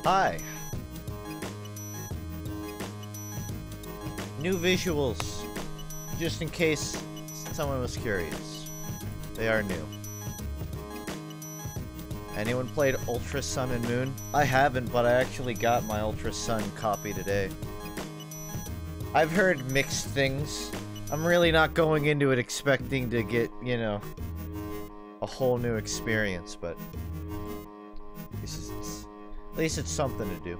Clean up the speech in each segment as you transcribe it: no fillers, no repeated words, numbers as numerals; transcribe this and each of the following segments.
Hi. New visuals, just in case someone was curious. They are new. Anyone played Ultra Sun and Moon? I haven't, but I actually got my Ultra Sun copy today. I've heard mixed things. I'm really not going into it expecting to get, you know, a whole new experience, but at least it's something to do.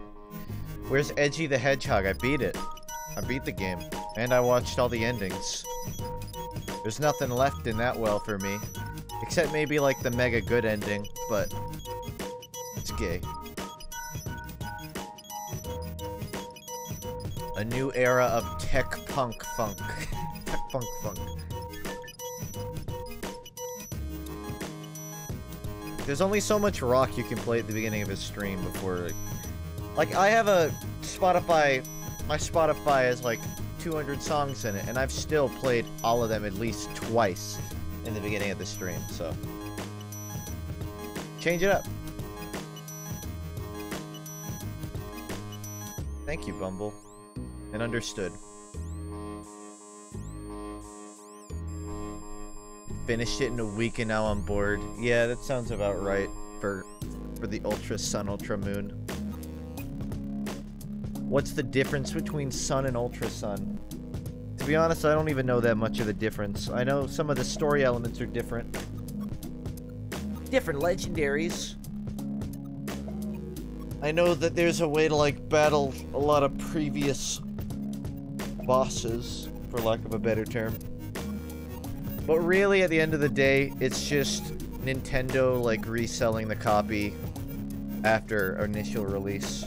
Where's Edgy the Hedgehog? I beat it. I beat the game. And I watched all the endings. There's nothing left in that well for me. Except maybe like the mega good ending, but it's gay. A new era of tech punk funk. Tech punk funk. There's only so much rock you can play at the beginning of a stream before, like I have a Spotify, my Spotify has like 200 songs in it, and I've still played all of them at least twice in the beginning of the stream, so change it up. Thank you, Bumble. And understood. Finished it in a week and now I'm bored. Yeah, that sounds about right for the Ultra Sun, Ultra Moon. What's the difference between Sun and Ultra Sun? To be honest, I don't even know that much of the difference. I know some of the story elements are different. Different legendaries. I know that there's a way to, like, battle a lot of previous bosses, for lack of a better term. But really, at the end of the day, it's just Nintendo, like, reselling the copy after initial release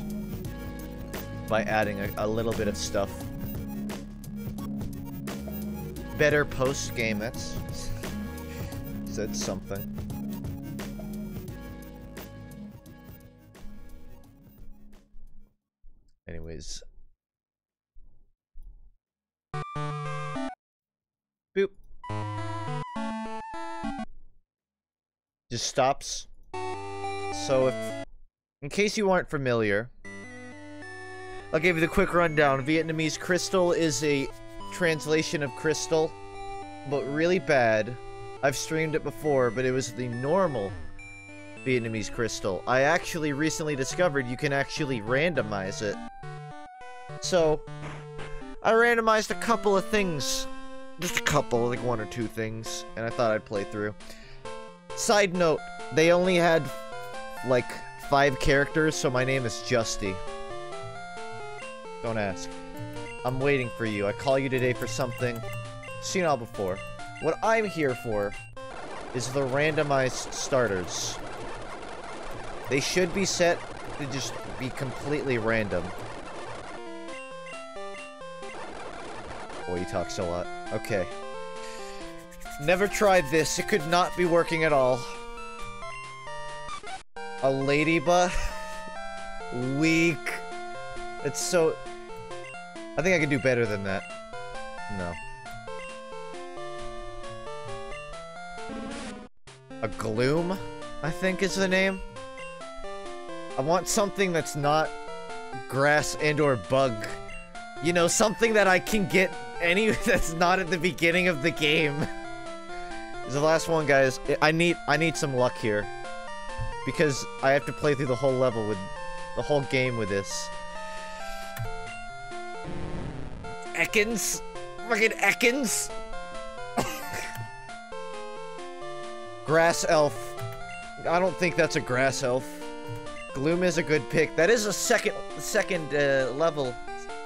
by adding a little bit of stuff. Better post-game, that's said something. Anyways. Boop. Just stops. So if, in case you aren't familiar, I'll give you the quick rundown. Vietnamese crystal is a translation of crystal, but really bad. I've streamed it before, but it was the normal Vietnamese crystal. I actually recently discovered you can actually randomize it. So, I randomized a couple of things. Just a couple, like one or two things, and I thought I'd play through. Side note, they only had, like, 5 characters, so my name is Justy. Don't ask. I'm waiting for you. I call you today for something. Seen all before. What I'm here for is the randomized starters. They should be set to just be completely random. Boy, he talks a lot. Okay. Never tried this. It could not be working at all. A ladybug? Weak. It's so... I think I can do better than that. No. A Gloom, I think is the name. I want something that's not grass and or bug. You know, something that I can get that's not at the beginning of the game. This is the last one, guys. I need some luck here. Because I have to play through the whole level with the whole game with this. Ekans? Fucking Ekans? Grass elf. I don't think that's a grass elf. Gloom is a good pick. That is a second level,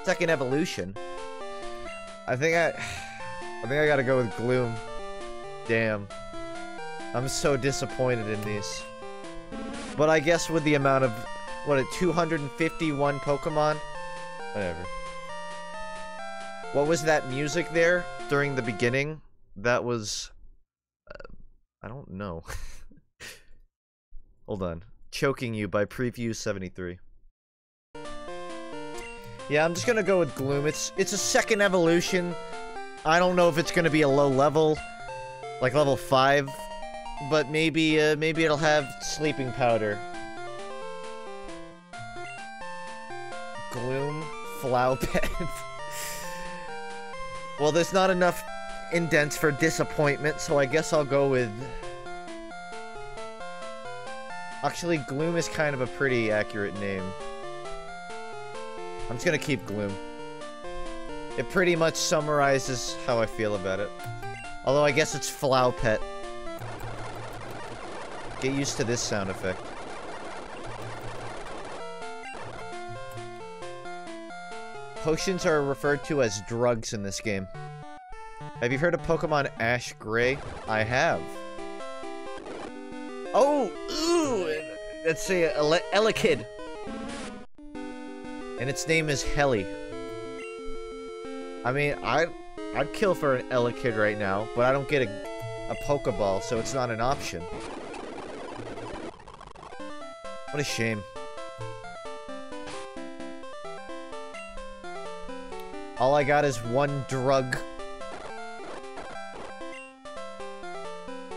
second evolution. I think I gotta go with Gloom. Damn. I'm so disappointed in these. But I guess with the amount of, what, 251 Pokemon? Whatever. What was that music there during the beginning? That was... I don't know. Hold on. Choking You by Preview 73. Yeah, I'm just gonna go with Gloom. It's a second evolution. I don't know if it's gonna be a low level, like level 5, but maybe it'll have sleeping powder. Gloom, Flaupet. Well, there's not enough indents for disappointment, so I guess I'll go with... Actually, Gloom is kind of a pretty accurate name. I'm just gonna keep Gloom. It pretty much summarizes how I feel about it. Although I guess it's Flaupet. Get used to this sound effect. Potions are referred to as drugs in this game. Have you heard of Pokemon Ash Gray? I have. Oh! Ooh! Let's say Elekid. And its name is Helly. I mean, I'd kill for an Elekid right now, but I don't get a Pokeball, so it's not an option. What a shame. All I got is one drug.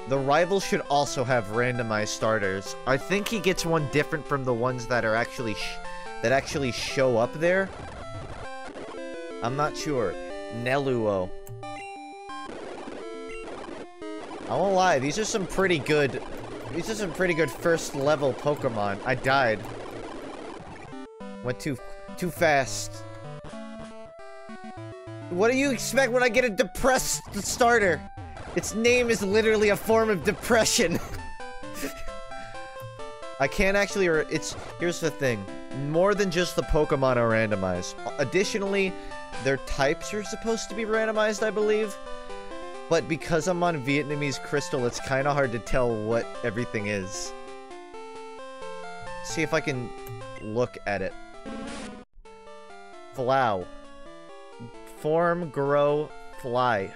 The rival should also have randomized starters. I think he gets one different from the ones that are actually show up there. I'm not sure. Neluo. I won't lie, these are some pretty good first level Pokemon. I died. Went too fast. What do you expect when I get a depressed starter? Its name is literally a form of depression. I can't actually, here's the thing. More than just the Pokemon are randomized. Additionally, their types are supposed to be randomized, I believe. But because I'm on Vietnamese Crystal, it's kind of hard to tell what everything is. See if I can look at it. Flow. Form, grow, fly.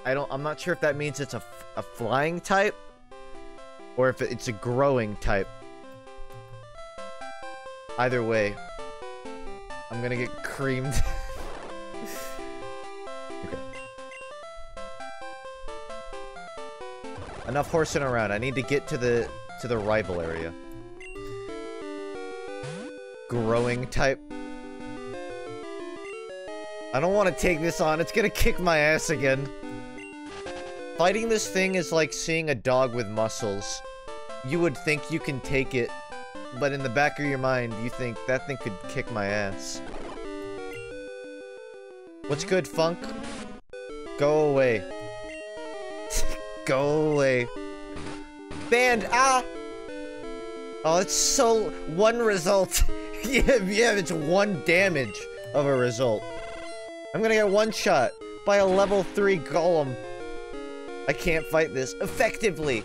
I'm not sure if that means it's a flying type, or if it's a growing type. Either way, I'm gonna get creamed. Okay. Enough horsing around. I need to get to the rival area. Growing type. I don't want to take this on. It's gonna kick my ass again. Fighting this thing is like seeing a dog with muscles. You would think you can take it, but in the back of your mind, you think that thing could kick my ass. What's good, Funk? Go away. Go away. Banned! Ah! Oh, it's so... one result. yeah, it's one damage of a result. I'm gonna get one shot by a level 3 golem. I can't fight this effectively.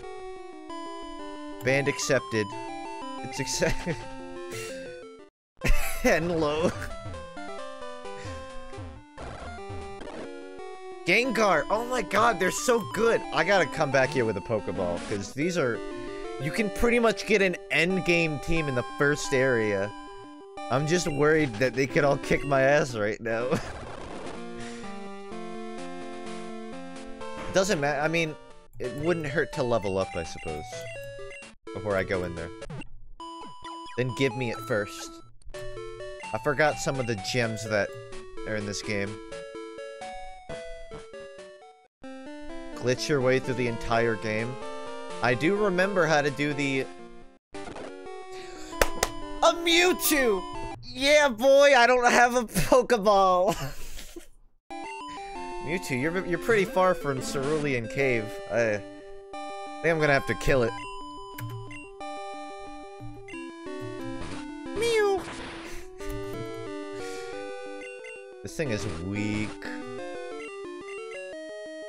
Banned accepted. It's accepted. And low. Gengar! Oh my god, they're so good! I gotta come back here with a Pokeball, because these are... You can pretty much get an endgame team in the first area. I'm just worried that they could all kick my ass right now. Doesn't matter, I mean, it wouldn't hurt to level up, I suppose. Before I go in there. Then give me it first. I forgot some of the gems that are in this game. Glitch your way through the entire game. I do remember how to do the... A Mewtwo! Yeah, boy, I don't have a Pokeball! Mewtwo, you're pretty far from Cerulean Cave. I think I'm gonna have to kill it. Mew! This thing is weak.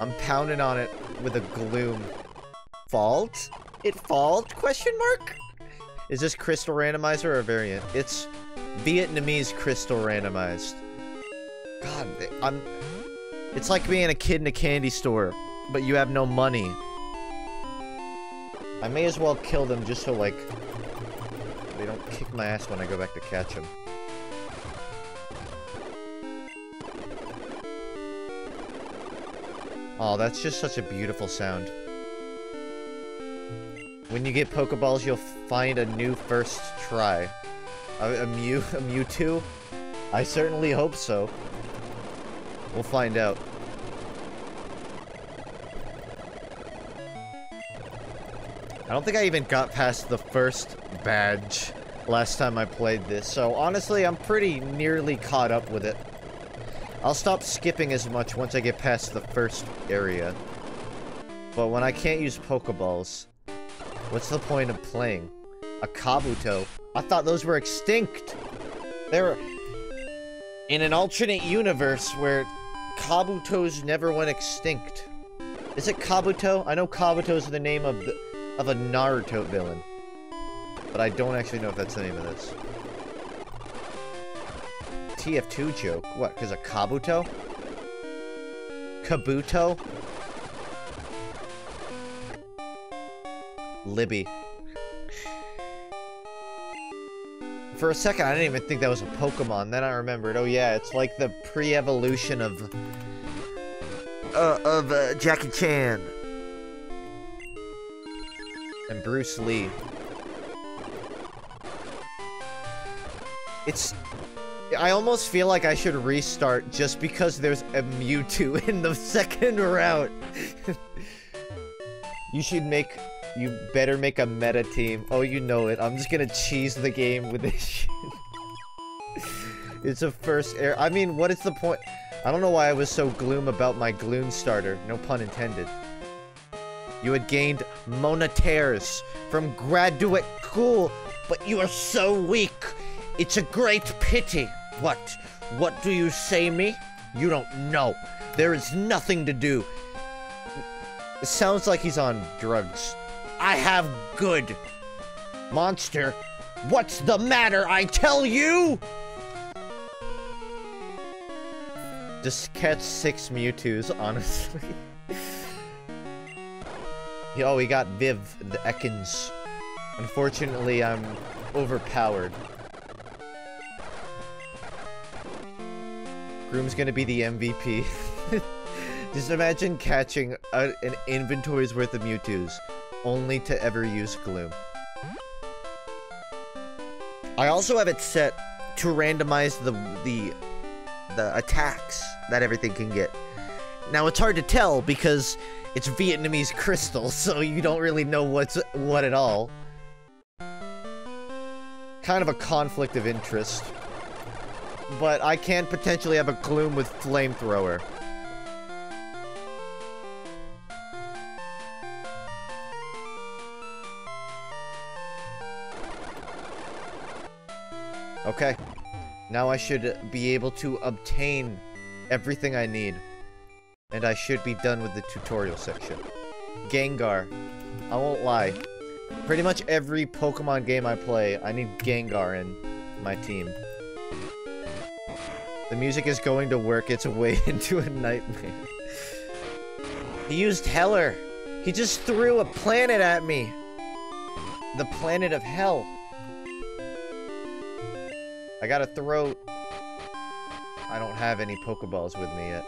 I'm pounding on it with a Gloom. Fault? It fault? Question mark? Is this Crystal Randomizer or a variant? It's Vietnamese Crystal Randomized. God, it's like being a kid in a candy store, but you have no money. I may as well kill them just so, like, they don't kick my ass when I go back to catch them. Oh, that's just such a beautiful sound. When you get Pokeballs, you'll find a new first try. A Mewtwo? I certainly hope so. We'll find out. I don't think I even got past the first badge last time I played this, so honestly, I'm pretty nearly caught up with it. I'll stop skipping as much once I get past the first area. But when I can't use Pokeballs, what's the point of playing? A Kabuto. I thought those were extinct. They're in an alternate universe where Kabutos never went extinct. Is it Kabuto? I know Kabuto's the name of a Naruto villain. But I don't actually know if that's the name of this. TF2 joke? What, because of Kabuto? Kabuto? Libby. For a second, I didn't even think that was a Pokemon. Then I remembered, oh yeah, it's like the pre-evolution of Jackie Chan. And Bruce Lee. I almost feel like I should restart just because there's a Mewtwo in the second route. You better make a meta team. Oh, you know it. I'm just gonna cheese the game with this shit. It's a first air. I mean, what is the point? I don't know why I was so gloom about my Gloom starter. No pun intended. You had gained Monetaires from graduate school, but you are so weak. It's a great pity. What? What do you say me? You don't know. There is nothing to do. It sounds like he's on drugs. I have good. Monster, what's the matter, I tell you? Just catch 6 Mewtwo's, honestly. Yo, we got Viv, the Ekans. Unfortunately, I'm overpowered. Groom's gonna be the MVP. Just imagine catching an inventory's worth of Mewtwo's, only to ever use Gloom. I also have it set to randomize the attacks that everything can get. Now, it's hard to tell because it's Vietnamese crystal, so you don't really know what's what at all. Kind of a conflict of interest. But I can potentially have a Gloom with Flamethrower. Okay. Now I should be able to obtain everything I need. And I should be done with the tutorial section. Gengar. I won't lie. Pretty much every Pokemon game I play, I need Gengar in my team. The music is going to work its way into a nightmare. He used Heller. He just threw a planet at me. The planet of hell. I gotta throw... I don't have any Pokeballs with me yet.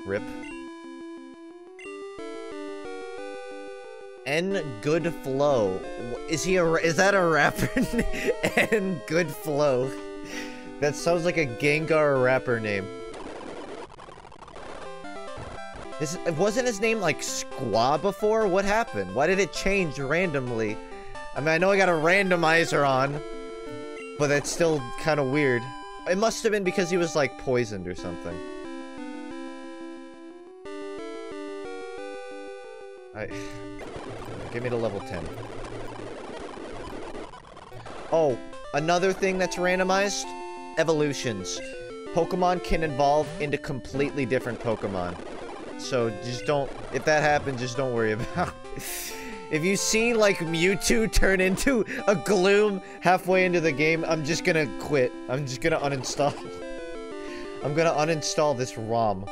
Rip. N Good Flow. Is that a rapper? N Good Flow. That sounds like a Gengar rapper name. Wasn't his name like Squaw before? What happened? Why did it change randomly? I mean, I know I got a randomizer on, but that's still kind of weird. It must have been because he was like poisoned or something. Give me to level 10. Oh, another thing that's randomized? Evolutions. Pokemon can evolve into completely different Pokemon. So just don't, if that happens, just don't worry about it. If you see like Mewtwo turn into a Gloom halfway into the game, I'm just gonna quit. I'm just gonna uninstall. I'm gonna uninstall this ROM.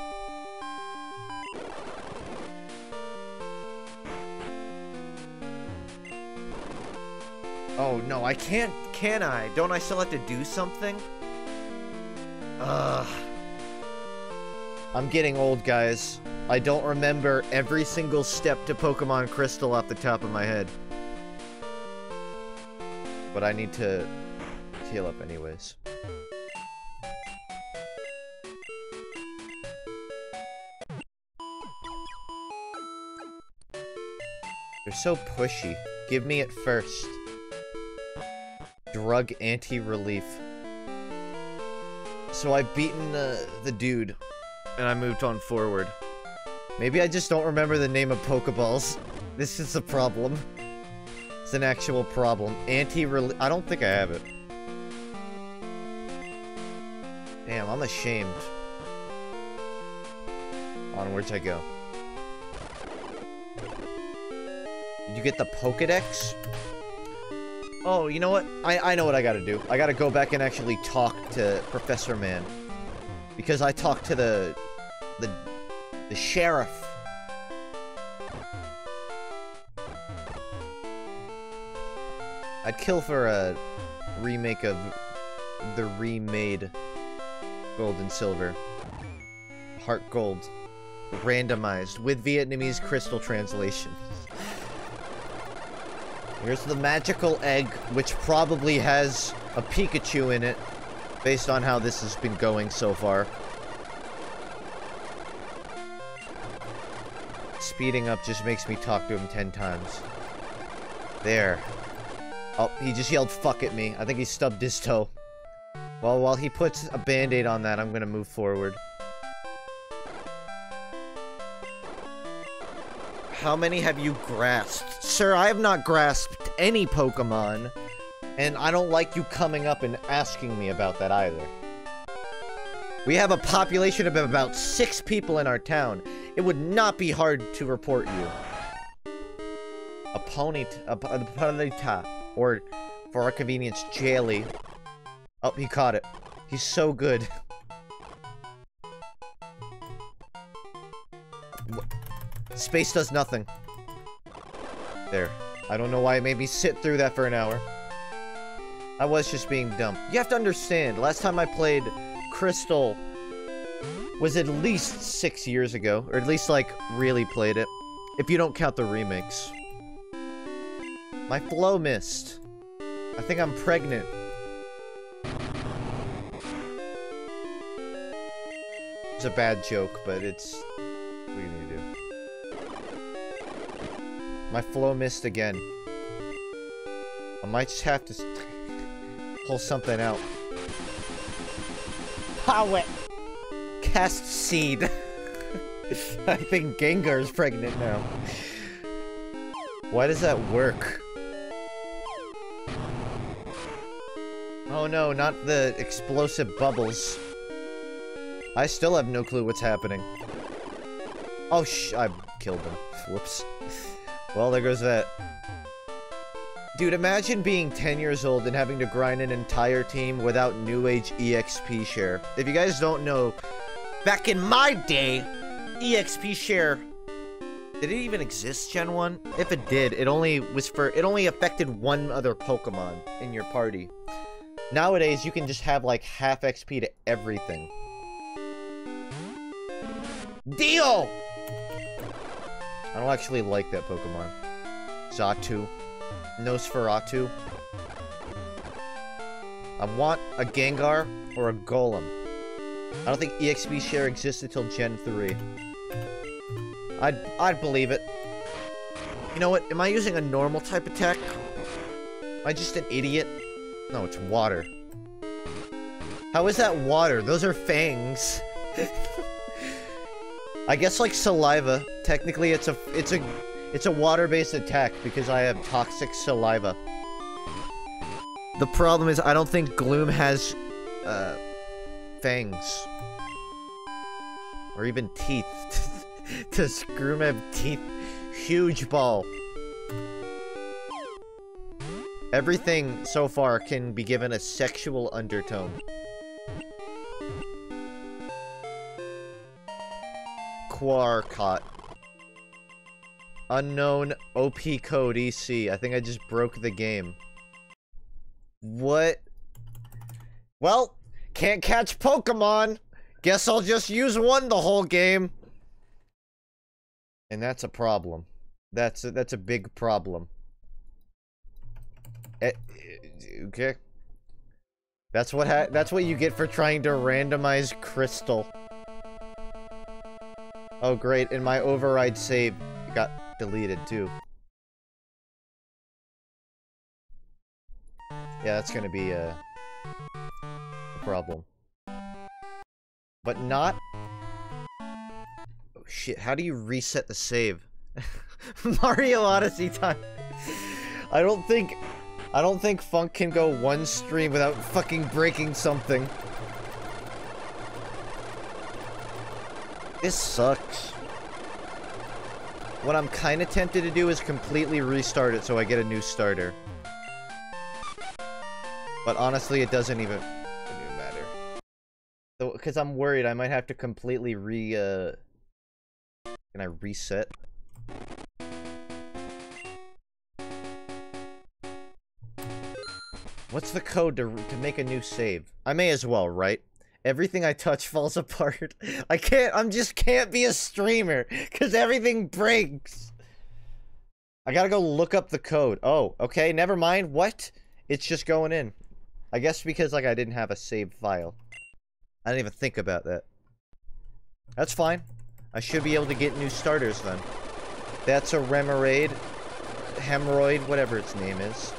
Oh no, I can't, can I? Don't I still have to do something? Ugh. I'm getting old, guys. I don't remember every single step to Pokemon Crystal off the top of my head. But I need to heal up anyways. They're so pushy. Give me it first. Drug anti-relief. So I've beaten the dude, and I moved on forward. Maybe I just don't remember the name of Pokeballs. This is a problem. It's an actual problem. Anti-relief. I don't think I have it. Damn, I'm ashamed. Onwards I go. Did you get the Pokedex? Oh, you know what? I know what I gotta do. I gotta go back and actually talk to Professor Man. Because I talked to the sheriff. I'd kill for a remake of the remade Gold and Silver. Heart Gold. Randomized. With Vietnamese crystal translation. Here's the magical egg, which probably has a Pikachu in it, based on how this has been going so far. Speeding up just makes me talk to him 10 times. There. Oh, he just yelled fuck at me. I think he stubbed his toe. Well, while he puts a band-aid on that, I'm gonna move forward. How many have you grasped? Sir, I have not grasped any Pokemon, and I don't like you coming up and asking me about that either. We have a population of about 6 people in our town. It would not be hard to report you. A Ponyta, or, for our convenience, Jaily. Oh, he caught it. He's so good. Space does nothing. There. I don't know why it made me sit through that for an hour. I was just being dumb. You have to understand, last time I played Crystal was at least 6 years ago. Or at least, like, really played it. If you don't count the remakes. My flow missed. I think I'm pregnant. It's a bad joke, but it's... what are you gonna do? My flow missed again. I might just have to pull something out. Power! Cast seed. I think Gengar's pregnant now. Why does that work? Oh no, not the explosive bubbles. I still have no clue what's happening. Oh I killed him. Whoops. Well, there goes that. Dude, imagine being 10 years old and having to grind an entire team without New Age EXP share. If you guys don't know, back in my day, EXP share... did it even exist, Gen 1? If it did, it only affected one other Pokemon in your party. Nowadays, you can just have, like, half XP to everything. Dio! I don't actually like that Pokemon. Xatu. Nosferatu. I want a Gengar or a Golem. I don't think EXP share existed till Gen 3. I'd believe it. You know what? Am I using a normal type attack? Am I just an idiot? No, it's water. How is that water? Those are fangs. I guess like saliva. Technically, it's a water-based attack because I have toxic saliva. The problem is I don't think Gloom has fangs or even teeth. Does Gloom have teeth? Huge ball. Everything so far can be given a sexual undertone. Quarcot. Unknown OP code EC. I think I just broke the game. What? Well, can't catch Pokemon. Guess I'll just use one the whole game. And that's a problem. That's a big problem. Okay. That's what you get for trying to randomize Crystal. Oh great, and my override save got deleted too. Yeah, that's gonna be a problem. But not... Oh shit, how do you reset the save? Mario Odyssey time. I don't think FUNKe can go one stream without fucking breaking something. This sucks. What I'm kinda tempted to do is completely restart it so I get a new starter. But honestly, it doesn't even matter. So, because I'm worried I might have to completely Can I reset? What's the code to make a new save? I may as well, right? Everything I touch falls apart. I just can't be a streamer, because everything breaks. I gotta go look up the code. Oh, okay, never mind. What? It's just going in. I guess because, like, I didn't have a saved file. I didn't even think about that. That's fine. I should be able to get new starters then. That's a Hemorrhoid, whatever its name is.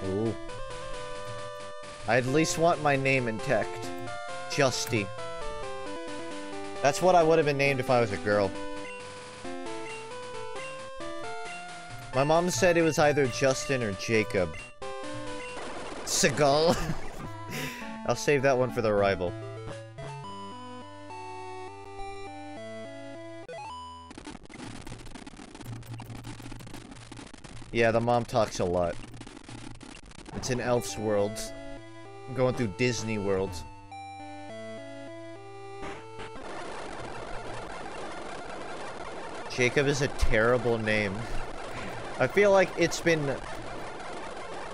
Ooh. I at least want my name intact. Justy. That's what I would have been named if I was a girl. My mom said it was either Justin or Jacob. Seagull. I'll save that one for the rival. Yeah, the mom talks a lot. It's in Elf's World. I'm going through Disney World. Jacob is a terrible name. I feel like it's been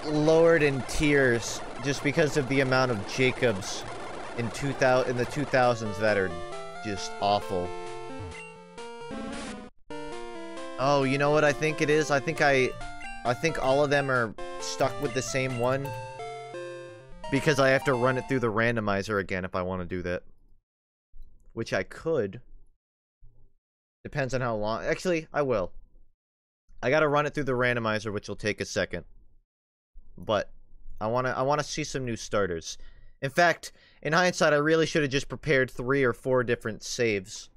lowered in tiers just because of the amount of Jacobs in the 2000s that are just awful. Oh, you know what I think it is? I think all of them are stuck with the same one because I have to run it through the randomizer again if I want to do that. Which I could. Depends on how long. Actually, I will. I gotta run it through the randomizer, which will take a second. But I wanna see some new starters. In fact, in hindsight, I really should have just prepared 3 or 4 different saves.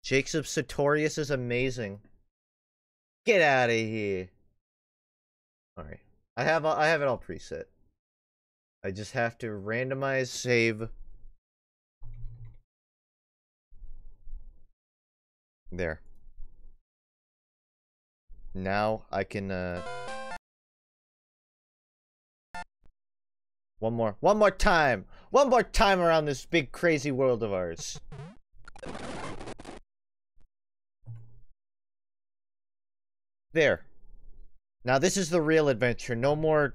Jacob Sartorius is amazing. Get out of here. Alright. I have it all preset. I just have to randomize save. There. Now I can one more time around this big crazy world of ours. There. Now this is the real adventure. No more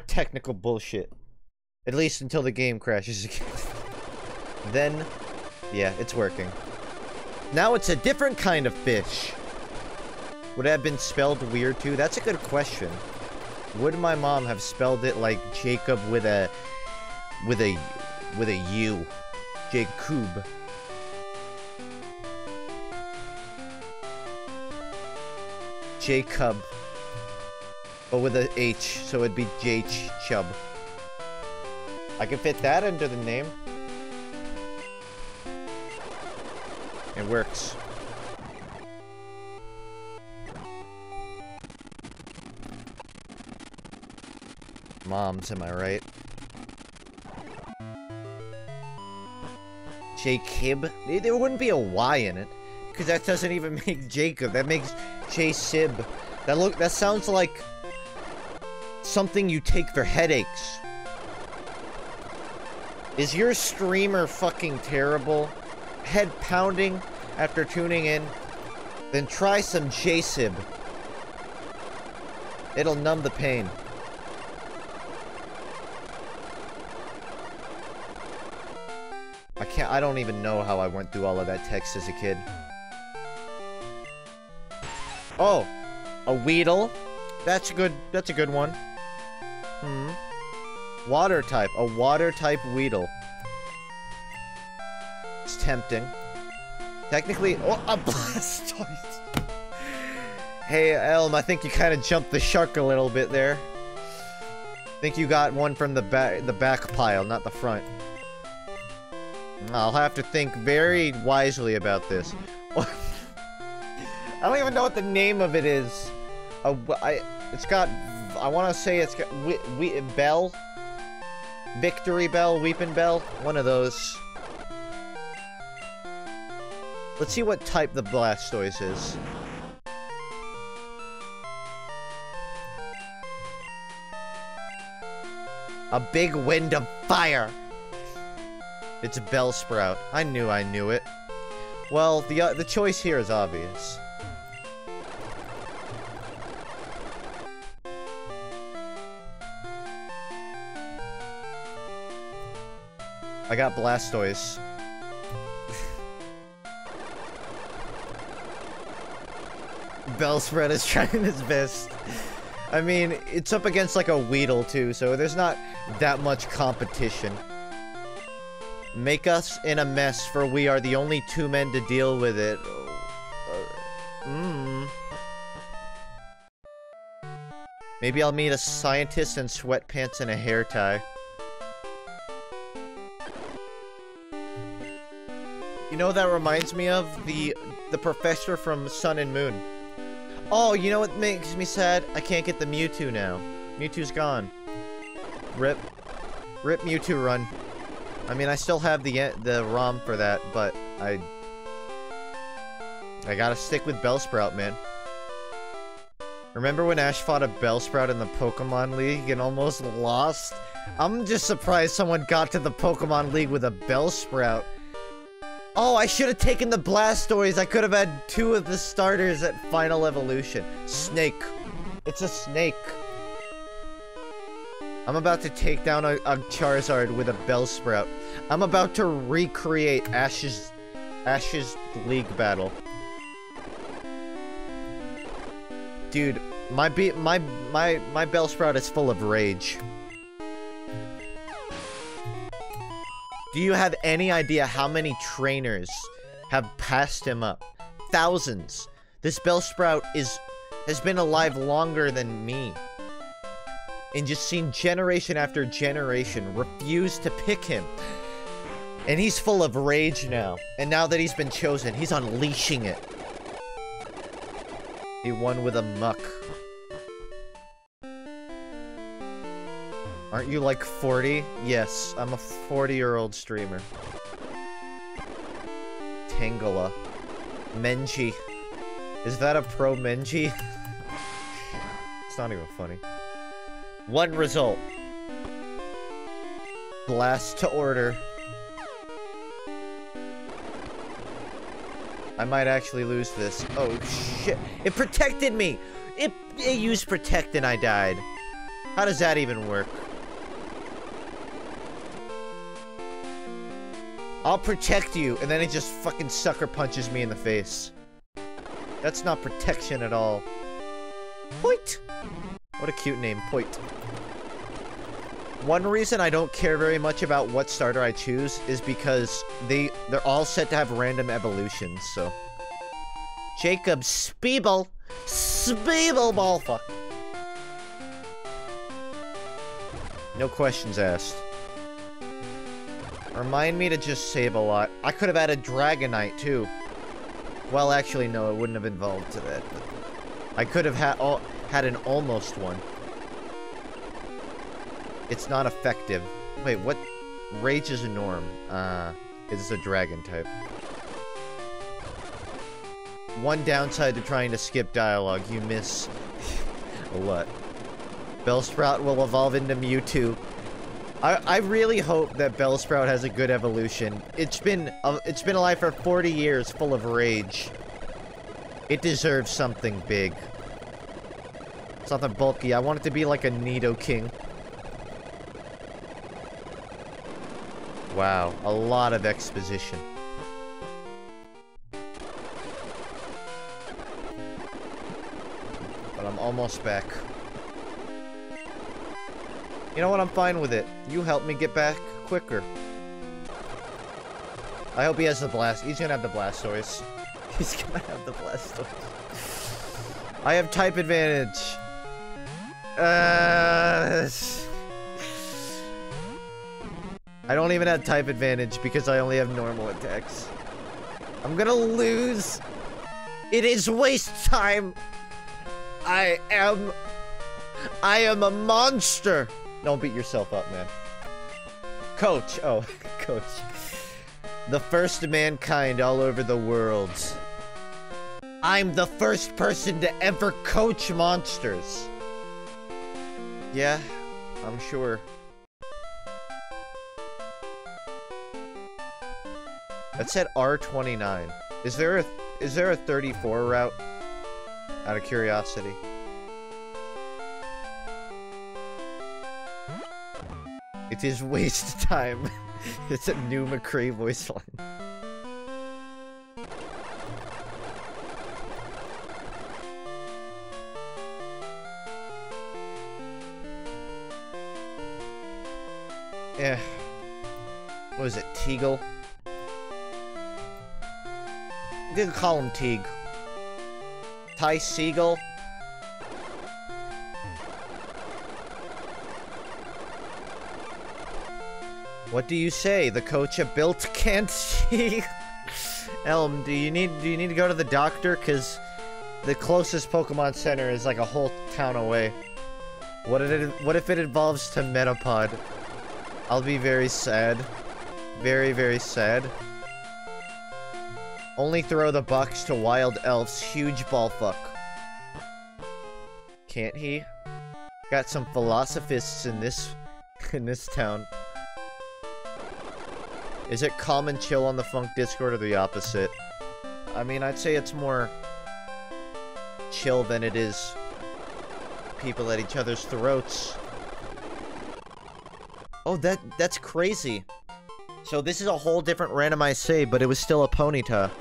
technical bullshit. At least until the game crashes again. Then, yeah, it's working. Now it's a different kind of fish. Would it have been spelled weird too? That's a good question. Would my mom have spelled it like Jacob with a U? Jacob. Jacob. But with a H, so it'd be J-Chub. I can fit that into the name. It works. Moms, am I right? Jacob? There wouldn't be a Y in it. Because that doesn't even make Jacob. That makes J-Sib. That sounds like something you take for headaches. Is your streamer fucking terrible? Head pounding after tuning in? Then try some J-Sib. It'll numb the pain. I don't even know how I went through all of that text as a kid. Oh, a Weedle. That's a good one. Water type. A water type Weedle. It's tempting. Technically, oh, a Blastoise. Hey, Elm, I think you kind of jumped the shark a little bit there. I think you got one from the back pile, not the front. I'll have to think very wisely about this. I don't even know what the name of it is. It's got, I want to say it's got Bell? Victory Bell? Weepin' Bell? One of those. Let's see what type the Blastoise is. A big wind of fire! It's a Bellsprout. I knew it. Well, the choice here is obvious. I got Blastoise. Bellsprout is trying his best. I mean, it's up against like a Weedle too, so there's not that much competition. Make us in a mess, for we are the only two men to deal with it. Maybe I'll meet a scientist in sweatpants and a hair tie. You know what that reminds me of? The professor from Sun and Moon. Oh, you know what makes me sad? I can't get the Mewtwo now. Mewtwo's gone. Rip. Rip Mewtwo run. I mean, I still have the ROM for that, but I gotta stick with Bellsprout, man. Remember when Ash fought a Bellsprout in the Pokemon League and almost lost? I'm just surprised someone got to the Pokemon League with a Bellsprout. Oh, I should have taken the Blastoise. I could have had two of the starters at Final Evolution. Snake. It's a snake. I'm about to take down a Charizard with a Bellsprout. I'm about to recreate Ash's League battle. Dude, my Bellsprout is full of rage. Do you have any idea how many trainers have passed him up? Thousands. This Bellsprout has been alive longer than me. And just seen generation after generation refuse to pick him. And he's full of rage now. And now that he's been chosen, he's unleashing it. He won with a muck. Aren't you like 40? Yes, I'm a 40-year-old streamer. Tangela. Menji. Is that a pro Menji? It's not even funny. One result. Blast to order. I might actually lose this. Oh shit. It protected me! It used protect and I died. How does that even work? I'll protect you, and then it just fucking sucker punches me in the face. That's not protection at all. Point! What a cute name, Point. One reason I don't care very much about what starter I choose is because they're all set to have random evolutions, so... Jacob Speeble! Speeble ballfuck! No questions asked. Remind me to just save a lot. I could have added Dragonite, too. Well, actually, no, it wouldn't have involved to that. But I could have had an almost one. It's not effective. Wait, what? Rage is a norm. It's a dragon type. One downside to trying to skip dialogue, you miss a lot. Bellsprout will evolve into Mewtwo. I really hope that Bellsprout has a good evolution. It's been alive for 40 years, full of rage. It deserves something big. Something bulky. I want it to be like a Nidoking. Wow, a lot of exposition. But I'm almost back. You know what? I'm fine with it. You help me get back quicker. I hope he has the blast. He's gonna have the Blastoise. He's gonna have the Blastoise. I have type advantage. I don't even have type advantage because I only have normal attacks. I'm gonna lose. It is waste time. I am a monster. Don't beat yourself up, man. Coach. Oh, coach. The first of mankind all over the world. I'm the first person to ever coach monsters. Yeah, I'm sure. That said R29. Is there a 34 route? Out of curiosity. It is waste time. It's a new McCree voice line. Yeah. What is it? Teagle? I'm gonna call him Teague. Ty Siegel? What do you say? The coach a built can't see? Elm, do you need to go to the doctor? Cause the closest Pokemon Center is like a whole town away. What if it evolves to Metapod? I'll be very sad. Very, very sad. Only throw the box to Wild Elves. Huge ballfuck. Can't he? Got some philosophists in this town. Is it calm and chill on the Funk Discord or the opposite? I mean, I'd say it's more chill than it is people at each other's throats. Oh, that's crazy. So this is a whole different randomized save, but it was still a Ponyta.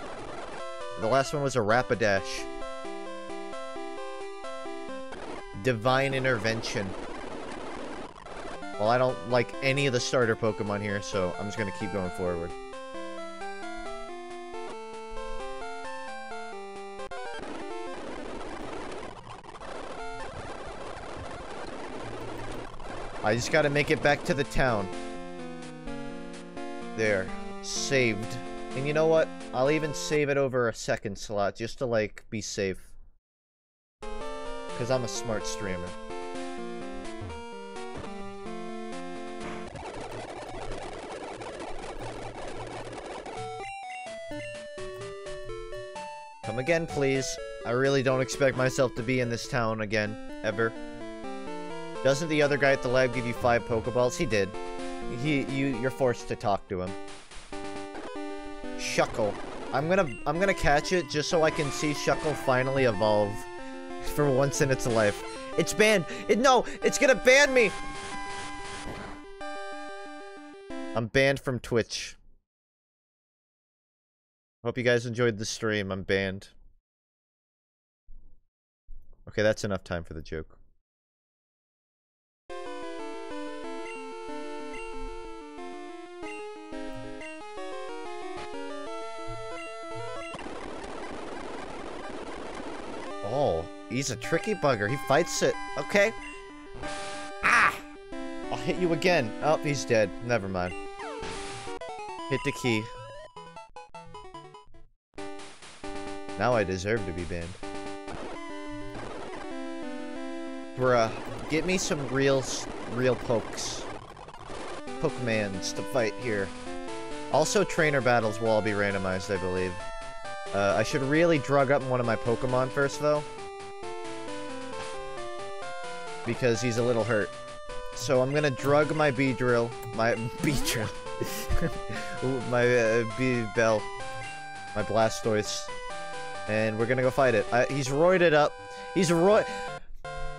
The last one was a Rapidash. Divine Intervention. Well, I don't like any of the starter Pokemon here, so I'm just gonna keep going forward. I just gotta make it back to the town. There. Saved. And you know what? I'll even save it over a second slot, just to, like, be safe. Because I'm a smart streamer. Come again, please. I really don't expect myself to be in this town again, ever. Doesn't the other guy at the lab give you 5 Pokeballs? He did. You're forced to talk to him. Shuckle. I'm gonna catch it just so I can see Shuckle finally evolve. For once in its life. It's banned! No! It's gonna ban me! I'm banned from Twitch. Hope you guys enjoyed the stream. I'm banned. Okay, that's enough time for the joke. Oh, he's a tricky bugger. He fights it. Okay. Ah! I'll hit you again. Oh, he's dead. Never mind. Hit the key. Now I deserve to be banned. Bruh, get me some real pokes. Pokemans to fight here. Also, trainer battles will all be randomized, I believe. I should really drug up one of my Pokemon first, though. Because he's a little hurt. So I'm gonna drug my Beedrill. My Beedrill. My Bell. My Blastoise. And we're gonna go fight it. He's roided up.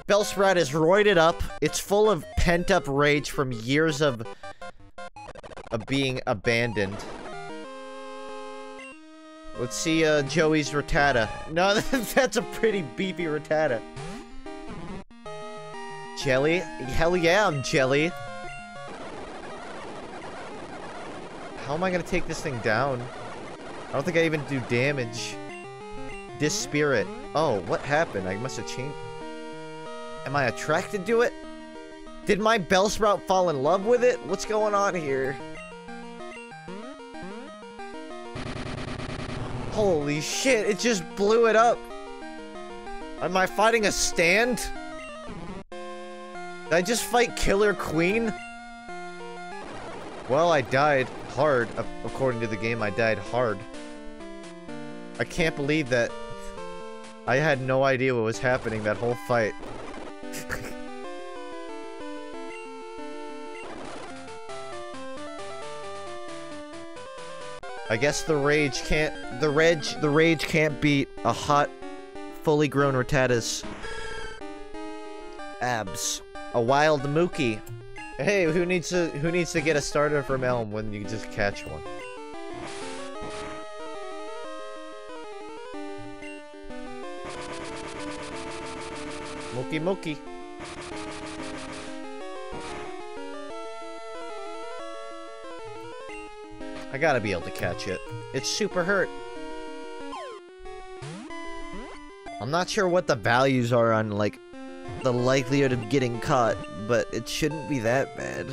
Bellsprout is roided up. It's full of pent-up rage from years of being abandoned. Let's see, Joey's Rattata. No, that's a pretty beefy Rattata. Jelly? Hell yeah, I'm Jelly. How am I gonna take this thing down? I don't think I even do damage. This spirit. Oh, what happened? I must have changed. Am I attracted to it? Did my Bellsprout fall in love with it? What's going on here? Holy shit, it just blew it up. Am I fighting a stand? Did I just fight Killer Queen? Well, I died hard. According to the game, I died hard. I can't believe that. I had no idea what was happening that whole fight. I guess the rage can't beat a hot, fully grown Rattata's abs. A wild Mookie. Hey, who needs to get a starter from Elm when you just catch one? Mookie Mookie. I gotta be able to catch it. It's super hurt. I'm not sure what the values are on, like, the likelihood of getting caught, but it shouldn't be that bad.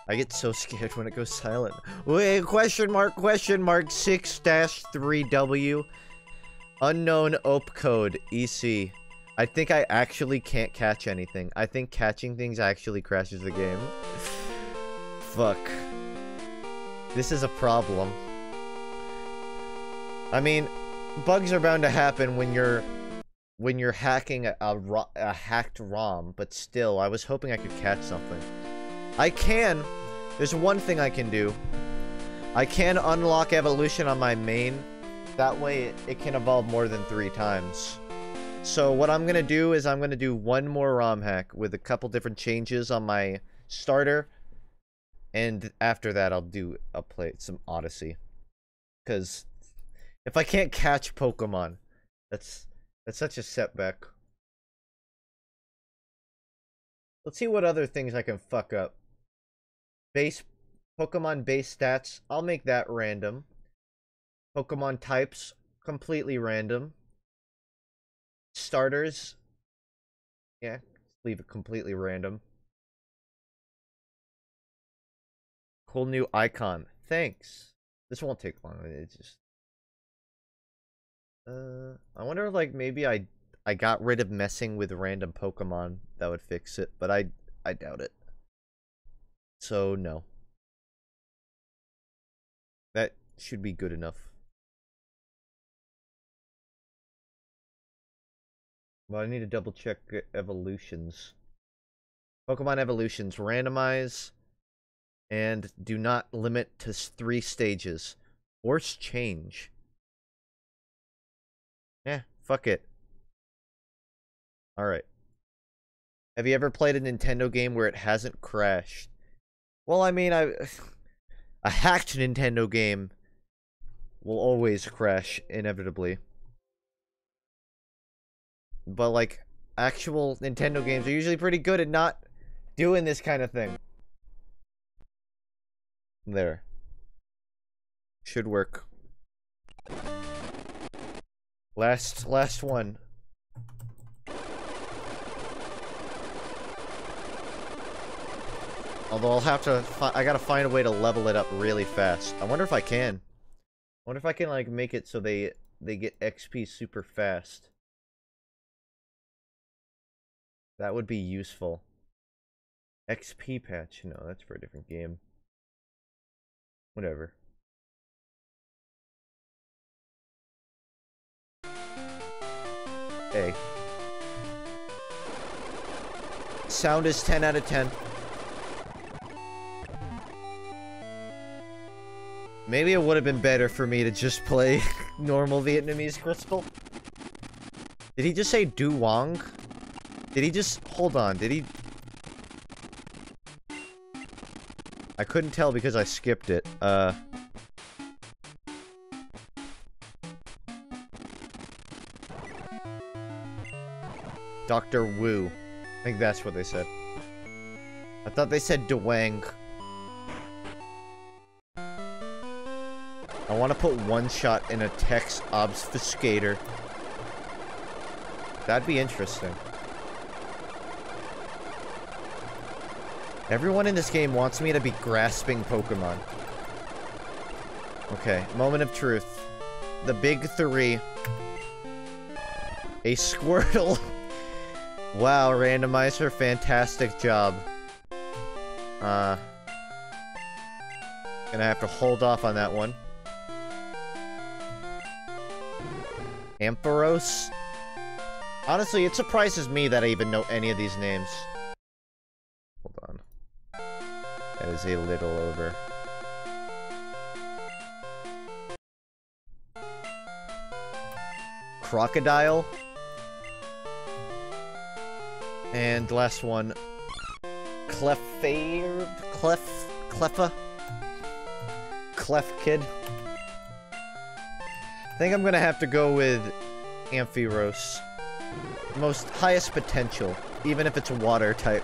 I get so scared when it goes silent. Wait, question mark 6-3W. Unknown OP code, EC. I think I actually can't catch anything. I think catching things actually crashes the game. Fuck. This is a problem. I mean, bugs are bound to happen when you're hacking a hacked ROM, but still, I was hoping I could catch something. I can. There's one thing I can do. I can unlock evolution on my main. That way, it can evolve more than 3 times. So what I'm gonna do is I'm gonna do one more ROM hack with a couple different changes on my starter. And after that, I'll play some Odyssey. Because if I can't catch Pokemon, that's such a setback. Let's see what other things I can fuck up. Pokemon base stats, I'll make that random. Pokemon types, completely random. Starters, yeah, leave it completely random. Cool new icon. Thanks. This won't take long. It's just... I wonder if, like, maybe I got rid of messing with random Pokemon. That would fix it, but I doubt it. So, no. That should be good enough. Well, I need to double check evolutions. Pokemon evolutions. Randomize. And do not limit to 3 stages. Force change. Yeah, fuck it. Alright. Have you ever played a Nintendo game where it hasn't crashed? Well, I mean, a hacked Nintendo game will always crash, inevitably. But, like, actual Nintendo games are usually pretty good at not doing this kind of thing. There. Should work. Last one. Although I'll have to, I gotta find a way to level it up really fast. I wonder if I can. I wonder if I can, like, make it so they get XP super fast. That would be useful. XP patch? No, that's for a different game. Whatever. Hey. Sound is 10 out of 10. Maybe it would have been better for me to just play normal Vietnamese Crystal. Did he just say Du Wong? Did he just... Hold on, did he... I couldn't tell because I skipped it. Dr. Wu. I think that's what they said. I thought they said Dwang. I want to put one shot in a text obfuscator. That'd be interesting. Everyone in this game wants me to be grasping Pokemon. Okay, moment of truth. The big three. A Squirtle. Wow, Randomizer, fantastic job. Gonna have to hold off on that one. Ampharos? Honestly, it surprises me that I even know any of these names. Hold on. That is a little over. Crocodile. And last one. Cleffa? Clef Kid. I think I'm gonna have to go with Ampharos. Most highest potential, even if it's a water type.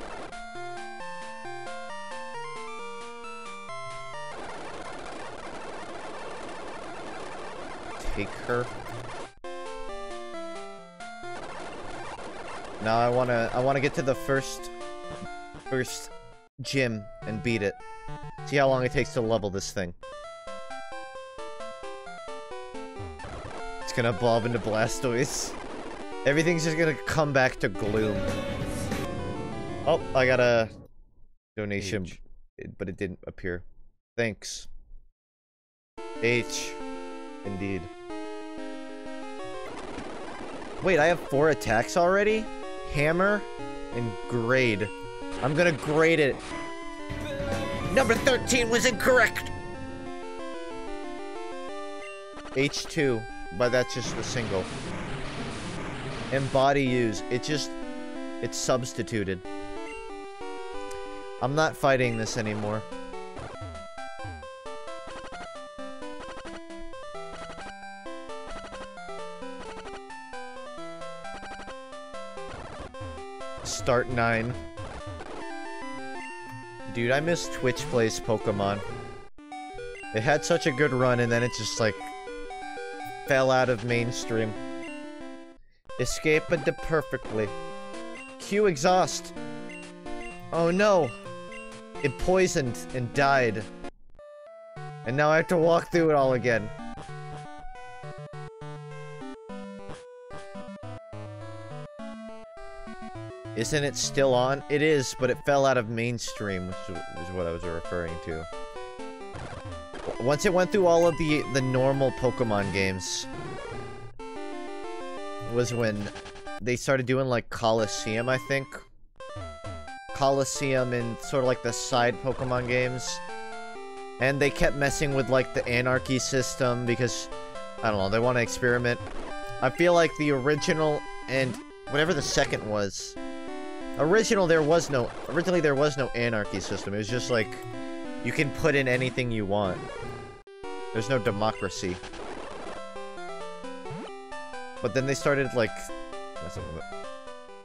Take her. Now I wanna get to the first gym and beat it. See how long it takes to level this thing. It's gonna evolve into Blastoise. Everything's just gonna come back to gloom. Oh, I got a donation, but it didn't appear. Thanks. H. Indeed. Wait, I have 4 attacks already? Hammer and grade. I'm gonna grade it. Number 13 was incorrect! H2, but that's just the single. And body use, it's substituted. I'm not fighting this anymore. Start 9. Dude, I miss Twitch Plays Pokemon. It had such a good run and then it just like fell out of mainstream. Escaped perfectly. Q exhaust. Oh no. It poisoned and died. And now I have to walk through it all again. Isn't it still on? It is, but it fell out of mainstream, which is what I was referring to. Once it went through all of the normal Pokemon games, was when they started doing like Coliseum, I think. Coliseum and sort of like the side Pokemon games. And they kept messing with like the Anarchy system because, I don't know, they want to experiment. I feel like the original and whatever the second was. Originally there was no Anarchy system. It was just like, you can put in anything you want. There's no democracy. But then they started, like...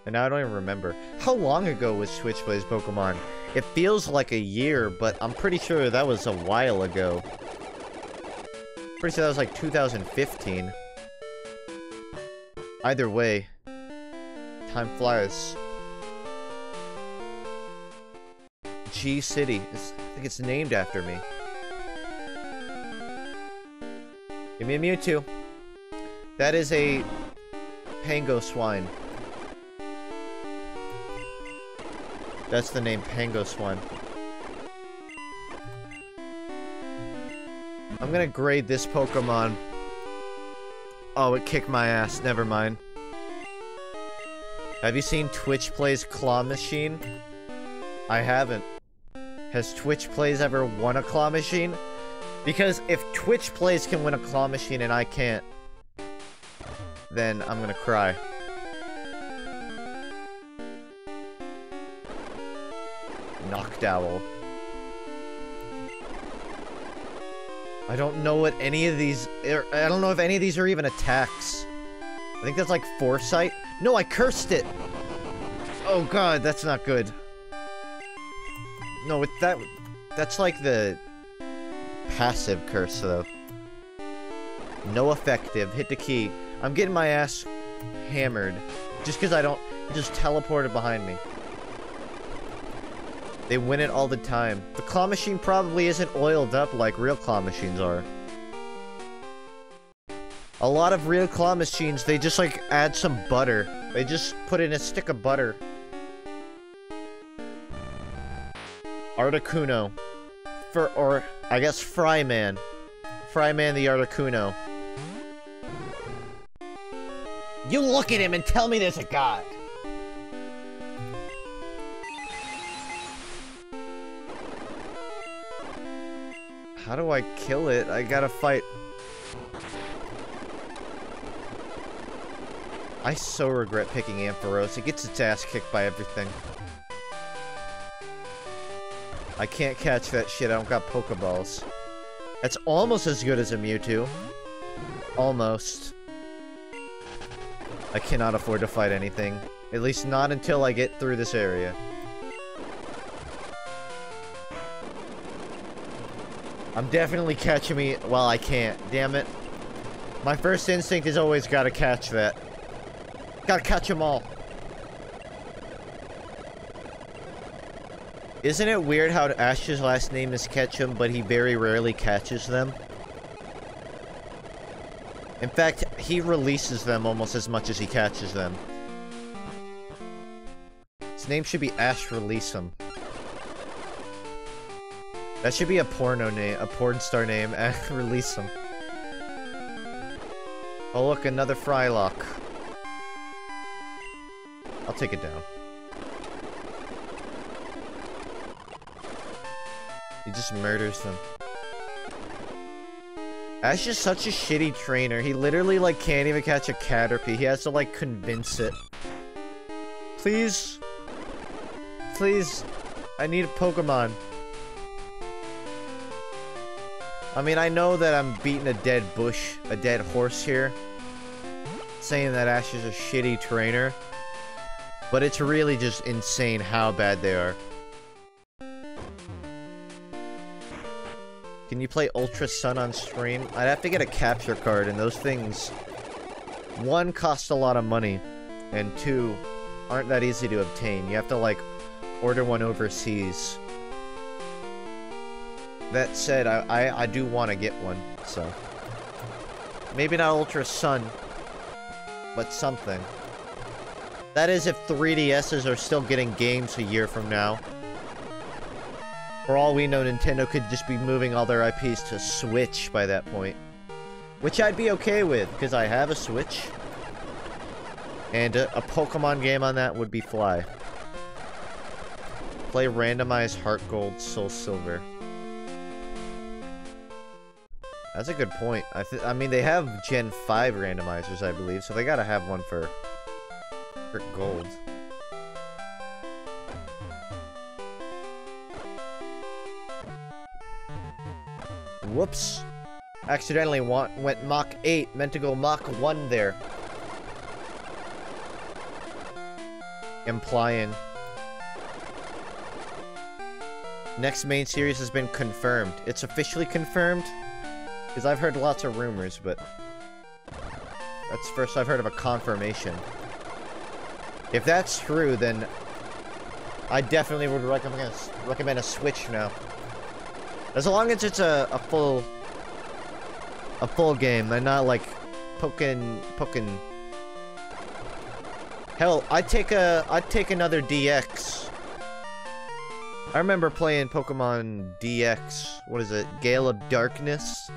And now I don't even remember. How long ago was Twitch Plays Pokemon? It feels like a year, but I'm pretty sure that was a while ago. Pretty sure that was like 2015. Either way. Time flies. G City. I think it's named after me. Give me a Mewtwo. That is a Pango Swine. That's the name, Pango Swine. I'm gonna grade this Pokemon. Oh, it kicked my ass. Never mind. Have you seen Twitch Plays Claw Machine? I haven't. Has Twitch Plays ever won a Claw Machine? Because if Twitch Plays can win a Claw Machine and I can't, then I'm gonna cry. Noctowl. I don't know what any of these... I don't know if any of these are even attacks. I think that's like foresight. No, I cursed it! Oh god, that's not good. No, with that... That's like the... passive curse, though. No effective. Hit the key. I'm getting my ass hammered. Just because I don't... Just teleported behind me. They win it all the time. The claw machine probably isn't oiled up like real claw machines are. A lot of real claw machines, they just like add some butter. They just put in a stick of butter. Articuno. Or, I guess, Fryman. Fryman the Articuno. You look at him and tell me there's a god! How do I kill it? I gotta fight... I so regret picking Ampharos. It gets its ass kicked by everything. I can't catch that shit. I don't got Pokeballs. That's almost as good as a Mewtwo. Almost. I cannot afford to fight anything. At least not until I get through this area. I'm definitely catching me while I can't. Damn it. My first instinct is always gotta catch that. Gotta catch them all. Isn't it weird how Ash's last name is Ketchum, but he very rarely catches them? In fact, he releases them almost as much as he catches them. His name should be Ash Release 'em. That should be a porno name, a porn star name, Ash Release 'em. Oh look, another Frylock. I'll take it down. He just murders them. Ash is such a shitty trainer. He literally, like, can't even catch a Caterpie. He has to, like, convince it. Please. Please. I need a Pokemon. I mean, I know that I'm beating a dead bush, a dead horse here. Saying that Ash is a shitty trainer. But it's really just insane how bad they are. Can you play Ultra Sun on stream? I'd have to get a capture card, and those things... one, cost a lot of money, and two, aren't that easy to obtain. You have to, like, order one overseas. That said, I do want to get one, so... maybe not Ultra Sun, but something. That is if 3DSs are still getting games a year from now. For all we know, Nintendo could just be moving all their IPs to Switch by that point. Which I'd be okay with, because I have a Switch. And a Pokemon game on that would be fly. Play Randomized Heart Gold, Soul Silver. That's a good point. I mean, they have Gen 5 randomizers, I believe, so they gotta have one for Gold. Whoops. Accidentally went Mach 8. Meant to go Mach 1 there. Implying. Next main series has been confirmed. It's officially confirmed? Because I've heard lots of rumors, but... that's the first I've heard of a confirmation. If that's true, then... I definitely would recommend a Switch now. As long as it's a full game, and not like poking. Hell, I'd take another DX. I remember playing Pokemon DX. What is it? Gale of Darkness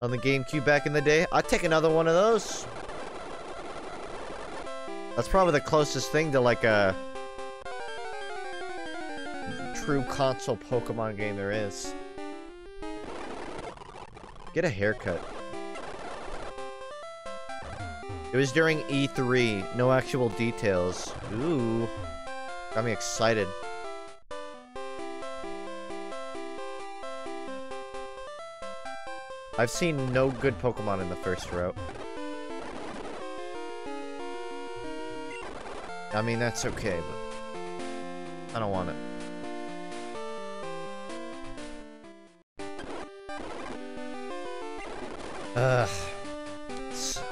on the GameCube back in the day. I'd take another one of those. That's probably the closest thing to like a true console Pokemon game there is. Get a haircut. It was during E3. No actual details. Ooh. Got me excited. I've seen no good Pokemon in the first route. I mean, that's okay, but I don't want it. Ugh.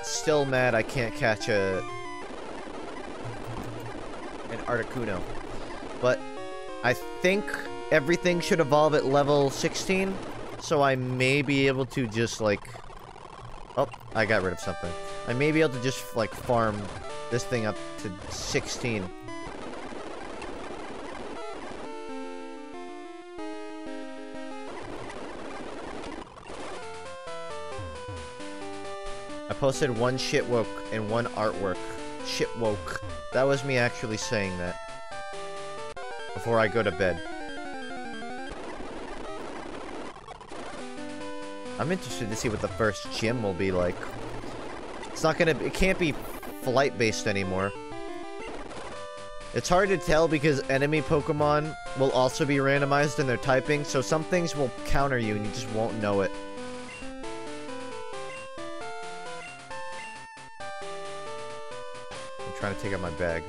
Still mad I can't catch an Articuno. But I think everything should evolve at level 16, so I may be able to just, like... Oh, I got rid of something. I may be able to just, like, farm this thing up to 16. I posted one shit woke and one artwork. Shit woke. That was me actually saying that. Before I go to bed. I'm interested to see what the first gym will be like. It's not gonna- it can't be flight-based anymore. It's hard to tell because enemy Pokemon will also be randomized in their typing, so some things will counter you and you just won't know it. I'm trying to take out my bag.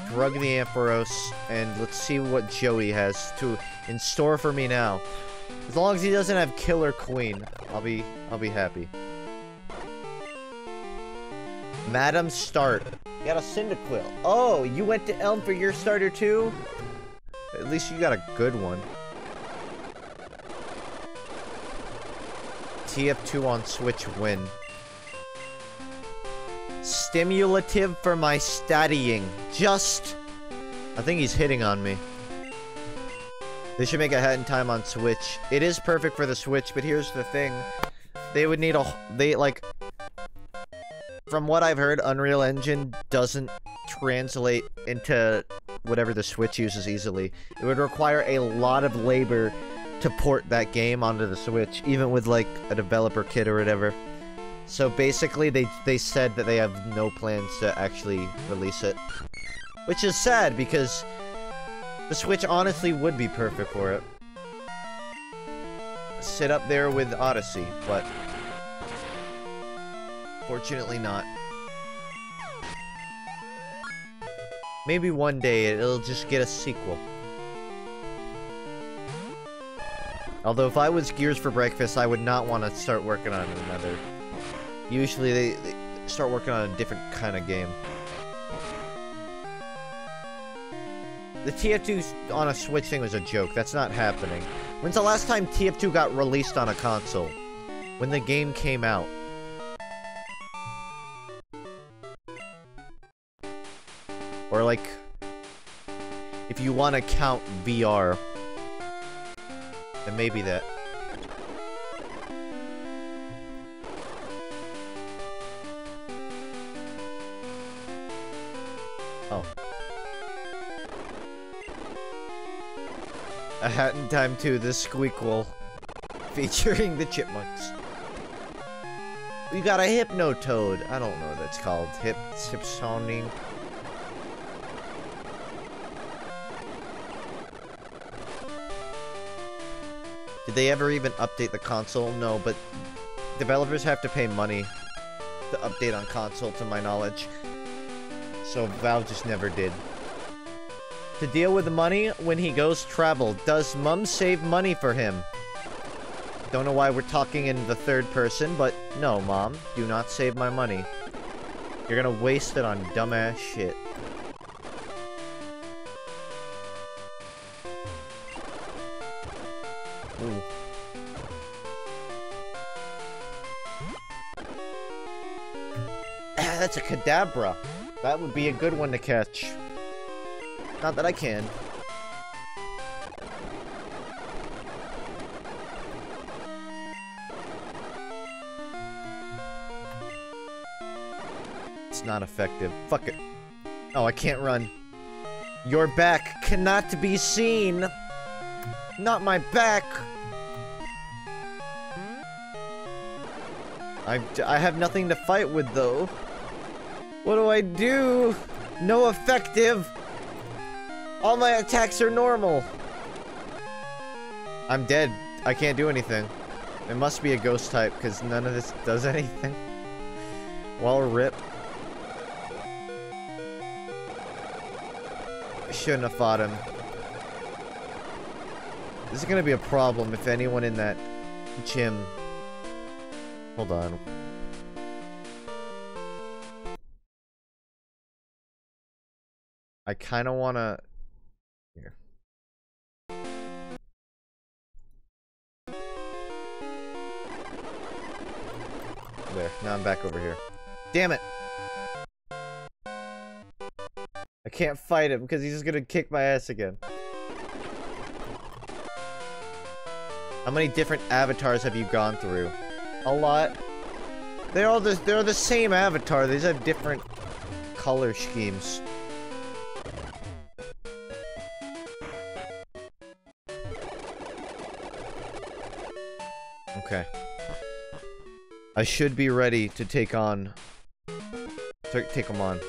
Drug the Ampharos, and let's see what Joey has in store for me now. As long as he doesn't have Killer Queen, I'll be happy. Madam Start. You got a Cyndaquil. Oh, you went to Elm for your starter too? At least you got a good one. TF2 on Switch win. Stimulative for my studying. I think he's hitting on me. They should make a Hat in Time on Switch. It is perfect for the Switch, but here's the thing. They would need from what I've heard, Unreal Engine doesn't translate into whatever the Switch uses easily. It would require a lot of labor to port that game onto the Switch, even with, like, a developer kit or whatever. So basically, they said that they have no plans to actually release it. Which is sad, because the Switch honestly would be perfect for it. Sit up there with Odyssey, but fortunately not. Maybe one day it'll just get a sequel. Although if I was Gears for breakfast, I would not want to start working on another. Usually they start working on a different kind of game. The TF2 on a Switch thing was a joke. That's not happening. When's the last time TF2 got released on a console? When the game came out. Or like, if you want to count VR, then maybe that. Oh. A Hat in Time 2, the Squeakquel, featuring the Chipmunks. We got a Hypnotoad. I don't know what that's called. Hypsoning. Did they ever even update the console? No, but developers have to pay money to update on console, to my knowledge. So Valve just never did. To deal with the money when he goes travel, does Mum save money for him? Don't know why we're talking in the third person, but no, Mom, do not save my money. You're gonna waste it on dumbass shit. Ooh. That's a Kadabra. That would be a good one to catch. Not that I can. It's not effective. Fuck it. Oh, I can't run. Your back cannot be seen. Not my back. I have nothing to fight with, though. What do I do? No effective. All my attacks are normal. I'm dead. I can't do anything. It must be a ghost type, because none of this does anything. Well, rip. Shouldn't have fought him. This is gonna be a problem if anyone in that gym... Hold on. I kinda wanna... Here. There, now I'm back over here. Damn it! I can't fight him because he's just gonna kick my ass again. How many different avatars have you gone through? A lot. They're the same avatar, they just have different color schemes. Okay. I should be ready to take on... take them on.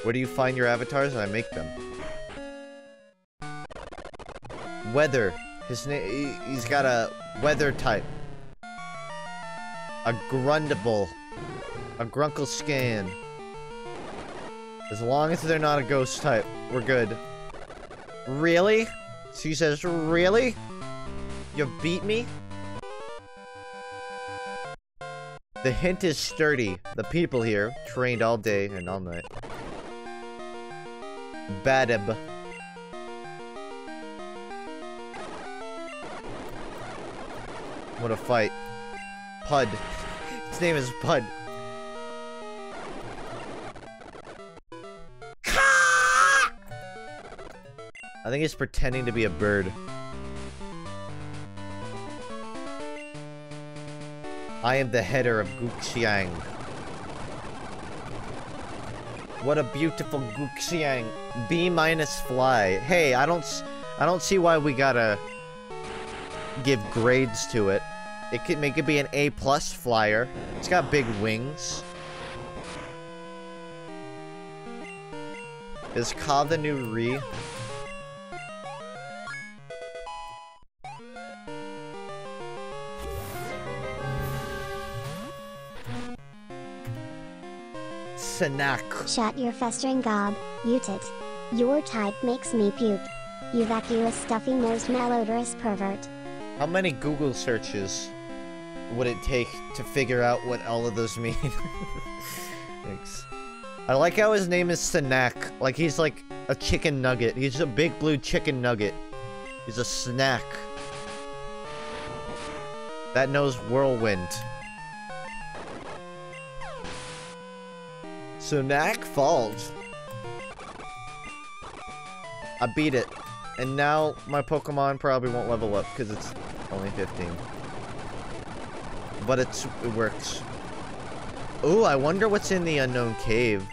Where do you find your avatars? And I make them. Weather. His name... He's got a weather type. A Grundable. A Grunkle Scan. As long as they're not a ghost type, we're good. Really? She says, really? You beat me? The hint is sturdy. The people here trained all day and all night. Badab. What a fight. Pud. His name is Pud. I think he's pretending to be a bird. I am the header of Guxiang. What a beautiful Guxiang. B- fly. Hey, I don't see why we gotta give grades to it. It could be an A+ flyer. It's got big wings. Is Ka the new Re? Sanak. Shut your festering gob, you tit. Your type makes me puke. You vacuous, stuffy-nosed, malodorous pervert. How many Google searches would it take to figure out what all of those mean? Thanks. I like how his name is Sanak. Like he's like a chicken nugget. He's a big blue chicken nugget. He's a snack. That knows whirlwind. Sanak Falls. I beat it. And now my Pokemon probably won't level up because it's only 15. But it works. Ooh, I wonder what's in the unknown cave.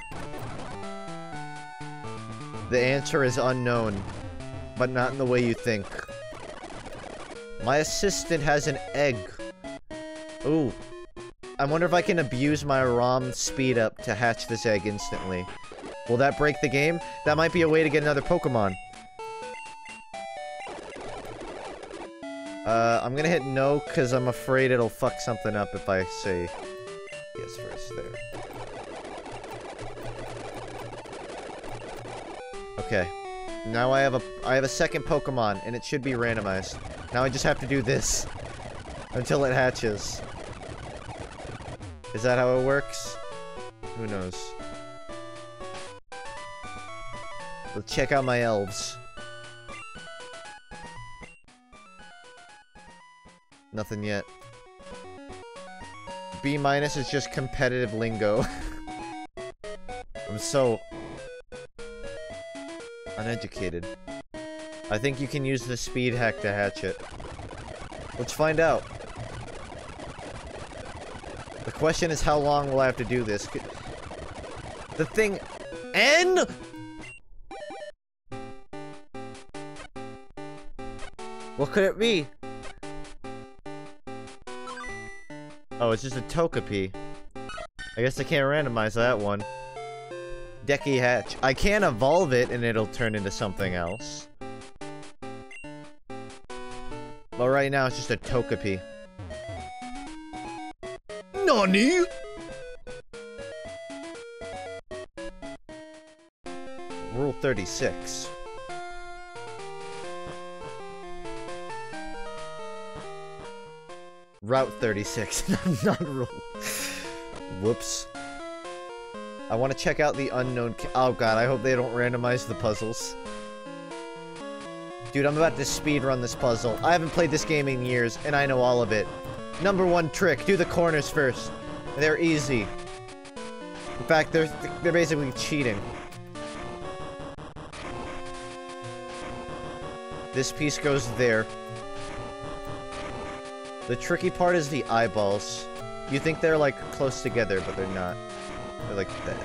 The answer is unknown, but not in the way you think. My assistant has an egg. Ooh. I wonder if I can abuse my ROM speed up to hatch this egg instantly. Will that break the game? That might be a way to get another Pokemon. I'm gonna hit no, because I'm afraid it'll fuck something up if I say yes first there. Okay. Now I have a second Pokemon, and it should be randomized. Now I just have to do this until it hatches. Is that how it works? Who knows? Let's check out my elves. Nothing yet. B- is just competitive lingo. I'm so uneducated. I think you can use the speed hack to hatch it. Let's find out. The question is, how long will I have to do this? The thing... N? What could it be? Oh, it's just a Togepi. I guess I can't randomize that one. Decky Hatch. I can evolve it and it'll turn into something else. But right now, it's just a Togepi. NANI?! Rule 36. Route 36, not rule. Whoops. I want to check out the unknown oh god, I hope they don't randomize the puzzles. Dude, I'm about to speedrun this puzzle. I haven't played this game in years, and I know all of it. Number 1 trick, do the corners first. They're easy. In fact, they're basically cheating. This piece goes there. The tricky part is the eyeballs. You think they're, like, close together, but they're not. They're like that.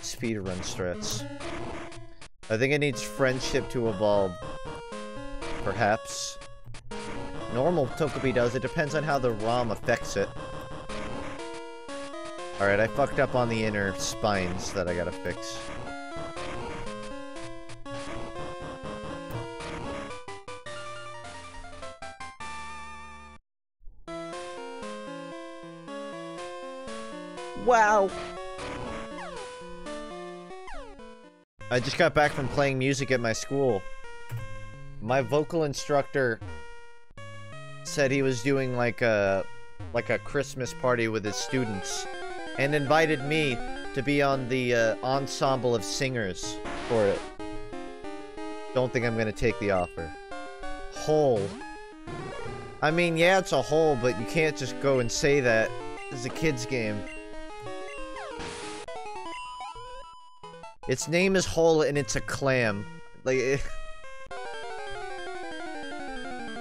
Speedrun strats. I think it needs friendship to evolve. Perhaps. Normal Togepi does. It depends on how the ROM affects it. Alright, I fucked up on the inner spines that I gotta fix. Wow! I just got back from playing music at my school. My vocal instructor said he was doing like a Christmas party with his students. And invited me to be on the ensemble of singers for it. Don't think I'm gonna take the offer. Hole. I mean, yeah, it's a hole, but you can't just go and say that. It's a kid's game. Its name is Hole and it's a clam. Like,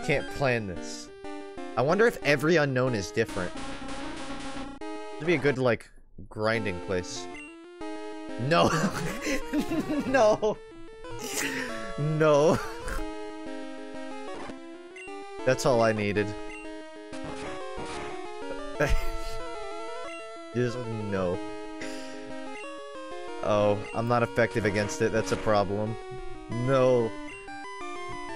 can't plan this. I wonder if every unknown is different. It'd be a good, like, grinding place. No! No! No! That's all I needed. Just no. Oh, I'm not effective against it, that's a problem. No.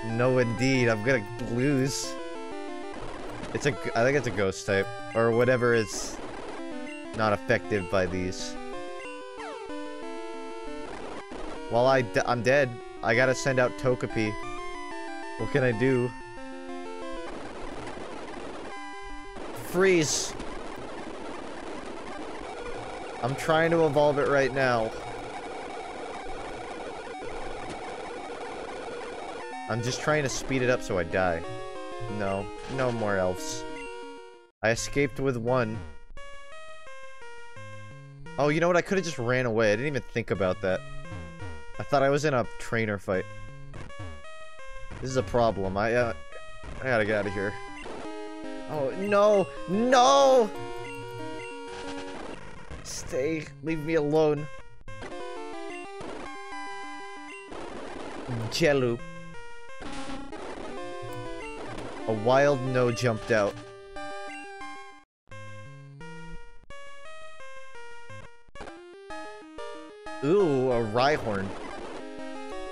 No indeed, I'm gonna lose. I think it's a ghost type. Or whatever is not effective by these. Well, I'm dead. I gotta send out Togepi. What can I do? Freeze! I'm trying to evolve it right now. I'm just trying to speed it up so I die. No. No more elves. I escaped with one. Oh, you know what? I could've just ran away. I didn't even think about that. I thought I was in a trainer fight. This is a problem. I gotta get out of here. Oh, no! No! Stay. Leave me alone. Jello. A wild no jumped out. Ooh, a Rhyhorn.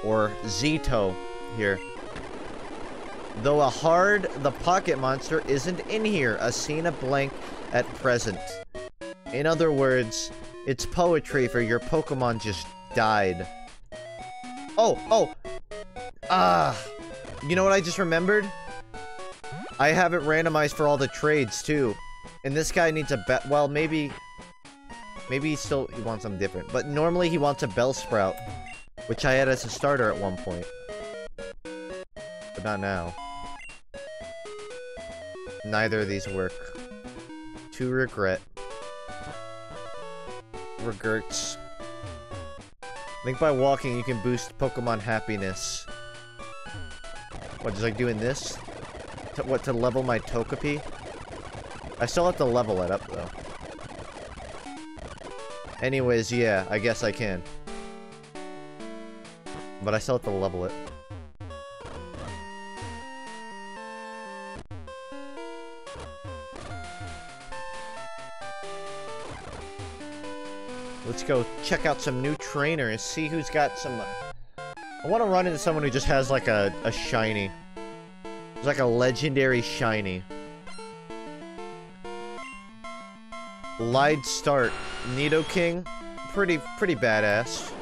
Or Zito here. Though the pocket monster isn't in here. Asina blank at present. In other words, it's poetry for your Pokemon just died. Oh! You know what I just remembered? I have it randomized for all the trades, too. And this guy needs a well, maybe he wants something different. But normally he wants a Bellsprout, which I had as a starter at one point. But not now. Neither of these work. To regret. Regrets. I think by walking you can boost Pokemon happiness. What, just like doing this? To level my Togepi? I still have to level it up, though. Anyways, yeah, I guess I can. But I still have to level it. Let's go check out some new trainers, see who's got some... I want to run into someone who just has, like, a shiny. It's like a legendary shiny. Lied Start. Nidoking. Pretty badass.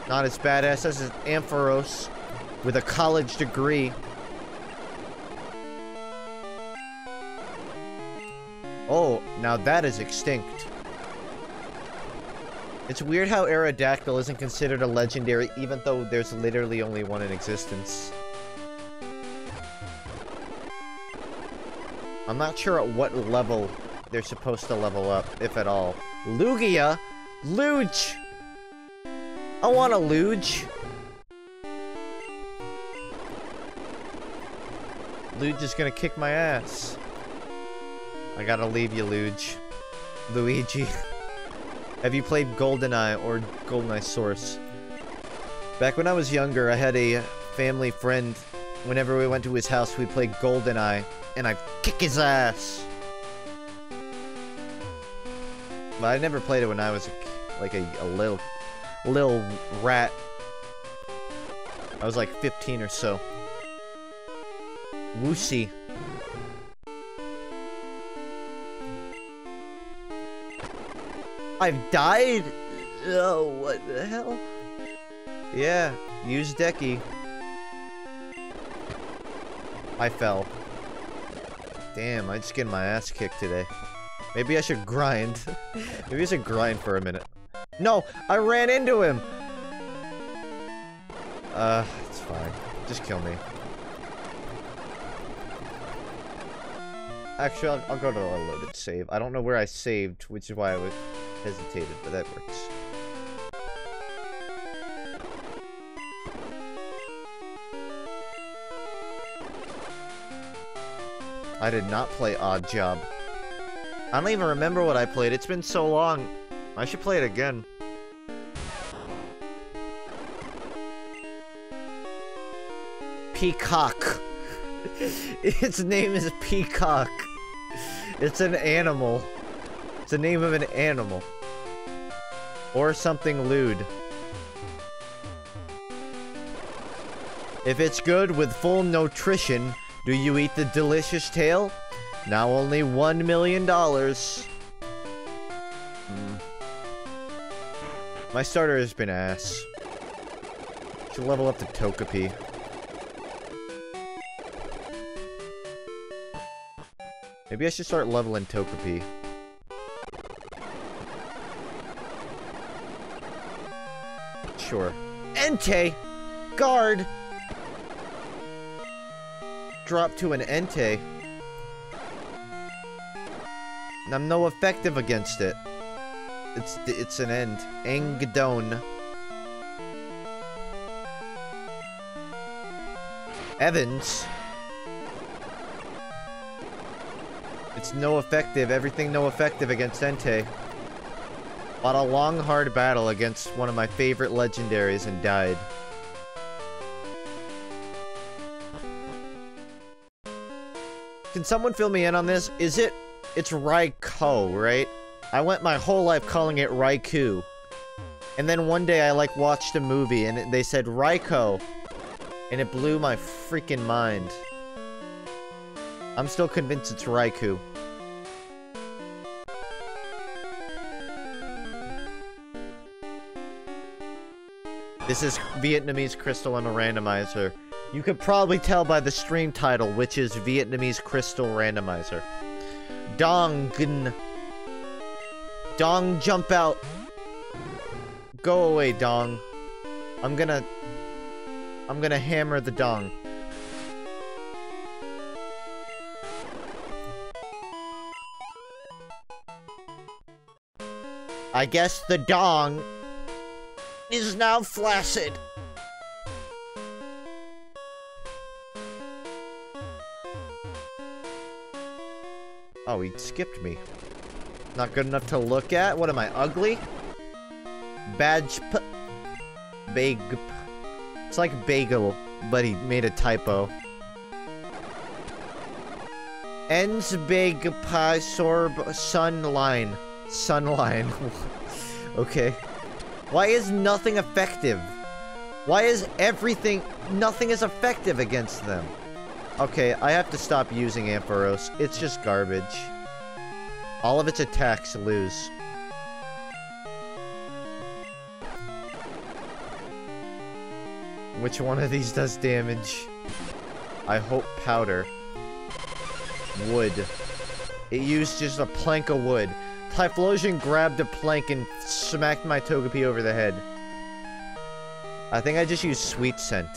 Not as badass as Ampharos with a college degree. Oh, now that is extinct. It's weird how Aerodactyl isn't considered a legendary even though there's literally only one in existence. I'm not sure at what level they're supposed to level up, if at all. Lugia? Luge! I want a Luge. Luge is gonna kick my ass. I gotta leave you, Luge. Luigi. Have you played GoldenEye or GoldenEye Source? Back when I was younger, I had a family friend. Whenever we went to his house, we played GoldenEye, and I'd kick his ass. But I never played it when I was like a little rat. I was like 15 or so. Woosie. I've died? Oh, what the hell? Yeah, use Decky. I fell. Damn, I just getting my ass kicked today. Maybe I should grind. Maybe I should grind for a minute. No, I ran into him! It's fine. Just kill me. Actually, I'll go to a loaded save. I don't know where I saved, which is why I hesitated, but that works. I did not play Odd Job. I don't even remember what I played. It's been so long. I should play it again. Peacock. Its name is Peacock. It's an animal. It's the name of an animal. Or something lewd. If it's good with full nutrition, do you eat the delicious tail? Now only $1 million. My starter has been ass. Should level up to Togepi. Maybe I should start leveling Togepi. Sure. Entei! Guard! Drop to an Entei. And I'm no effective against it. It's an end. Engadone. Evans. It's no effective. Everything no effective against Entei. Fought a long, hard battle against one of my favorite legendaries and died. Can someone fill me in on this? It's Raikou, right? I went my whole life calling it Raikou. And then one day I, like, watched a movie and they said Raikou. And it blew my freaking mind. I'm still convinced it's Raikou. This is Vietnamese Crystal and a Randomizer. You could probably tell by the stream title, which is Vietnamese Crystal Randomizer. Dong. Dong, jump out. Go away, Dong. I'm gonna hammer the Dong. I guess the Dong is now flaccid. Oh, he skipped me. Not good enough to look at? What am I, ugly? Badge p... Bag... It's like bagel, but he made a typo. Ends big pie sorb sunline. Sunline. Okay. Why is nothing effective? Why is everything... Nothing is effective against them? Okay, I have to stop using Ampharos. It's just garbage. All of its attacks lose. Which one of these does damage? I hope powder. Wood. It used just a plank of wood. Typhlosion grabbed a plank and smacked my Togepi over the head. I think I just used Sweet Scent.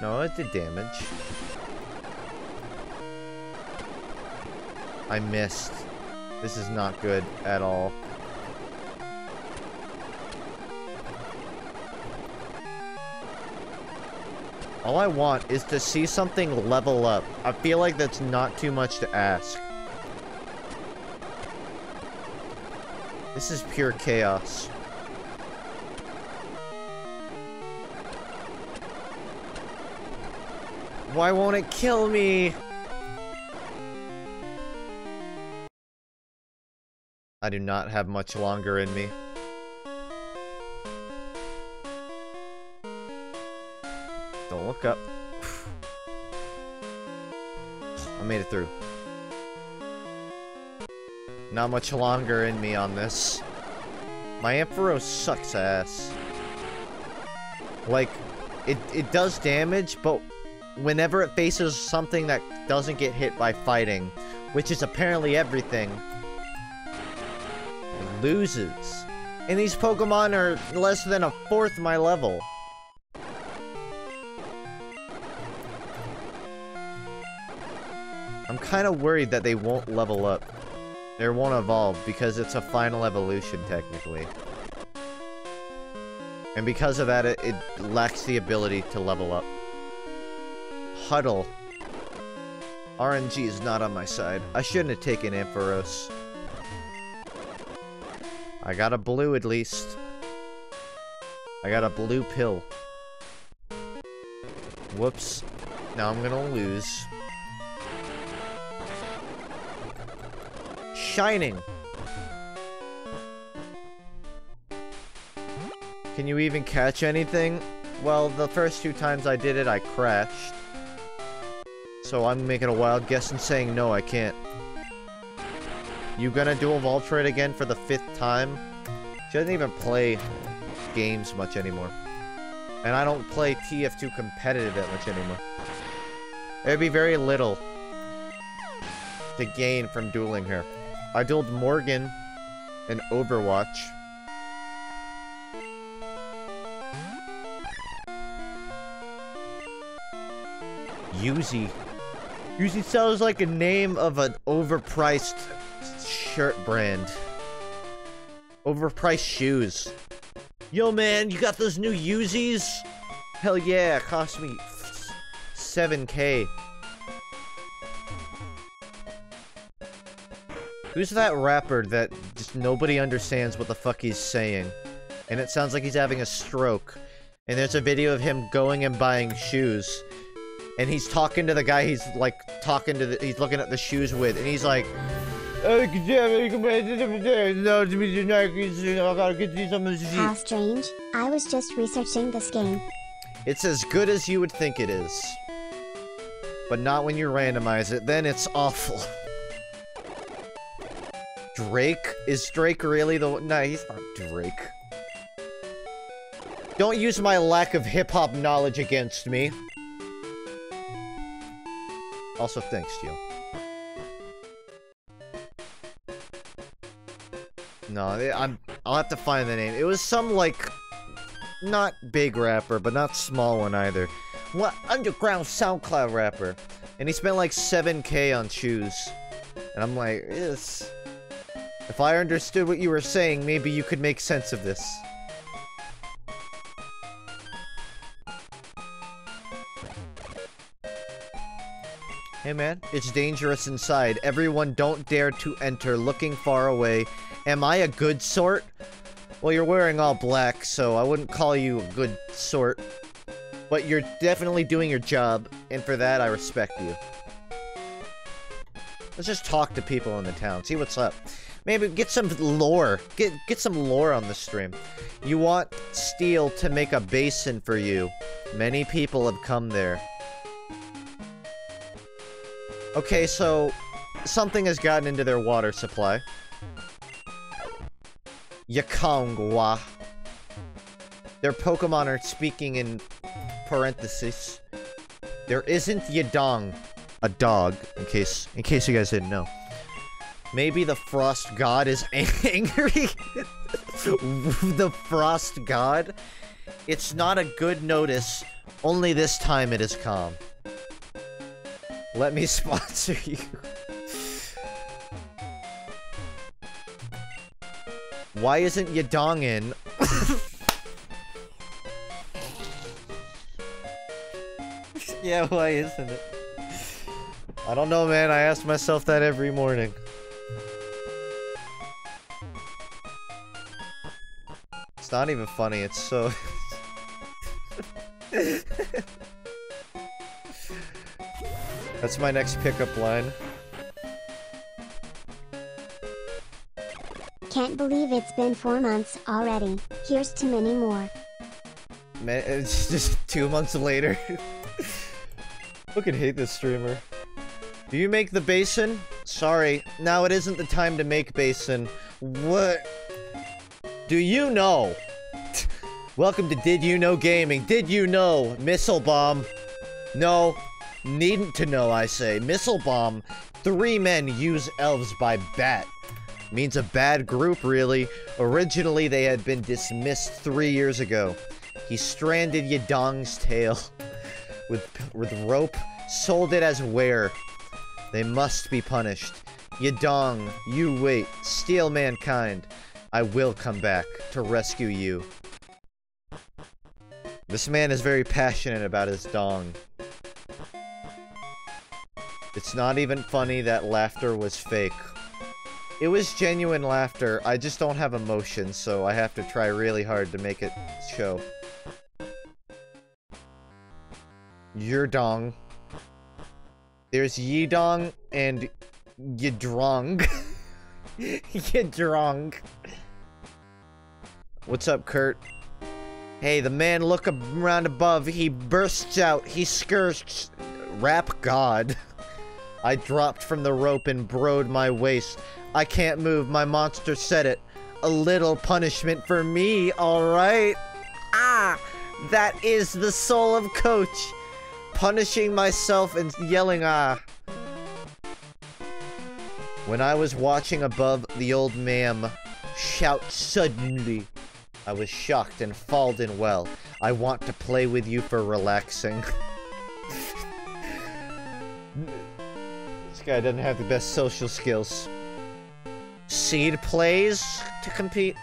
No, it did damage. I missed. This is not good at all. All I want is to see something level up. I feel like that's not too much to ask. This is pure chaos. Why won't it kill me? I do not have much longer in me. Don't look up. I made it through. Not much longer in me on this. My Ampharos sucks ass. Like, it does damage, but whenever it faces something that doesn't get hit by fighting, which is apparently everything, it loses. And these Pokemon are less than a fourth my level. I'm kind of worried that they won't level up. They won't evolve because it's a final evolution, technically. And because of that, it lacks the ability to level up. Huddle. RNG is not on my side. I shouldn't have taken Ampharos. I got a blue at least. I got a blue pill. Whoops. Now I'm gonna lose. Shining! Can you even catch anything? Well, the first 2 times I did it, I crashed. So I'm making a wild guess and saying no, I can't. You gonna dual Voltrate again for the 5th time? She doesn't even play games much anymore. And I don't play TF2 competitive that much anymore. There'd be very little to gain from dueling her. I dueled Morgan in Overwatch. Yuzi. Yuzi sounds like a name of an overpriced shirt brand. Overpriced shoes. Yo man, you got those new Uzis? Hell yeah, it cost me 7K. Who's that rapper that just nobody understands what the fuck he's saying? And it sounds like he's having a stroke. And there's a video of him going and buying shoes. And he's talking to the guy he's like he's looking at the shoes with, and he's like, How strange. I was just researching this game. It's as good as you would think it is. But not when you randomize it, then it's awful. Drake? Is Drake really the one? Nah, he's not Drake. Don't use my lack of hip-hop knowledge against me. Also, thanks, Gio. No, I'll have to find the name. It was some, like, not big rapper, but not small one either. What? Underground SoundCloud rapper. And he spent, like, 7K on shoes. And I'm like, yes. If I understood what you were saying, maybe you could make sense of this. Hey man, it's dangerous inside. Everyone don't dare to enter, looking far away. Am I a good sort? Well, you're wearing all black, so I wouldn't call you a good sort. But you're definitely doing your job, and for that, I respect you. Let's just talk to people in the town, see what's up. Maybe get some lore. Get some lore on the stream. You want steel to make a basin for you. Many people have come there. Okay, so something has gotten into their water supply. Yakongwa. Their Pokemon are speaking in parentheses. There isn't Yadong, a dog, in case you guys didn't know. Maybe the Frost God is angry? The Frost God? It's not a good notice, only this time it is calm. Let me sponsor you. Why isn't Yadong in? Yeah, why isn't it? I don't know, man. I ask myself that every morning. It's not even funny. It's so... That's my next pickup line. Can't believe it's been 4 months already. Here's to many more. Man, it's just 2 months later. I fucking hate this streamer. Do you make the basin? Sorry, now it isn't the time to make basin. What? Do you know? Welcome to Did You Know Gaming. Did you know? Missile bomb. No. Needn't to know, I say. Missile bomb. 3 men use elves by bat. Means a bad group, really. Originally, they had been dismissed 3 years ago. He stranded Yadong's tail with rope, sold it as ware. They must be punished. Yadong, you wait. Steal mankind. I will come back to rescue you. This man is very passionate about his dong. It's not even funny that laughter was fake. It was genuine laughter. I just don't have emotion, so I have to try really hard to make it show. Your dong. There's Yidong and Yidrong. Yidrong. What's up, Kurt? Hey, the man look around above. He bursts out. He skirts. Rap God. I dropped from the rope and broed my waist. I can't move. My monster said it. A little punishment for me, alright? Ah! That is the soul of Coach. Punishing myself and yelling ah. When I was watching above, the old ma'am shout suddenly. I was shocked and falled in well. I want to play with you for relaxing. This guy doesn't have the best social skills. Seed plays to compete?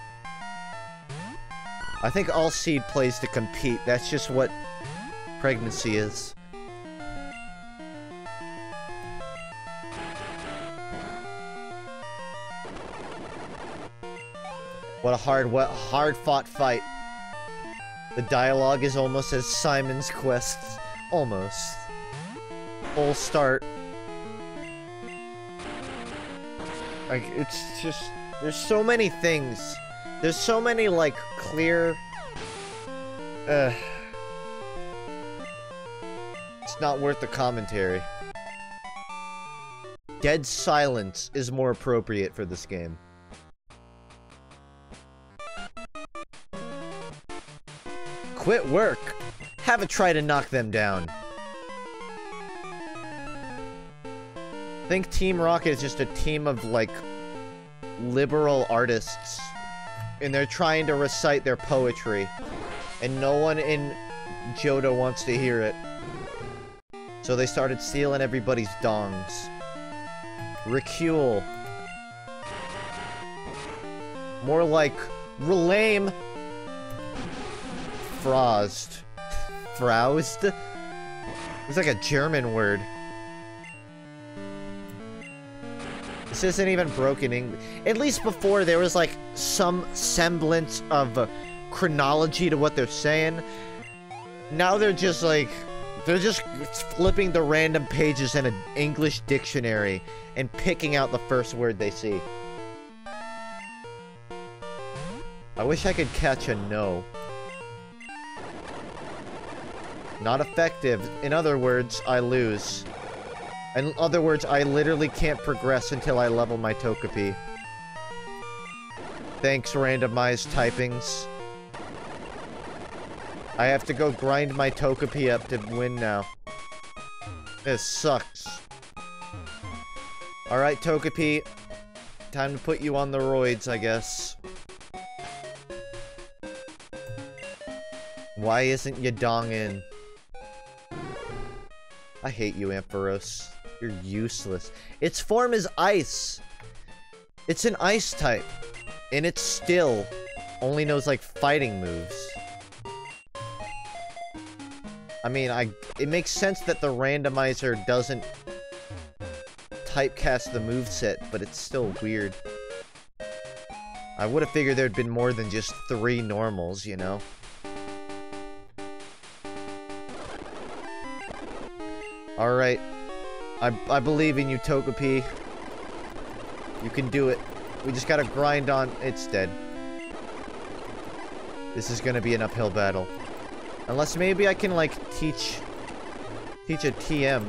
I think all seed plays to compete. That's just what pregnancy is. What a hard-fought fight. The dialogue is almost as Simon's Quest. Almost. Full start. Like, it's just... There's so many things. There's so many, like, clear... It's not worth the commentary. Dead silence is more appropriate for this game. Quit work. Have a try to knock them down. Think Team Rocket is just a team of, like, liberal artists. And they're trying to recite their poetry. And no one in Johto wants to hear it. So they started stealing everybody's dongs. Recule. More like, relame. Frost. Froust? It's like a German word. This isn't even broken English. At least before, there was, like, some semblance of chronology to what they're saying. Now they're just, like... They're just flipping the random pages in an English dictionary and picking out the first word they see. I wish I could catch a no. Not effective. In other words, I lose. In other words, I literally can't progress until I level my Togepi. Thanks, randomized typings. I have to go grind my Togepi up to win now. This sucks. Alright, Togepi. Time to put you on the roids, I guess. Why isn't you dong in? I hate you, Ampharos. You're useless. Its form is ice. It's an ice type. And it still only knows, like, fighting moves. I mean, it makes sense that the randomizer doesn't typecast the moveset, but it's still weird. I would have figured there'd been more than just 3 normals, you know? Alright. I believe in you, Togepi. You can do it. We just gotta grind on... It's dead. This is gonna be an uphill battle. Unless maybe I can, like, teach a TM.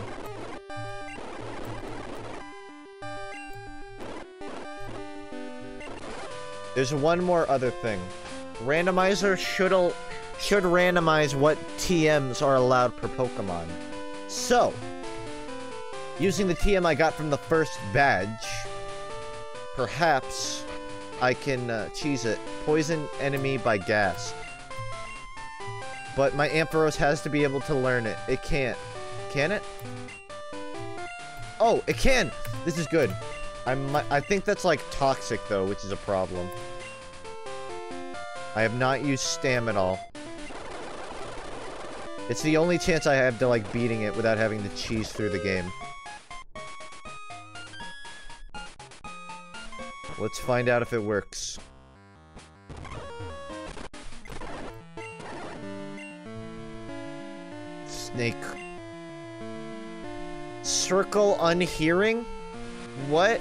There's one more other thing. Randomizer should randomize what TMs are allowed per Pokemon. So, using the TM I got from the first badge, perhaps I can cheese it. Poison enemy by gas. But my Ampharos has to be able to learn it. It can't. Can it? Oh, it can! This is good. I think that's, like, toxic, though, which is a problem. I have not used Stam at all. It's the only chance I have to, like, beating it without having to cheese through the game. Let's find out if it works. Snake. Circle unhearing? What?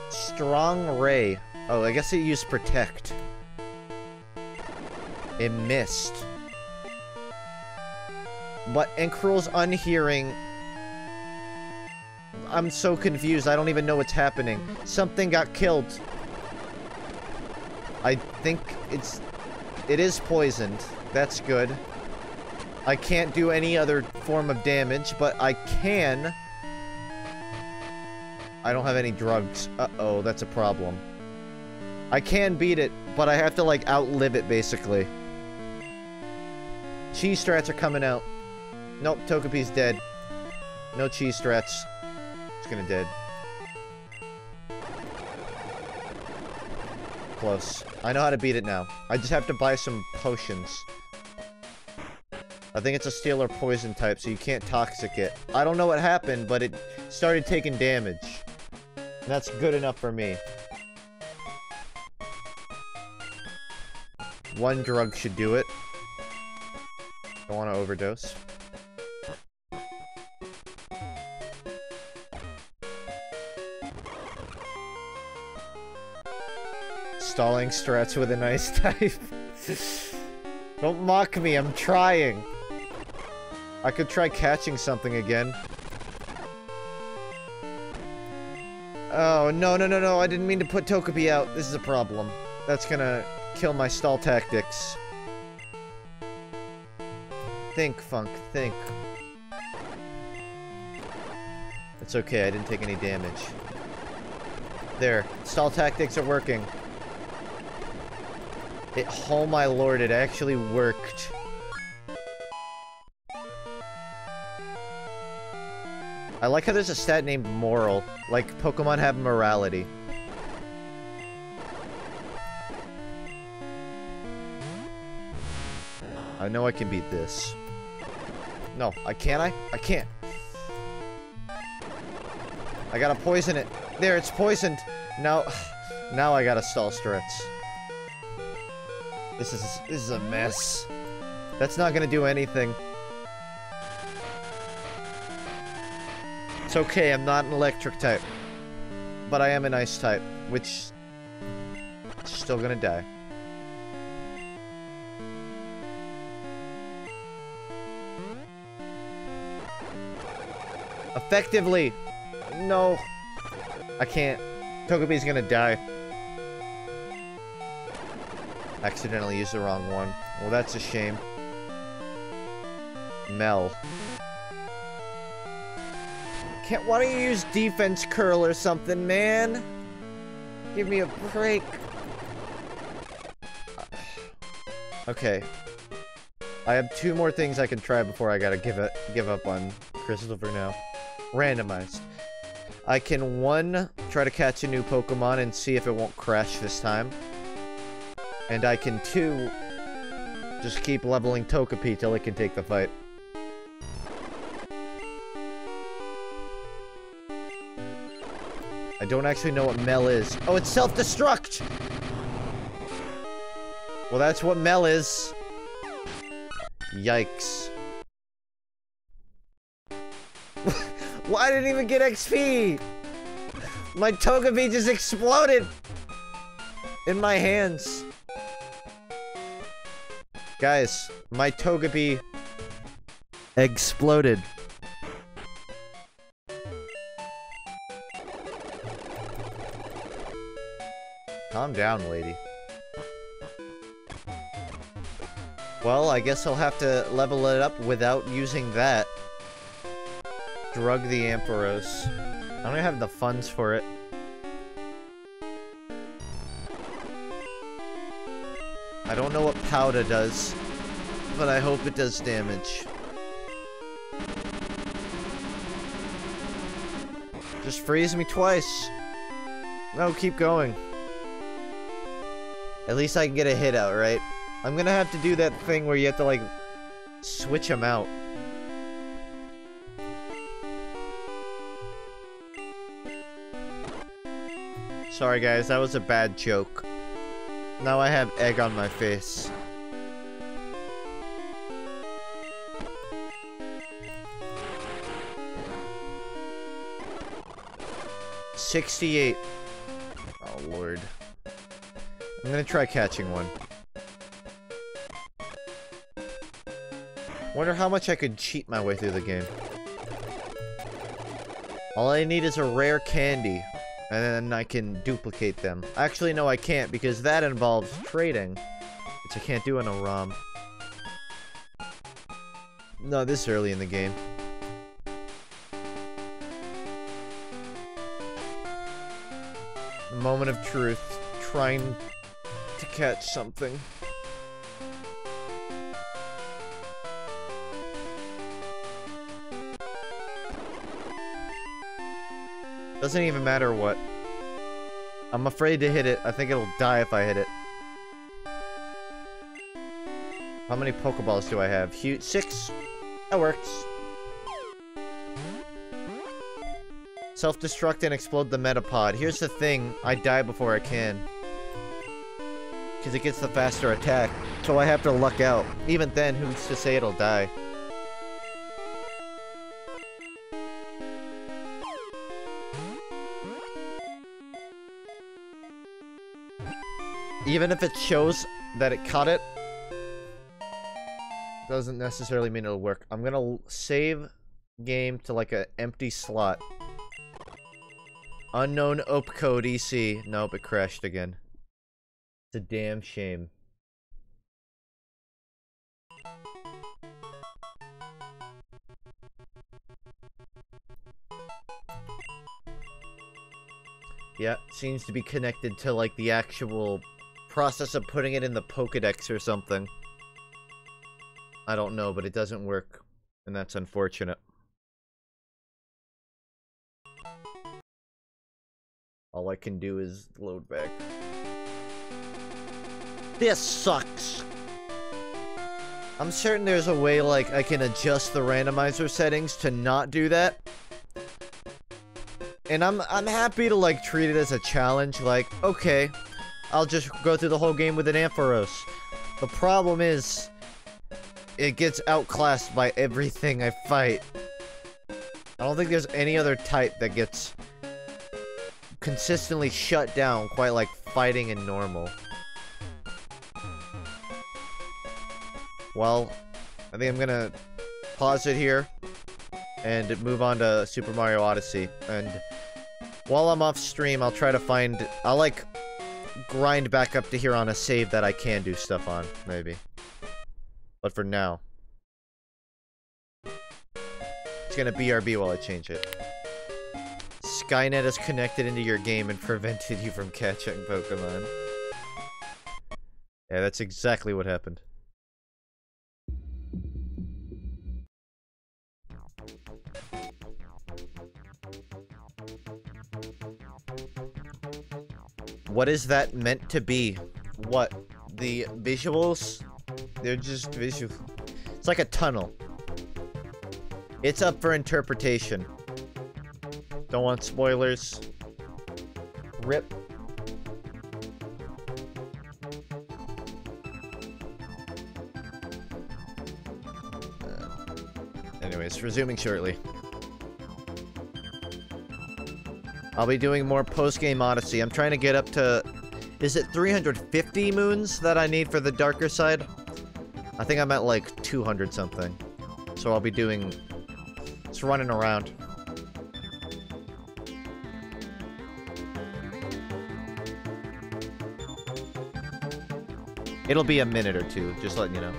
Strong ray. Oh, I guess it used protect. It missed. But Encrul's unhearing... I'm so confused, I don't even know what's happening. Something got killed. I think it is poisoned. That's good. I can't do any other form of damage, but I can... I don't have any drugs. Uh-oh, that's a problem. I can beat it, but I have to, like, outlive it, basically. Cheese strats are coming out. Nope, Togepi's dead. No cheese strats. It's gonna dead. Close. I know how to beat it now. I just have to buy some potions. I think it's a steel or poison type, so you can't toxic it. I don't know what happened, but it started taking damage. And that's good enough for me. One drug should do it. Don't want to overdose. Stalling strats with an ice type. Don't mock me, I'm trying. I could try catching something again. Oh, no, no, no, no, I didn't mean to put Togepi out. This is a problem. That's gonna kill my stall tactics. Think, Funk, think. It's okay, I didn't take any damage. There, stall tactics are working. Oh my lord, it actually worked. I like how there's a stat named Moral. Like, Pokemon have morality. I know I can beat this. No, I can't. I can't. I gotta poison it. There, it's poisoned. Now I gotta stall strats. This is a mess. That's not gonna do anything. It's okay, I'm not an electric type. But I am an ice type, which still gonna die. Effectively! No! I can't. Togepi's gonna die. Accidentally used the wrong one. Well, that's a shame. Mel. Why don't you use defense curl or something, man? Give me a break. Okay. I have 2 more things I can try before I gotta give up on Crystal for now. Randomized. I can 1, try to catch a new Pokemon and see if it won't crash this time. And I can 2, just keep leveling Togepi till it can take the fight. I don't actually know what Mel is. Oh, it's self-destruct! Well, that's what Mel is. Yikes. Well, I didn't even get XP! My Togepi just exploded! In my hands. Guys, my Togepi exploded. Calm down, lady. Well, I guess I'll have to level it up without using that. Drug the Ampharos. I don't even have the funds for it. I don't know what powder does, but I hope it does damage. Just freeze me twice. No, keep going. At least I can get a hit out, right? I'm gonna have to do that thing where you have to, like, switch them out. Sorry guys, that was a bad joke. Now I have egg on my face. $68. Oh lord. I'm gonna try catching one. Wonder how much I could cheat my way through the game. All I need is a rare candy, and then I can duplicate them. Actually, no, I can't, because that involves trading, which I can't do in a ROM. No, this early in the game. Moment of truth. Trying to catch something. Doesn't even matter what. I'm afraid to hit it. I think it'll die if I hit it. How many Pokeballs do I have? 6. That works. Self-destruct and explode the Metapod. Here's the thing. I die before I can. Because it gets the faster attack. So I have to luck out. Even then, who's to say it'll die? Even if it shows that it caught it, doesn't necessarily mean it'll work. I'm gonna save game to like an empty slot. Unknown opcode EC. Nope, it crashed again. It's a damn shame. Yeah, seems to be connected to like the actual process of putting it in the Pokedex or something. I don't know, but it doesn't work, and that's unfortunate. All I can do is load back. This sucks! I'm certain there's a way, like, I can adjust the randomizer settings to not do that. And I'm happy to, like, treat it as a challenge, like, okay, I'll just go through the whole game with an Ampharos. The problem is, it gets outclassed by everything I fight. I don't think there's any other type that gets consistently shut down quite like fighting in normal. Well, I think I'm gonna pause it here and move on to Super Mario Odyssey. And while I'm off stream, I'll try to find... I'll, like, grind back up to here on a save that I can do stuff on, maybe. But for now... It's gonna BRB while I change it. Skynet is connected into your game and prevented you from catching Pokemon. Yeah, that's exactly what happened. What is that meant to be? What? The visuals? They're just visual. It's like a tunnel. It's up for interpretation. Don't want spoilers. Rip. Anyways, resuming shortly. I'll be doing more post-game Odyssey. I'm trying to get up to... Is it 350 moons that I need for the darker side? I think I'm at like 200 something. So I'll be doing... Just running around. It'll be a minute or two, just letting you know.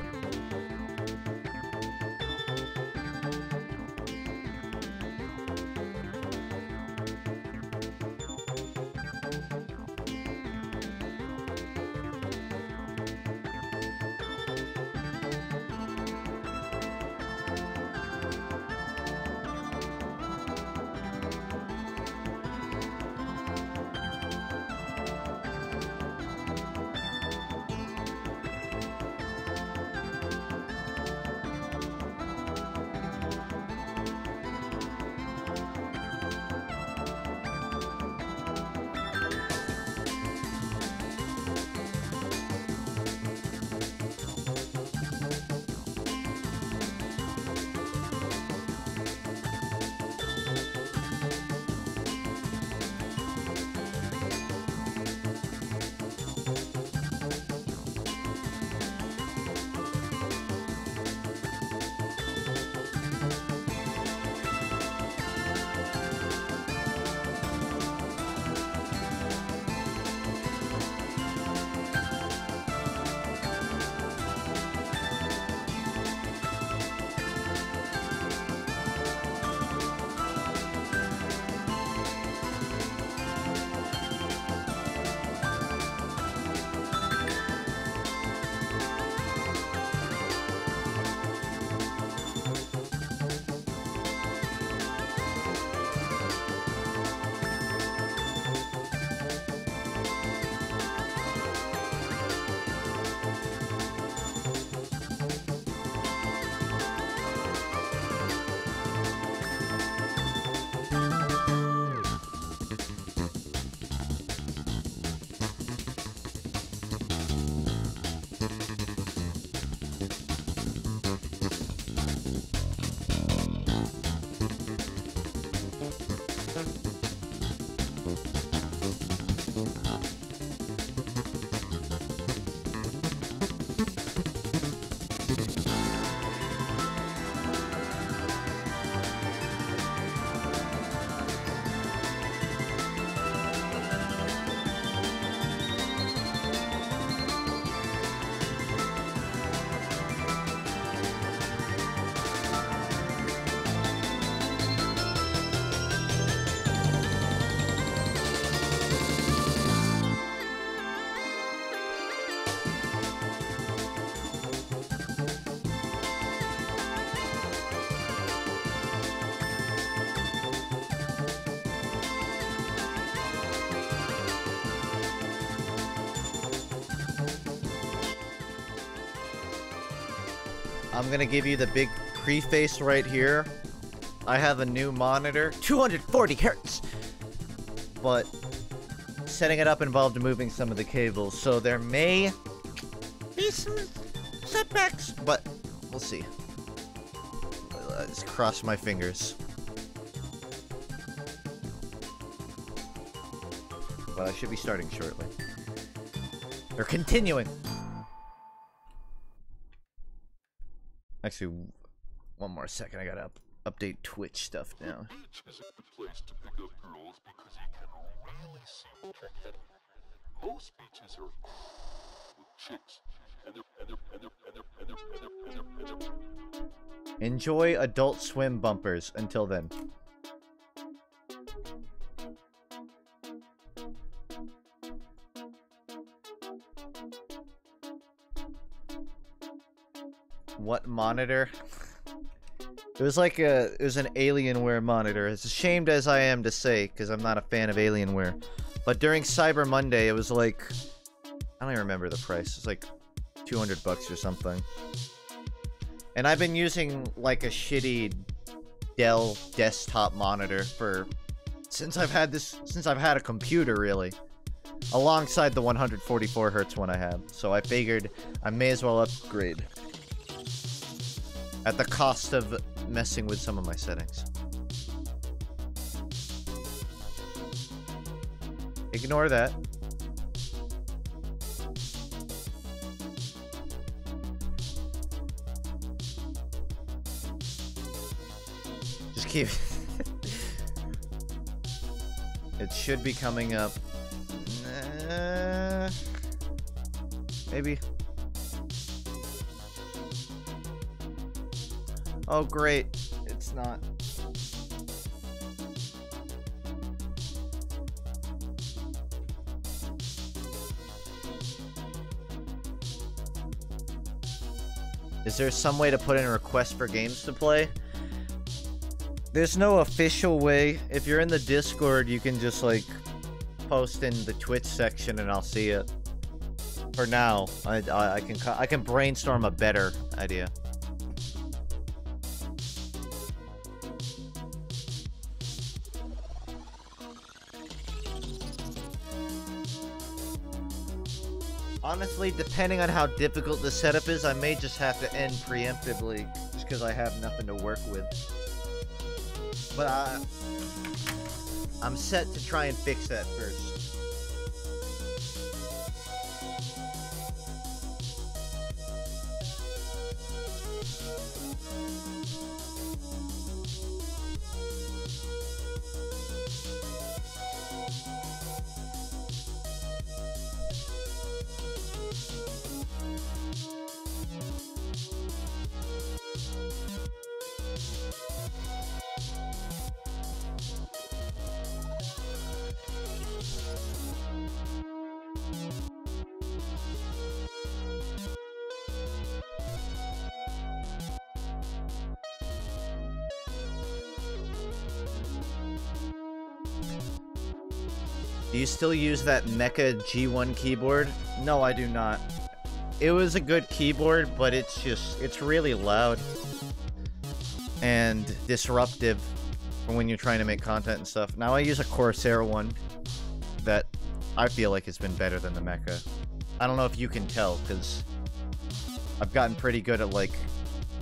I'm gonna give you the big preface right here. I have a new monitor, 240 hertz, but setting it up involved moving some of the cables, so there may be some setbacks, but we'll see. Let's cross my fingers. Well, I should be starting shortly. Or continuing. Actually, one more second. I gotta update Twitch stuff now. Beach is a good place to pick up girls because you can really see what you're getting. Most beaches are with chicks, Enjoy Adult Swim bumpers. Until then. What monitor? It was like it was an Alienware monitor. As ashamed as I am to say, because I'm not a fan of Alienware. But during Cyber Monday, it was like, I don't even remember the price. It's like 200 bucks or something. And I've been using like a shitty Dell desktop monitor since I've had a computer, really. Alongside the 144 hertz one I have. So I figured I may as well upgrade. At the cost of messing with some of my settings. Ignore that. Just keep... It should be coming up. Maybe. Oh, great. It's not. Is there some way to put in a request for games to play? There's no official way. If you're in the Discord, you can just, like, post in the Twitch section and I'll see it. For now, I can brainstorm a better idea. Honestly, depending on how difficult the setup is, I may just have to end preemptively, just because I have nothing to work with. But I'm set to try and fix that first. Do you still use that Mecha G1 keyboard? No, I do not. It was a good keyboard, but it's really loud and disruptive for when you're trying to make content and stuff. Now I use a Corsair one that I feel like has been better than the Mecha. I don't know if you can tell, because I've gotten pretty good at, like,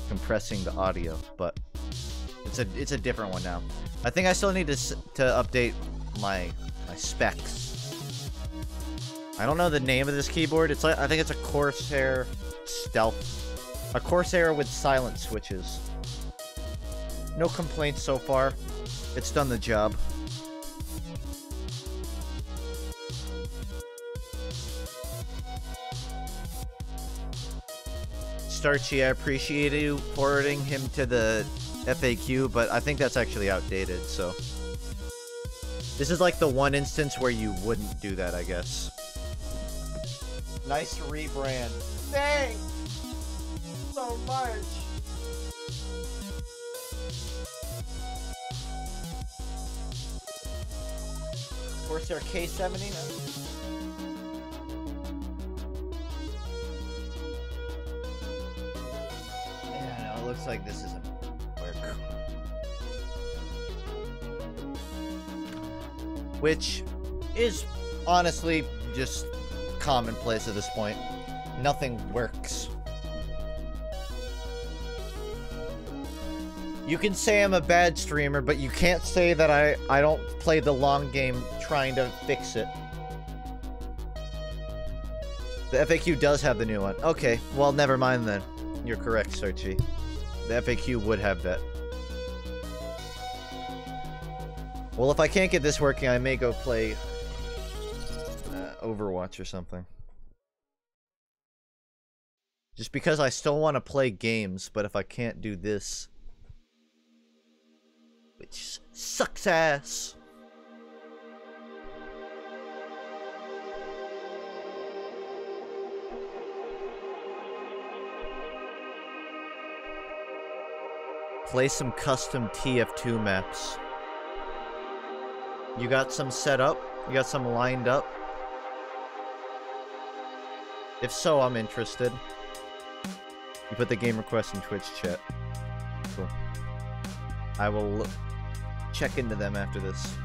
compressing the audio, but it's a different one now. I think I still need to update my specs. I don't know the name of this keyboard. It's like, I think it's a Corsair Stealth. A Corsair with silent switches. No complaints so far. It's done the job. Starchy, I appreciate you forwarding him to the FAQ, but I think that's actually outdated, so... This is like the one instance where you wouldn't do that, I guess. Nice rebrand. Thanks so much. Corsair K70. Yeah, no, it looks like this isn't work. Which is honestly just commonplace at this point. Nothing works. You can say I'm a bad streamer, but you can't say that I don't play the long game trying to fix it. The FAQ does have the new one. Okay, well, never mind then. You're correct, Searchy. The FAQ would have that. Well, if I can't get this working, I may go play Overwatch or something. Just because I still want to play games, but if I can't do this, which sucks ass. Play some custom TF2 maps. You got some set up? You got some lined up? If so, I'm interested. You put the game request in Twitch chat. Cool. I will check into them after this.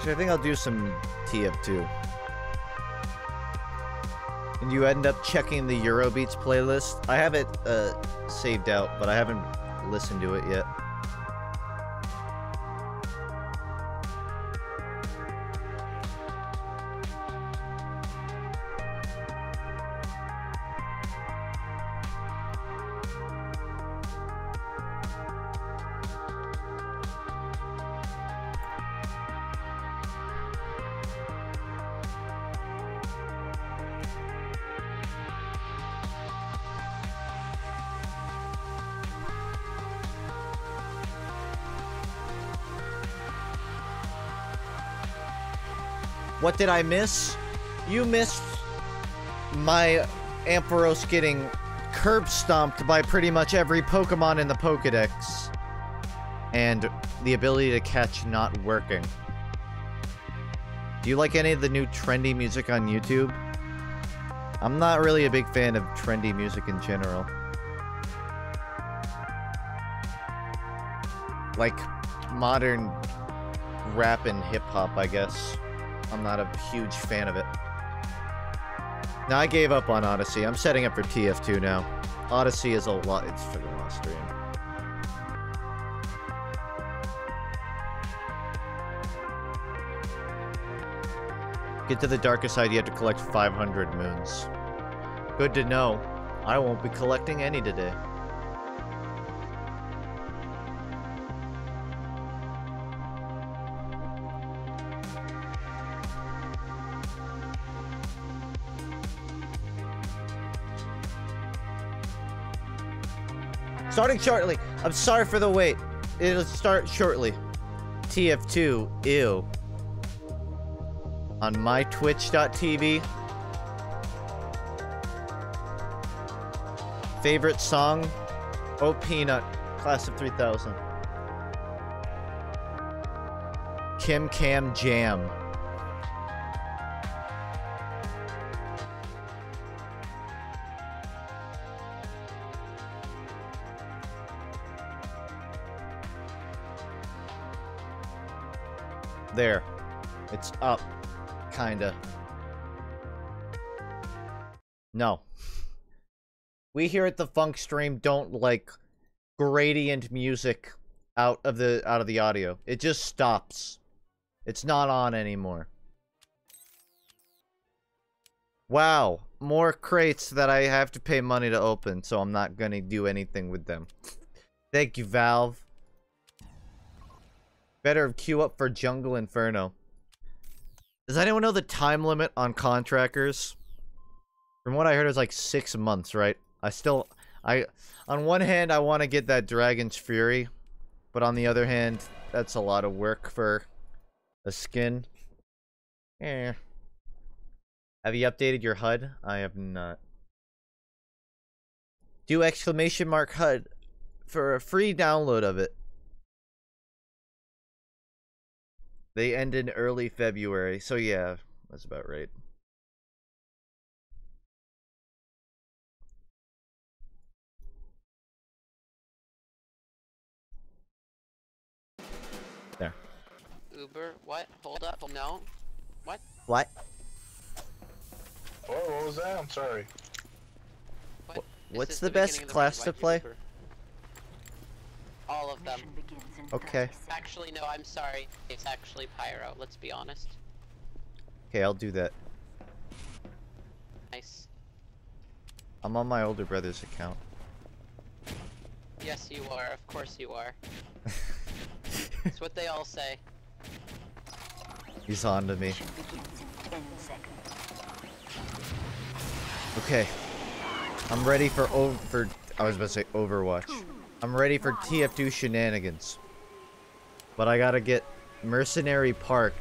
I think I'll do some TF2. And you end up checking the Eurobeats playlist. I have it saved out, but I haven't listened to it yet. What did I miss? You missed my Ampharos getting curb stomped by pretty much every Pokemon in the Pokedex. And the ability to catch not working. Do you like any of the new trendy music on YouTube? I'm not really a big fan of trendy music in general. Like modern rap and hip-hop, I guess. I'm not a huge fan of it. Now, I gave up on Odyssey. I'm setting up for TF2 now. Odyssey is a lot. It's for the last stream. Get to the darkest side, you have to collect 500 moons. Good to know. I won't be collecting any today. Starting shortly. I'm sorry for the wait. It'll start shortly. TF2, ew. On my twitch.tv. Favorite song? Oh Peanut, Class of 3000. Kim Cam Jam. There. It's up. Kinda. No. We here at the Funk stream don't like gradient music out of the audio. It just stops. It's not on anymore. Wow. More crates that I have to pay money to open, so I'm not gonna do anything with them. Thank you, Valve. Better queue up for Jungle Inferno. Does anyone know the time limit on contractors? From what I heard, it was like 6 months, right? On one hand, I want to get that Dragon's Fury. But on the other hand, that's a lot of work for a skin. Eh. Have you updated your HUD? I have not. Do exclamation mark HUD for a free download of it. They end in early February, so yeah, that's about right. There. Uber, what? Hold up, no. What? What? What was that? I'm sorry. What? What's the best class to play? All of them. Okay. Actually, no, I'm sorry. It's actually Pyro, let's be honest. Okay, I'll do that. Nice. I'm on my older brother's account. Yes, you are. Of course you are. That's what they all say. He's on to me. Okay. I'm ready for I was about to say Overwatch. I'm ready for TF2 shenanigans. But I gotta get Mercenary Park,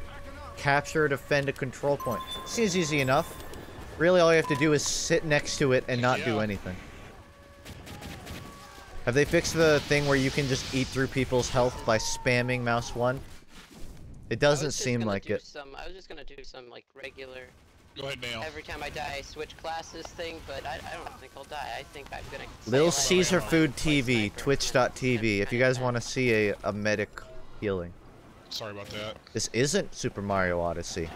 capture, defend a control point. Seems easy enough. Really, all you have to do is sit next to it and not do anything. Have they fixed the thing where you can just eat through people's health by spamming mouse 1? It doesn't seem like it. I was just gonna do some, like, regular... Go ahead, Nail. Every time I die, I switch classes thing, but I don't think I'll die. I think I'm gonna... Lil Caesar Food TV, twitch.tv, if you guys want to see a medic healing. Sorry about that. This isn't Super Mario Odyssey.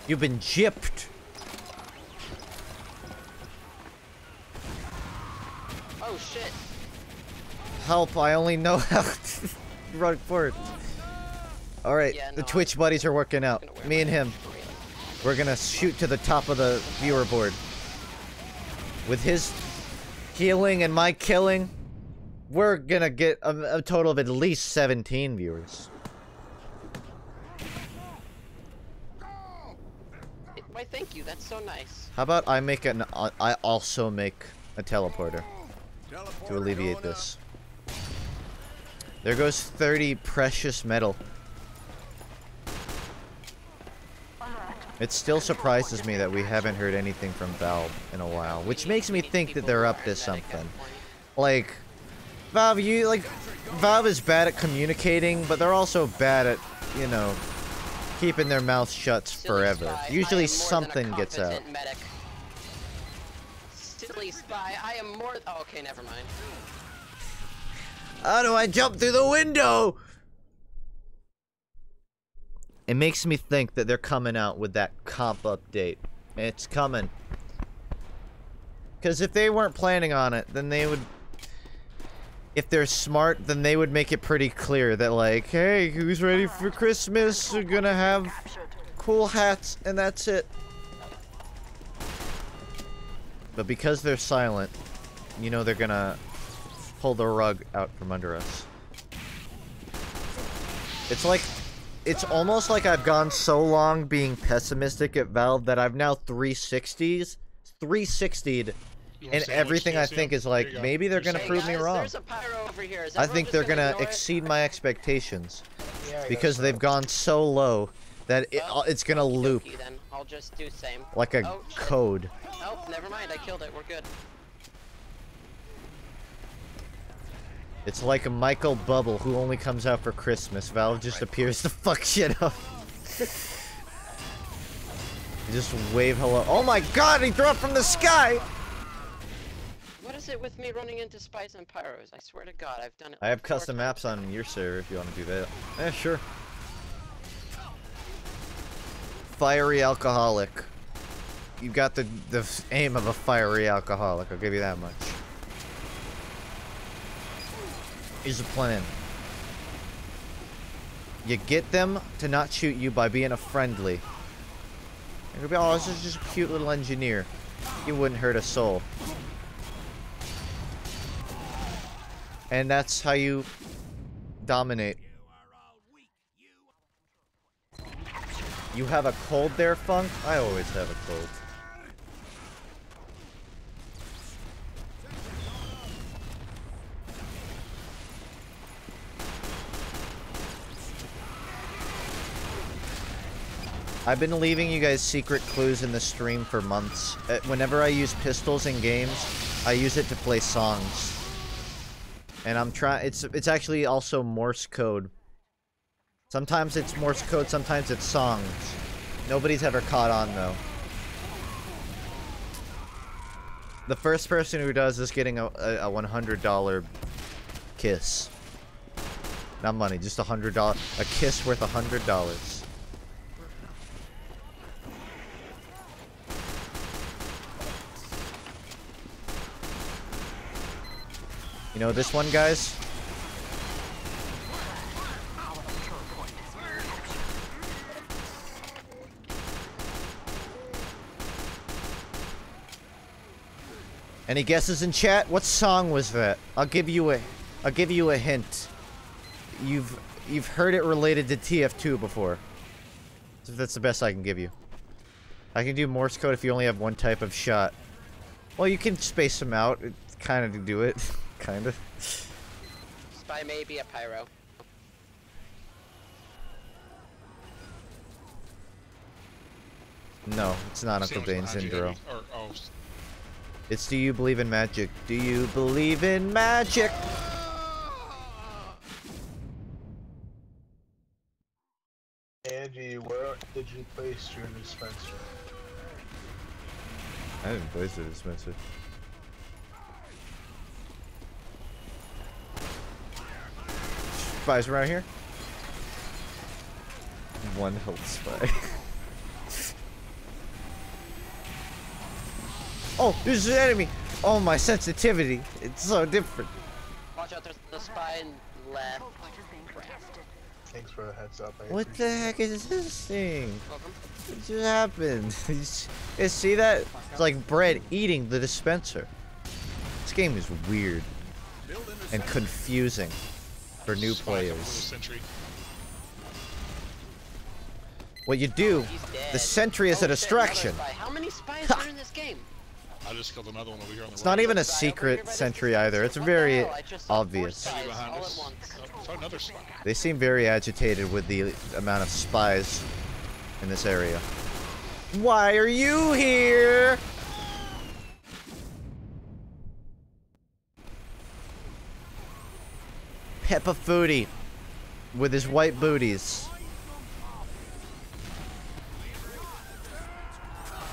You've been gypped. Oh shit. Help, I only know how to run forward. Alright, Yeah, no, the Twitch buddies are working out. Me and him. We're gonna shoot to the top of the viewer board. With his healing and my killing, we're gonna get a total of at least 17 viewers. Why, thank you. That's so nice. How about I make I also make a teleporter to alleviate this. There goes 30 precious metal. It still surprises me that we haven't heard anything from Valve in a while, which makes me think that they're up to something. Like, Valve is bad at communicating, but they're also bad at, you know, keeping their mouths shut forever. Usually something gets out. Medic. Silly spy, I am more. Oh, okay, never mind. How do I jump through the window? It makes me think that they're coming out with that comp update. It's coming. Because if they weren't planning on it, then they would... If they're smart, then they would make it pretty clear that, like, hey, who's ready for Christmas? We're gonna have cool hats, and that's it. But because they're silent, you know they're gonna pull the rug out from under us. It's like... It's almost like I've gone so long being pessimistic at Valve that I've now 360'd, and everything I think is like, maybe they're gonna prove me wrong. I think they're gonna exceed my expectations, because they've gone so low that it's gonna loop then. I'll just do same. like a code. Oh, never mind, I killed it, we're good. It's like a Michael Bubble who only comes out for Christmas. Valve just appears to fuck shit up. You just wave hello. Oh my god, he dropped from the sky! What is it with me running into spies and pyros? I swear to god, I've done it. I have custom maps on your server if you want to do that. Eh, sure. Fiery alcoholic. You got the aim of a fiery alcoholic, I'll give you that much. Here's the plan. You get them to not shoot you by being a friendly. You're gonna be, oh, this is just a cute little engineer. He wouldn't hurt a soul. And that's how you dominate. You have a cold there, Funk? I always have a cold. I've been leaving you guys secret clues in the stream for months. Whenever I use pistols in games, I use it to play songs. And I'm trying. It's actually also Morse code. Sometimes it's Morse code, sometimes it's songs. Nobody's ever caught on though. The first person who does is getting a $100 kiss. Not money, just $100. A kiss worth $100. know this one, guys? Any guesses in chat? What song was that? I'll give you a hint. You've heard it related to TF2 before. So that's the best I can give you. I can do Morse code if you only have one type of shot. Well, you can space them out. Kind of do it. Kind of. Spy may be a pyro. No, it's not Uncle Sandwich Dane's behind you, intro. Eddie. Or, oh, It's Do You Believe in Magic? Do you believe in magic? Andy, where did you place your dispenser? I didn't place the dispenser. Spies around here? One health spy. Oh, there's an enemy! Oh, my sensitivity. It's so different. Watch out, there's the spy in left. Thanks for the heads up. What the heck is this thing? Welcome. What just happened? You see that? It's like bread eating the dispenser. This game is weird and confusing for new players. Sentry. What you do, He's dead. the sentry is a Oh, shit, distraction. another spy. How many spies are in this game? I just killed another one over here on the It's right. not even a Spy over here secret by the sentry dispenser. either. It's What the very hell? I just saw 4 obvious. spies behind all us. at once. Oh, saw another spy. They seem very agitated with the amount of spies in this area. Why are you here? Peppa Foodie with his white booties.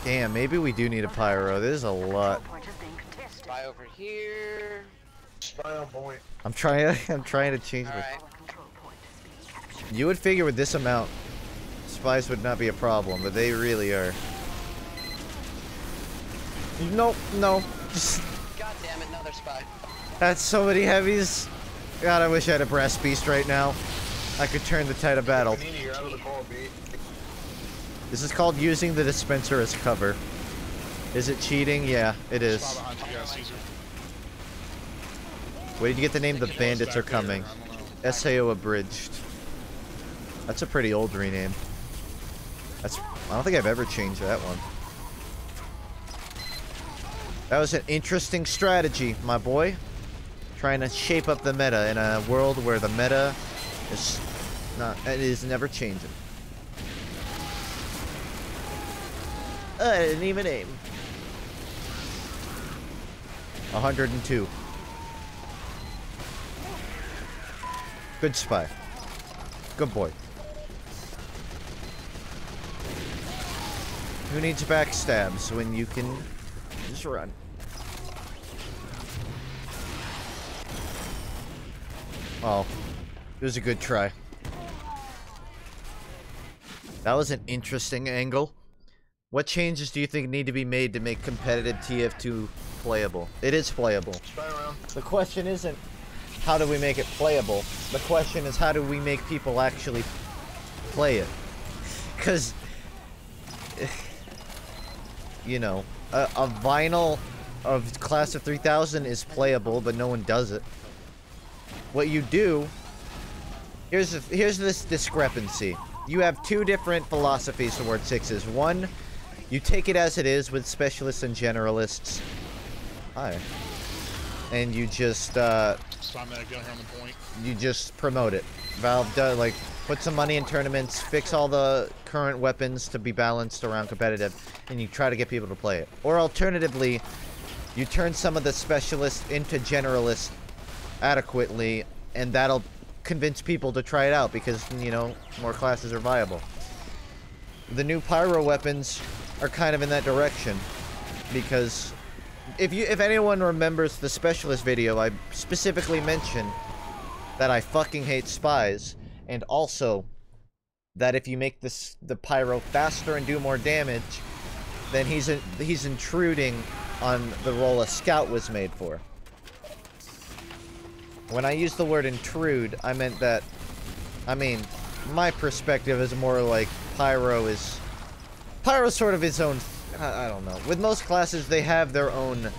Damn, maybe we do need a pyro. There's a lot. Spy over here. Spy on point. I'm trying to change All my. right. You would figure with this amount, spies would not be a problem, but they really are. Nope, no. Just, God damn it, another spy. that's so many heavies. God, I wish I had a brass beast right now. I could turn the tide of battle. Panini, you're out of the call, B. This is called using the dispenser as cover. Is it cheating? Yeah, it is. Spy behind you guys, Caesar. Where did you get the name? The He was bandits are back there, coming. I don't know. SAO abridged. That's a pretty old rename. I don't think I've ever changed that one. That was an interesting strategy, my boy. Trying to shape up the meta in a world where the meta is it is never changing. I didn't even aim. 102. Good spy. Good boy. Who needs backstabs when you can just run? Oh, it was a good try. That was an interesting angle. What changes do you think need to be made to make competitive TF2 playable? It is playable. Spy around. The question isn't how do we make it playable. The question is how do we make people actually play it? Because, you know, a vinyl of Class of 3000 is playable, but no one does it. What you do, here's this discrepancy. You have two different philosophies toward sixes. One, you take it as it is with specialists and generalists. Hi. And you just, Spy medic down here on the point. you just promote it. Valve does, like, put some money in tournaments, fix all the current weapons to be balanced around competitive, and you try to get people to play it. Or alternatively, you turn some of the specialists into generalists adequately, and that'll convince people to try it out because, you know, more classes are viable. The new pyro weapons are kind of in that direction because if anyone remembers the specialist video, I specifically mentioned that I fucking hate spies, and also that if you make the pyro faster and do more damage, then he's intruding on the role a scout was made for. When I use the word intrude, I meant that, I mean, my perspective is more like Pyro's sort of his own, I don't know. With most classes, they have their own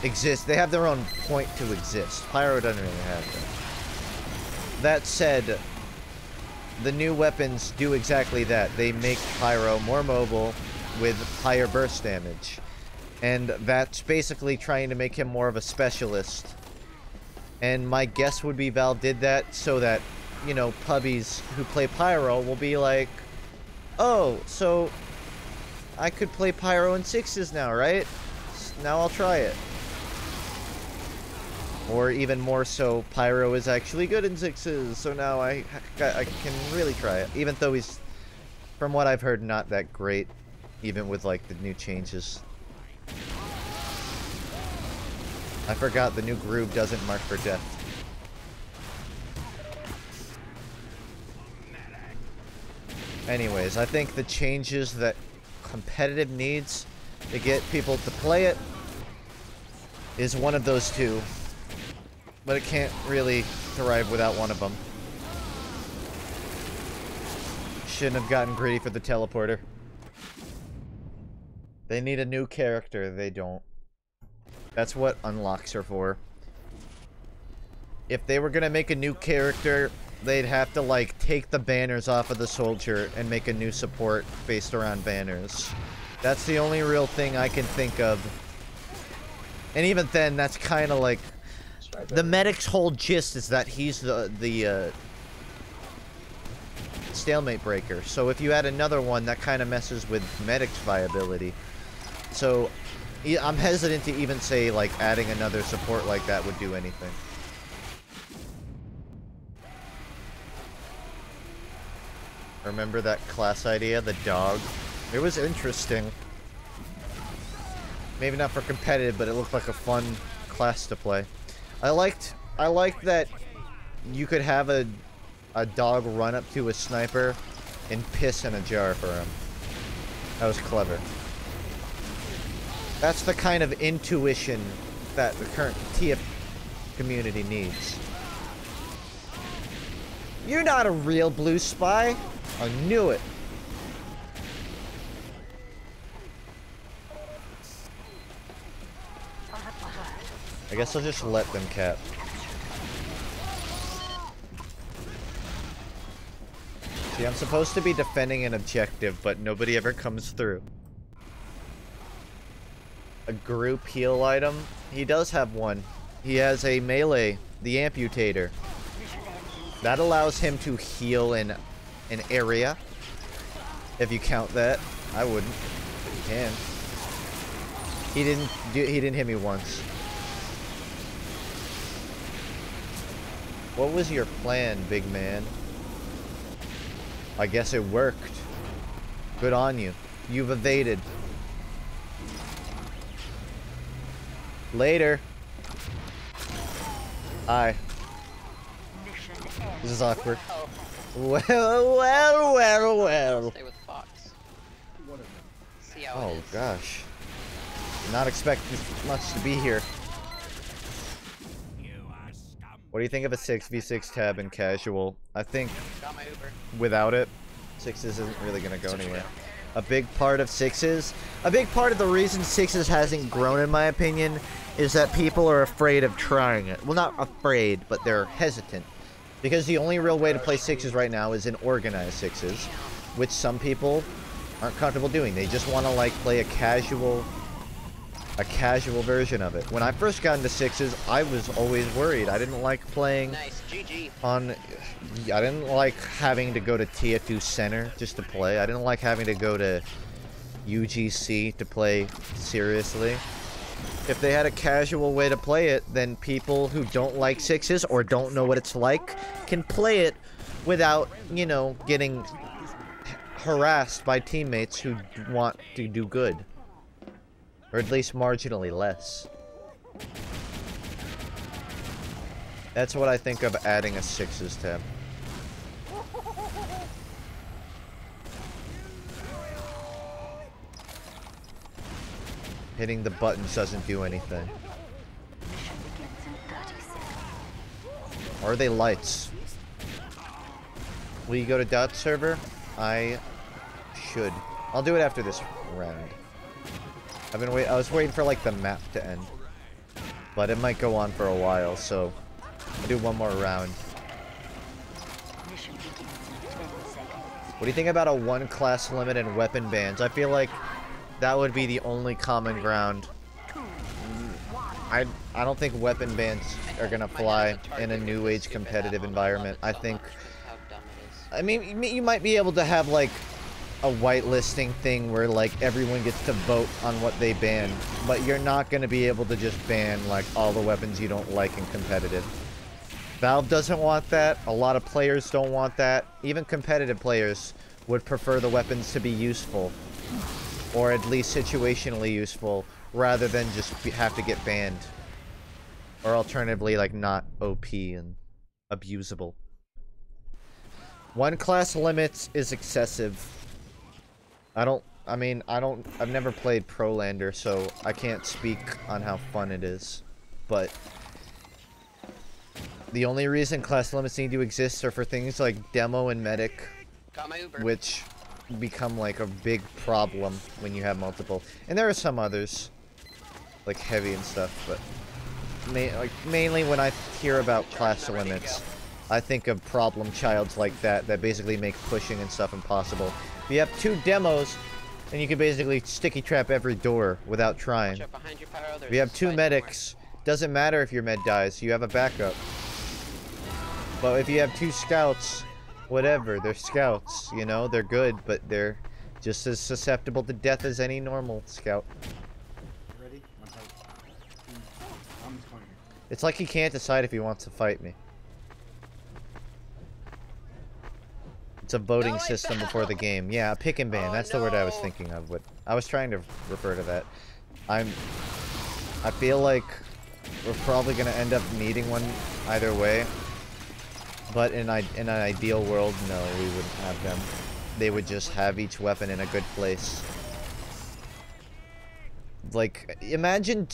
they have their own point to exist. Pyro doesn't really have that. That said, the new weapons do exactly that. They make Pyro more mobile with higher burst damage. And that's basically trying to make him more of a specialist. And my guess would be Valve did that so that, you know, pubbies who play Pyro will be like, oh, so I could play Pyro in 6s now, right? Now I'll try it. Or even more so, Pyro is actually good in 6s, so now I can really try it. Even though he's, from what I've heard, not that great, even with, like, the new changes. I forgot the new groove doesn't mark for death. Anyways, I think the changes that competitive needs to get people to play it is one of those two. But it can't really thrive without one of them. Shouldn't have gotten greedy for the teleporter. They need a new character, they don't. That's what unlocks are for. If they were gonna make a new character, they'd have to, like, take the banners off of the soldier and make a new support based around banners. That's the only real thing I can think of. And even then, that's kind of like... The medic's whole gist is that he's the stalemate breaker. So if you add another one, that kind of messes with medic's viability. So I'm hesitant to even say, like, adding another support like that would do anything. Remember that class idea, the dog? It was interesting. Maybe not for competitive, but it looked like a fun class to play. I liked that you could have a dog run up to a sniper and piss in a jar for him. That was clever. That's the kind of intuition that the current TF community needs. You're not a real blue spy. I knew it. I guess I'll just let them cap. See, I'm supposed to be defending an objective, but nobody ever comes through. A group heal item? He does have one. He has a melee, the amputator. That allows him to heal in an area. If you count that. I wouldn't. But you can. He didn't hit me once. What was your plan, big man? I guess it worked. Good on you. You've evaded. Later. Hi. This is awkward. Well, well, well, well. Stay with Fox. See how it Oh is. gosh. Not expecting much to be here. What do you think of a 6v6 tab in casual? I think Got my Uber. without it, 6s isn't really gonna go anywhere. A big part of 6s, a big part of the reason 6s hasn't grown in my opinion, is that people are afraid of trying it. Well, not afraid, but they're hesitant. Because the only real way to play 6s right now is in organized 6s, which some people aren't comfortable doing. They just want to, like, play a casual version of it. When I first got into 6s, I was always worried. I didn't like playing Nice, GG. I didn't like having to go to TF2 Center just to play. I didn't like having to go to UGC to play seriously. If they had a casual way to play it, then people who don't like 6s or don't know what it's like can play it without, you know, getting harassed by teammates who want to do good. Or at least marginally less. That's what I think of adding a 6s tab. Hitting the buttons doesn't do anything. Or are they lights? Will you go to dot server? I should. I'll do it after this round. I was waiting for like the map to end. But it might go on for a while, so I'll do one more round. What do you think about a one class limit and weapon bans? I feel like that would be the only common ground. I don't think weapon bans are gonna fly in a new age competitive environment. I think, I mean, you might be able to have like a whitelisting thing where like everyone gets to vote on what they ban, but you're not gonna be able to just ban like all the weapons you don't like in competitive. Valve doesn't want that. A lot of players don't want that. Even competitive players would prefer the weapons to be useful, or at least situationally useful, rather than just have to get banned. Or alternatively, like, not OP and abusable. One class limits is excessive. I've never played Prolander, so I can't speak on how fun it is. But the only reason class limits need to exist are for things like demo and medic, which become like a big problem when you have multiple. And there are some others, like heavy and stuff, but mainly when I hear about class limits, I think of problem childs like that basically make pushing and stuff impossible. If you have 2 demos, then you can basically sticky trap every door without trying. If you have 2 medics, doesn't matter if your med dies, you have a backup. But if you have 2 scouts, whatever, they're scouts, you know, they're good, but they're just as susceptible to death as any normal scout. Ready? It's like he can't decide if he wants to fight me. It's a voting system before the game. Yeah, pick and ban. That's the word I was thinking of. What I was trying to refer to that. I feel like we're probably gonna end up needing one either way. But in an ideal world, no, we wouldn't have them. They would just have each weapon in a good place. Like, imagine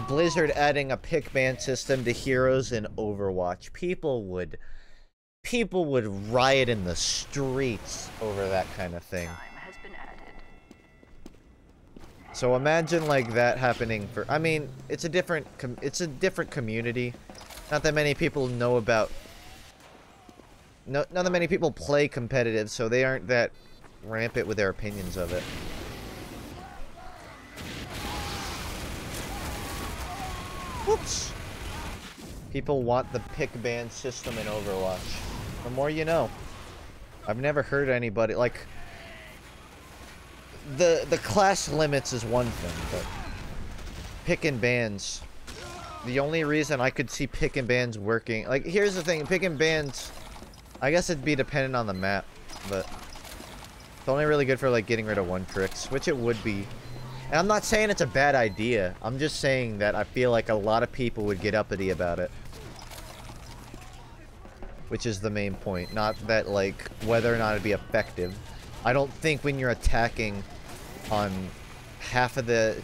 Blizzard adding a pick ban system to heroes in Overwatch. People would riot in the streets over that kind of thing. So imagine like that happening for, I mean, it's a different community. Not that many people know about, not that many people play competitive, so they aren't that rampant with their opinions of it. Whoops. People want the pick ban system in Overwatch. The more you know. I've never heard anybody, like, the class limits is one thing, but pick and bans, the only reason I could see pick and bans working, like, here's the thing, pick and bans, I guess it'd be dependent on the map, but it's only really good for, like, getting rid of one tricks, which it would be. And I'm not saying it's a bad idea, I'm just saying that I feel like a lot of people would get uppity about it. Which is the main point, not that, like, whether or not it'd be effective. I don't think when you're attacking on half of the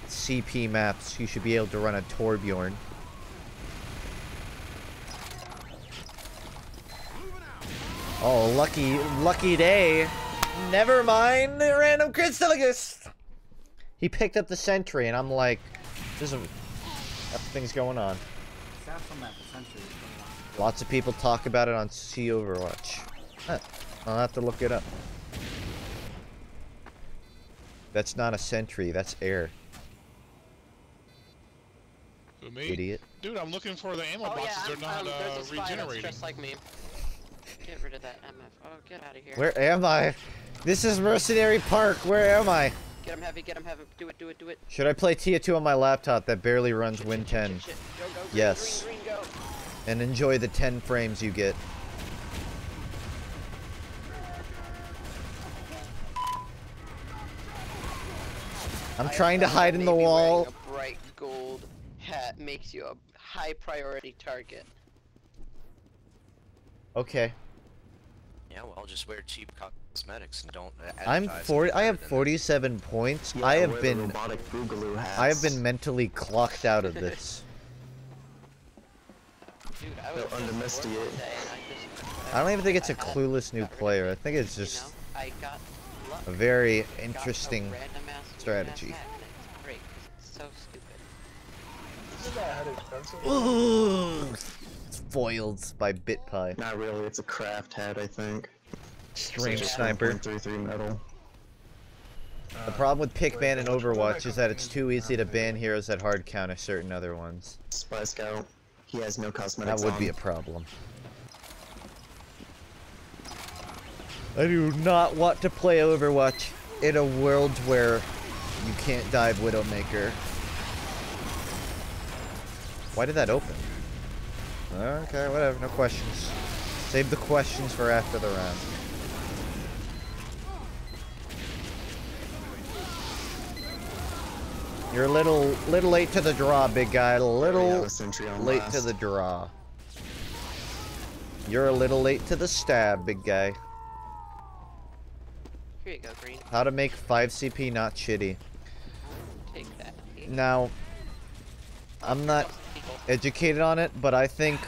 CP maps, you should be able to run a Torbjorn. Oh, lucky day. Never mind, the random crystalligus. He picked up the sentry, and I'm like, there's things going on. Lots of people talk about it on C Overwatch. Huh. I'll have to look it up. That's not a sentry, that's air. Who, me? Idiot. Dude, I'm looking for the ammo boxes. They're not there's a spy that's regenerating. just like me. Get rid of that MF. Oh, get out of here. Where am I? This is Mercenary Park. Where am I? Get him heavy, get him heavy. Do it, do it, do it. Should I play TF2 on my laptop that barely runs Win 10? Go, go, green, Yes. green, green, go. And enjoy the 10 frames you get. I'm trying to hide in the Maybe wall. wearing a bright gold hat makes you a high priority target. Okay. Yeah, well, just wear cheap cosmetics and don't I'm advertise 40. I better have than 47 points. Yeah, I wear have the been robotic boogaloo hats. mentally clocked out of this. Dude, I was under just bored Misty one day and I just. I don't even think it's a I had- clueless new got rid of player. I it, think it's you just know? I got luck. a very Got a interesting random ass strategy. hat, and it's great 'cause it's so stupid. Isn't that how expensive? Ooh, foiled by BitPie. Not really, it's a craft hat, I think. Stream Yeah. sniper. 1.33 metal. The problem with Pickman in which one am I Overwatch is that it's too easy to ban confused? heroes that hard counter certain other ones. Spy Scout. He has no That cosmetics would on. be a problem. I do not want to play Overwatch in a world where you can't dive Widowmaker. Why did that open? Okay, whatever, no questions. Save the questions for after the round. You're a little late to the draw, big guy. A We have little a sentry on late last. to the draw. You're a little late to the stab, big guy. Here you go, Green. How to make 5 CP not shitty. Take that. Now, I'm not educated on it, but I think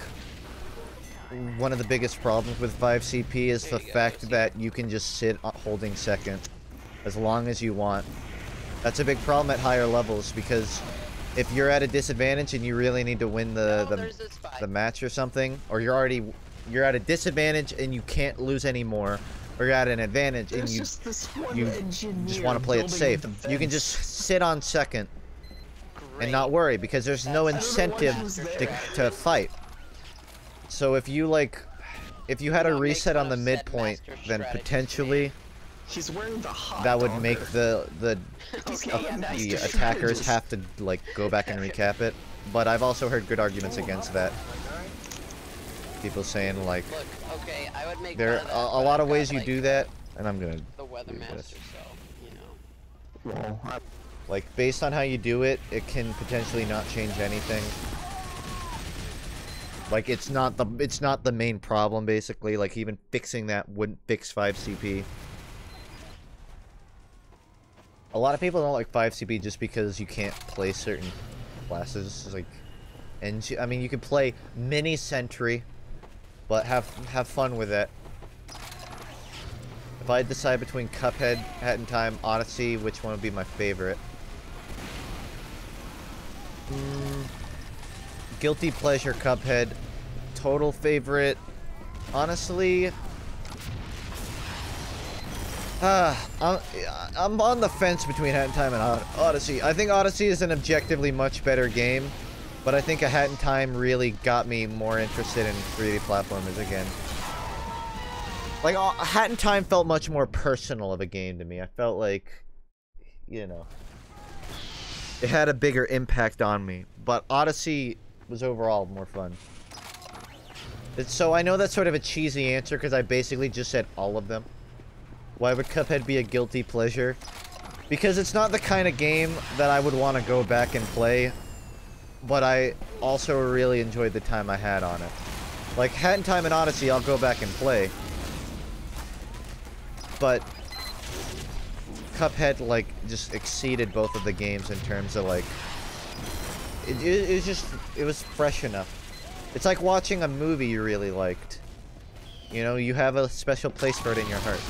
one of the biggest problems with 5 CP is the fact that you can just sit holding second as long as you want. That's a big problem at higher levels because if you're at a disadvantage and you really need to win the match or something, or you're at a disadvantage and you can't lose anymore, or you're at an advantage and you just want to play it safe, you can just sit on second and not worry because there's no incentive to fight. So if you had a reset on the midpoint, then potentially He's wearing the hot that would dogger. make the the attackers have to like go back and recap it. But I've also heard good arguments against that. People saying like Look, okay, I would make there fun of that, are a but lot I've of ways got, you like, do that, and I'm gonna the weather do master, this. so you know. Well, Like based on how you do it, it can potentially not change anything. Like it's not the main problem basically. Like even fixing that wouldn't fix 5 CP. A lot of people don't like 5 CP just because you can't play certain classes. Like, and I mean you can play mini sentry, but have fun with it. If I decide between Cuphead, Hat in Time, Odyssey, which one would be my favorite? Guilty pleasure, Cuphead. Total favorite, honestly. I'm on the fence between Hat in Time and Odyssey. I think Odyssey is an objectively much better game, but I think a Hat in Time really got me more interested in 3D platformers again. Like, Hat in Time felt much more personal of a game to me. I felt like, you know, it had a bigger impact on me. But Odyssey was overall more fun. So I know that's sort of a cheesy answer because I basically just said all of them. Why would Cuphead be a guilty pleasure? Because it's not the kind of game that I would want to go back and play, but I also really enjoyed the time I had on it. Like, Hat in Time and Odyssey, I'll go back and play. But Cuphead, like, just exceeded both of the games in terms of, like... It was fresh enough. It's like watching a movie you really liked. You know, you have a special place for it in your heart.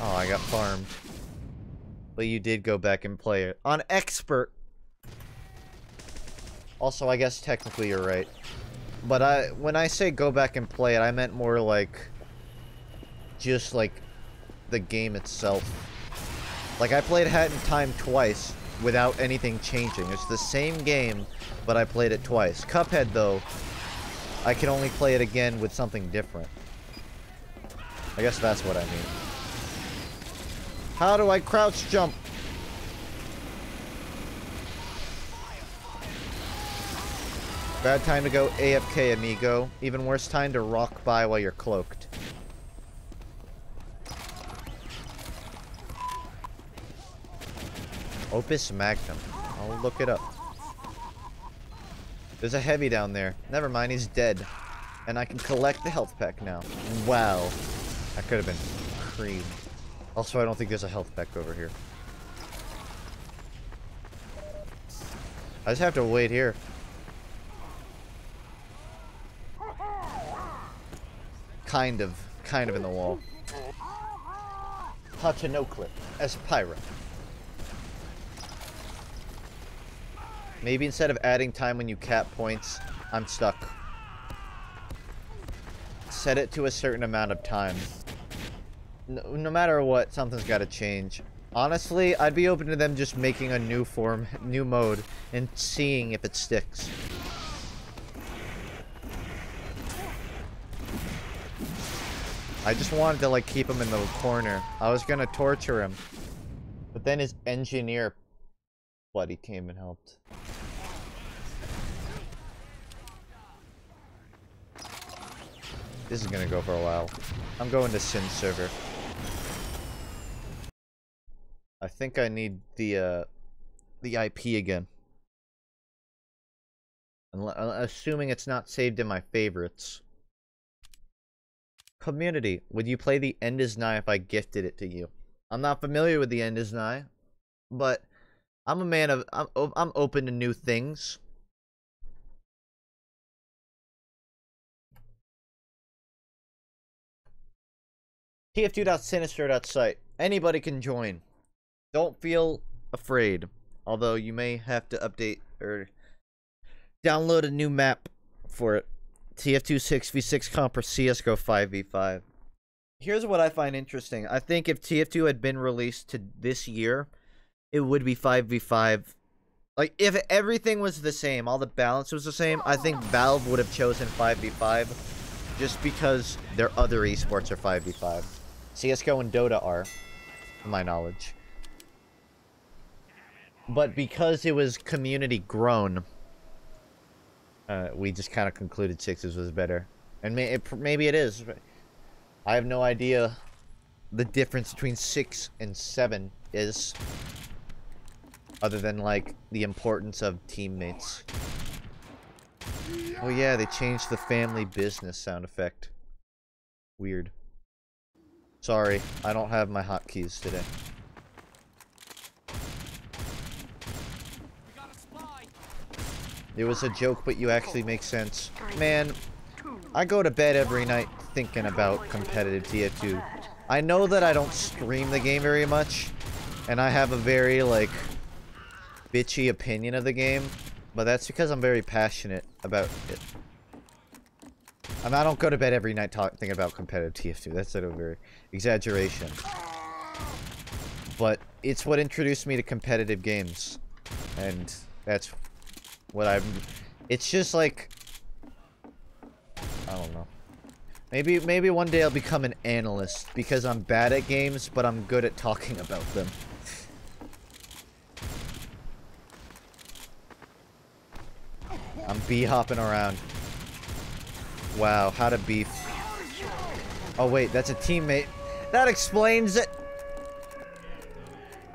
Oh, I got farmed. But you did go back and play it. On Expert! Also, I guess technically you're right. But when I say go back and play it, I meant more like... just like... the game itself. Like, I played Hat in Time twice without anything changing. It's the same game, but I played it twice. Cuphead, though, I can only play it again with something different. I guess that's what I mean. How do I crouch jump? Bad time to go AFK, amigo. Even worse time to rock by while you're cloaked. Opus Magnum. I'll look it up. There's a heavy down there. Never mind, he's dead. And I can collect the health pack now. Wow. That could have been cream. Also, I don't think there's a health pack over here. I just have to wait here. kind of in the wall. Touch a no clip as Pyro. Maybe instead of adding time when you cap points, I'm stuck. Set it to a certain amount of time. No matter what, something's got to change. Honestly, I'd be open to them just making a new mode, and seeing if it sticks. I just wanted to, like, keep him in the corner. I was gonna torture him. But then his engineer buddy came and helped. This is gonna go for a while. I'm going to Sin server. I think I need the IP again. Assuming it's not saved in my favorites. Community, would you play the End is Nigh if I gifted it to you? I'm not familiar with the End is Nigh, but I'm a man of I'm open to new things. TF2.sinister.site. Anybody can join. Don't feel afraid. Although you may have to update or download a new map for it. TF2 6v6 comp or CSGO 5v5. Here's what I find interesting. I think if TF2 had been released to this year, it would be 5v5. Like, if everything was the same, all the balance was the same, I think Valve would have chosen 5v5 just because their other esports are 5v5. CSGO and Dota are, to my knowledge. But because it was community grown, we just kind of concluded sixes was better. And maybe it is. I have no idea the difference between 6 and 7 is. Other than, like, the importance of teammates. Oh yeah, they changed the family business sound effect. Weird. Sorry, I don't have my hotkeys today. It was a joke, but you actually make sense. Man, I go to bed every night thinking about competitive TF2. I know that I don't stream the game very much, and I have a very, like, bitchy opinion of the game, but that's because I'm very passionate about it. I don't go to bed every night thinking about competitive TF2. That's a very exaggeration. But it's what introduced me to competitive games, and that's what it's just like, I don't know. Maybe one day I'll become an analyst because I'm bad at games, but I'm good at talking about them. I'm bee-hopping around. Wow, how to beef. Oh wait, that's a teammate. That explains it!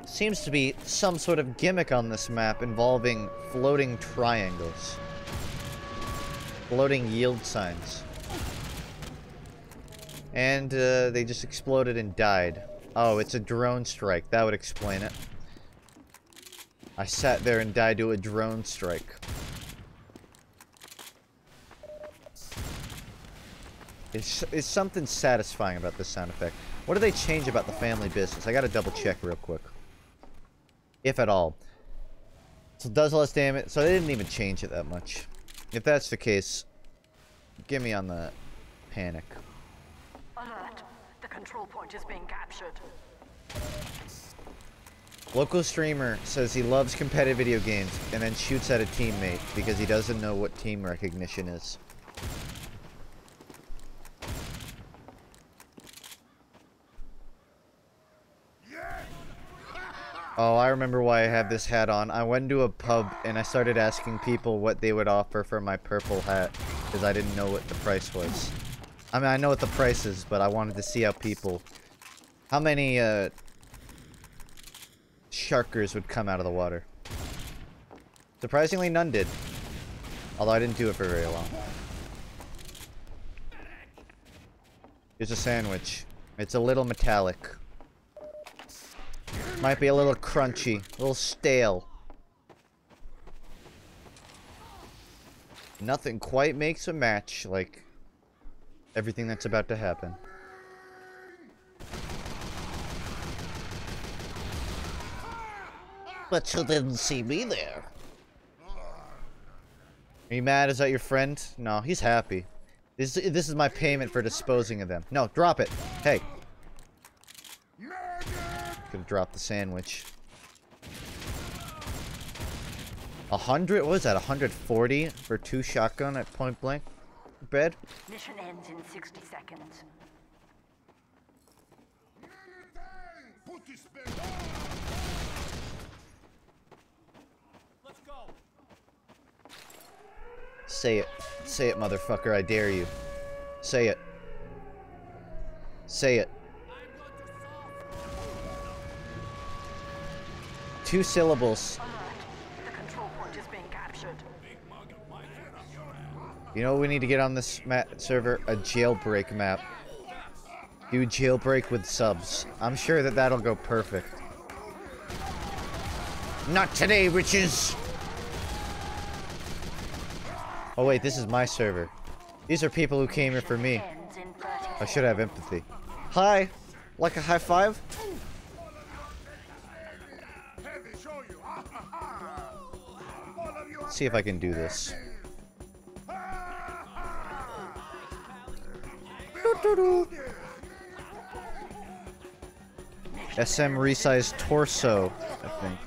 Seems to be some sort of gimmick on this map involving floating triangles. Floating yield signs. And they just exploded and died. Oh, it's a drone strike. That would explain it. I sat there and died to a drone strike. It's something satisfying about this sound effect. What do they change about the family business? I gotta double check real quick. If at all. So it does less damage. So they didn't even change it that much. If that's the case, get me on the panic. Alert. The control point is being captured. Local streamer says he loves competitive video games and then shoots at a teammate because he doesn't know what team recognition is. Oh, I remember why I have this hat on. I went to a pub and I started asking people what they would offer for my purple hat because I didn't know what the price was. I mean, I know what the price is, but I wanted to see how many sharkers would come out of the water. Surprisingly, none did. Although I didn't do it for very long. Here's a sandwich. It's a little metallic. Might be a little crunchy, a little stale. Nothing quite makes a match like everything that's about to happen. But you didn't see me there. Are you mad? Is that your friend? No, he's happy. This is my payment for disposing of them. No, drop it. Hey. Could have dropped the sandwich. 100? What was that? 140 for 2 shotgun at point blank? Bed? Mission ends in 60 seconds. Let's go. Say it. Say it, motherfucker. I dare you. Say it. Say it. 2 syllables. The control point is being captured. You know what we need to get on this server? A jailbreak map. Do jailbreak with subs. I'm sure that that'll go perfect. Not today, witches! Oh wait, this is my server. These are people who came here for me. I should have empathy. Hi! Like a high five? Let's see if I can do this. SM resized torso, I think.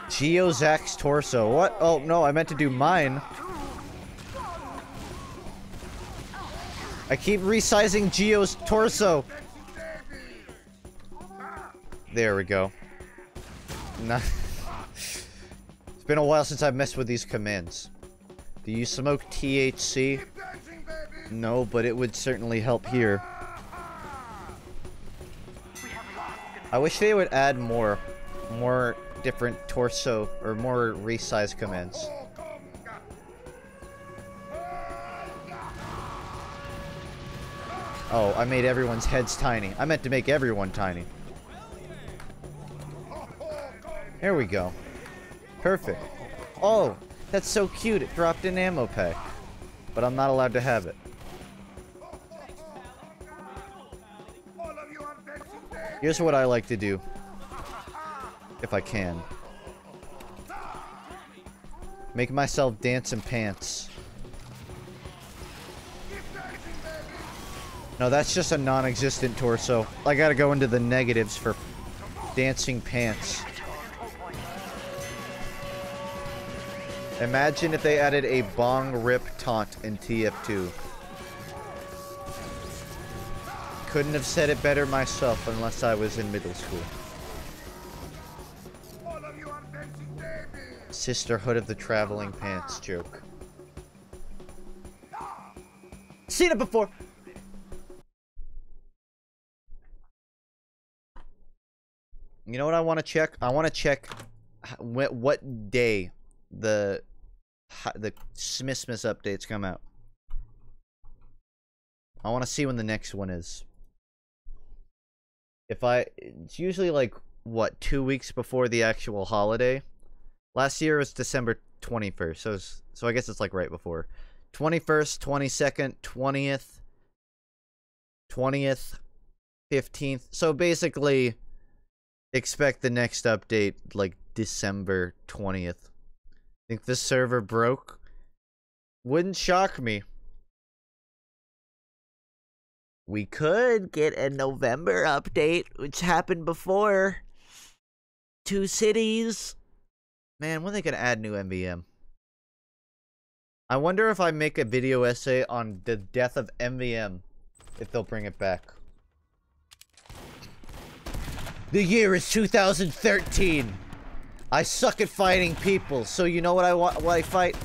Geozach's torso. What? Oh, no, I meant to do mine. I keep resizing Geo's torso. There we go. Nah. It's been a while since I've messed with these commands. Do you smoke THC? No, but it would certainly help here. I wish they would add more different torso or more resize commands. Oh, I made everyone's heads tiny. I meant to make everyone tiny. There we go. Perfect. Oh, that's so cute. It dropped an ammo pack. But I'm not allowed to have it. Here's what I like to do. If I can. Make myself dance in pants. No, that's just a non-existent torso. I gotta go into the negatives for dancing pants. Imagine if they added a bong rip taunt in TF2. Couldn't have said it better myself unless I was in middle school. Sisterhood of the Traveling Pants joke. Seen it before! You know what I want to check? I want to check what day the Smithmas updates come out. I want to see when the next one is. It's usually like, what, 2 weeks before the actual holiday? Last year was December 21st, so I guess it's like right before. 21st, 22nd, 20th, 15th. So basically, expect the next update like December 20th. Think this server broke? Wouldn't shock me. We could get a November update, which happened before. 2 cities. Man, when are they gonna add new MVM? I wonder if I make a video essay on the death of MVM, if they'll bring it back. The year is 2013. I suck at fighting people, so you know what I fight?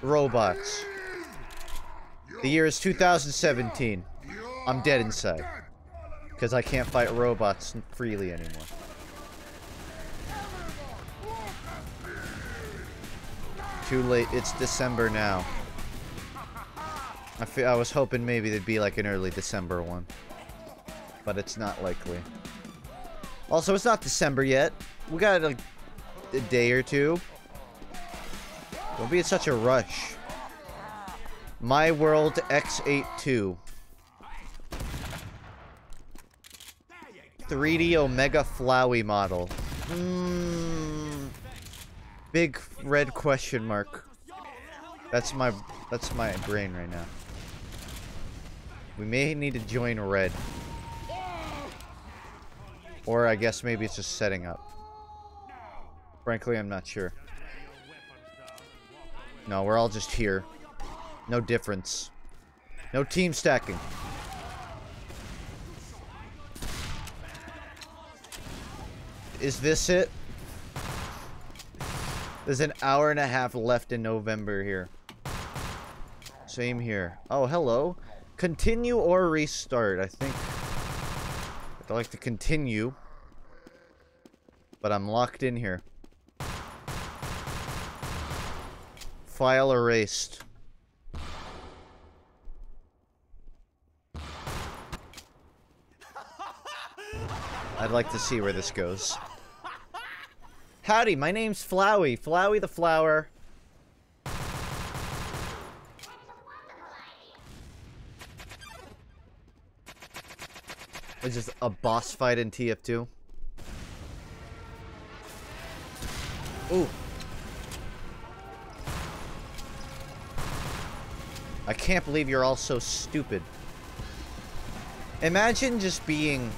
Robots. The year is 2017. I'm dead inside. Because I can't fight robots freely anymore. Too late. It's December now. I was hoping maybe there'd be like an early December one. But it's not likely. Also, it's not December yet. We got like a day or two. Don't be in such a rush. My World X82. 3D Omega Flowey model. Big red question mark. That's my brain right now. We may need to join red. Or I guess maybe it's just setting up. Frankly, I'm not sure. No, we're all just here. No difference. No team stacking. Is this it? There's an hour and a half left in November here. Same here. Oh, hello. Continue or restart. I think I'd like to continue. But I'm locked in here. File erased. I'd like to see where this goes. Howdy, my name's Flowey. Flowey the flower. It's just a boss fight in TF2. Ooh. I can't believe you're all so stupid. Imagine just being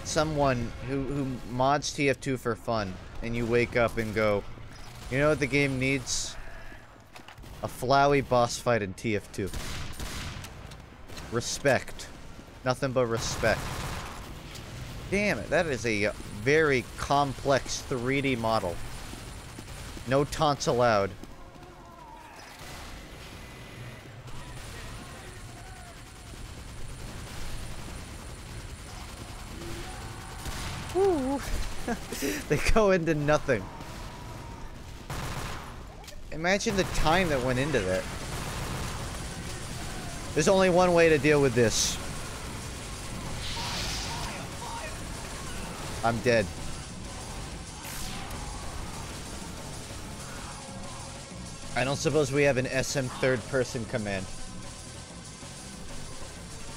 someone who mods TF2 for fun, and you wake up and go, you know what the game needs? A Flowey boss fight in TF2. Respect. Nothing but respect. Damn it, that is a very complex 3D model. No taunts allowed. Woo. They go into nothing. Imagine the time that went into that. There's only one way to deal with this. I'm dead. I don't suppose we have an SM third person command.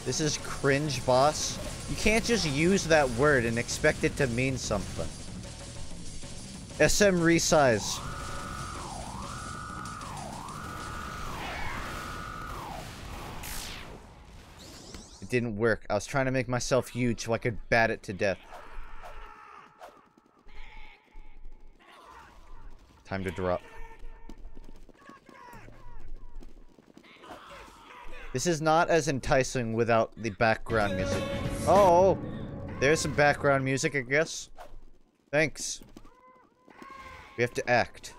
This is cringe, boss. You can't just use that word and expect it to mean something. SM resize. It didn't work. I was trying to make myself huge so I could bat it to death. Time to drop. This is not as enticing without the background music. Oh, there's some background music, I guess. Thanks. We have to act.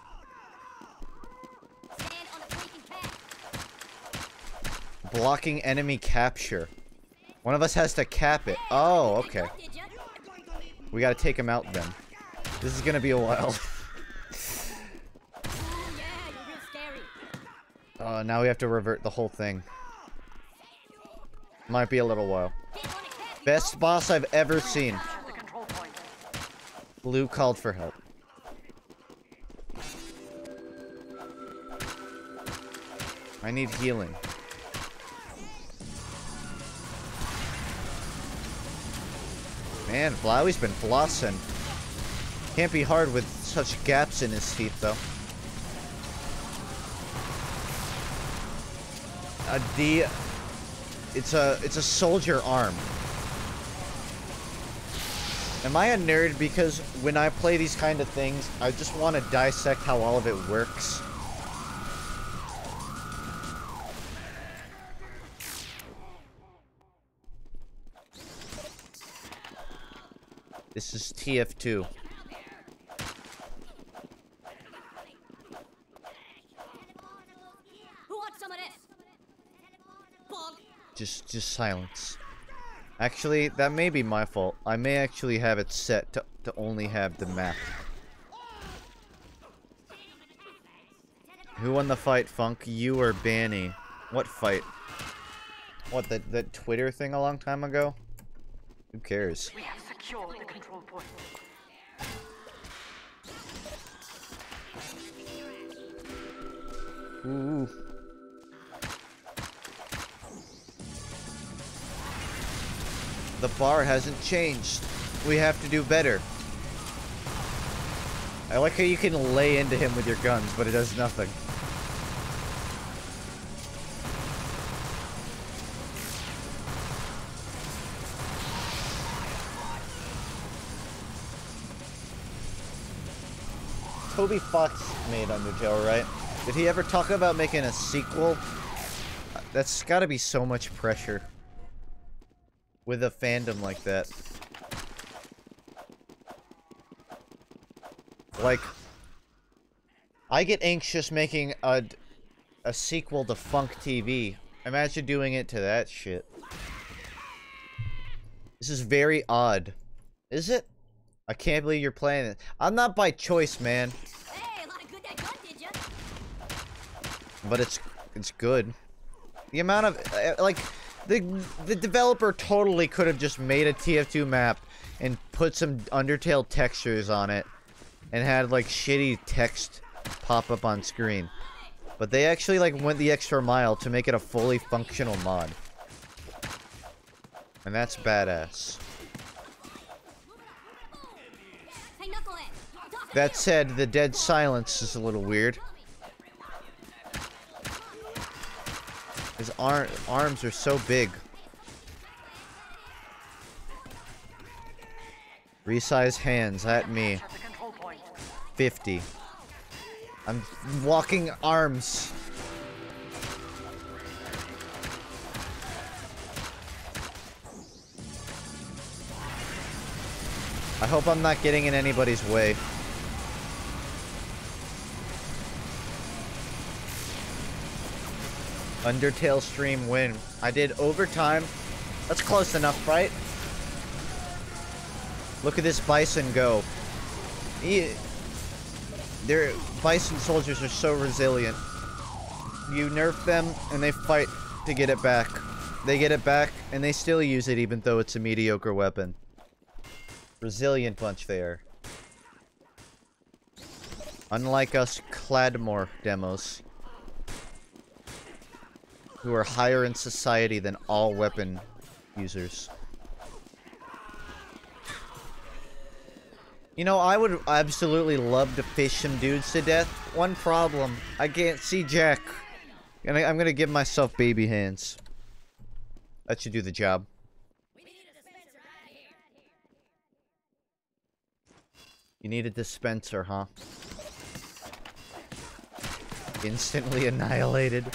Blocking enemy capture. One of us has to cap it. Oh, okay. We gotta take him out then. This is gonna be a while. Now we have to revert the whole thing. Might be a little while. Best boss I've ever seen. Blue called for help. I need healing. Man, Flowey's been flossing. Can't be hard with such gaps in his teeth, though. It's a soldier arm. Am I a nerd because when I play these kind of things, I just want to dissect how all of it works? This is TF2. Who wants some of this? Just silence. Actually, that may be my fault. I may actually have it set to only have the map. Who won the fight, Funk? You or Banny? What fight? What, that Twitter thing a long time ago? Who cares? We have secured the control point. Ooh. The bar hasn't changed. We have to do better. I like how you can lay into him with your guns, but it does nothing. Toby Fox made Undertale, right? Did he ever talk about making a sequel? That's gotta be so much pressure. With a fandom like that. Like, I get anxious making a sequel to FUNKe TV. Imagine doing it to that shit. This is very odd. Is it? I can't believe you're playing it. I'm not by choice, man. Hey, a lot of good that gun, did ya? But it's good. The amount of like the developer totally could have just made a TF2 map and put some Undertale textures on it and had like shitty text pop up on screen. But they actually like went the extra mile to make it a fully functional mod. And that's badass. That said, the dead silence is a little weird. His arms are so big. Resize hands at me. 50. I'm walking arms. I hope I'm not getting in anybody's way. Undertale stream win. I did overtime. That's close enough, right? Look at this bison go. Their bison soldiers are so resilient. You nerf them and they fight to get it back. They get it back and they still use it even though it's a mediocre weapon. Resilient bunch they are. Unlike us Cladmore demos, who are higher in society than all weapon users. You know, I would absolutely love to fish some dudes to death. One problem, I can't see Jack. And I'm gonna give myself baby hands. That should do the job. You need a dispenser, huh? Instantly annihilated.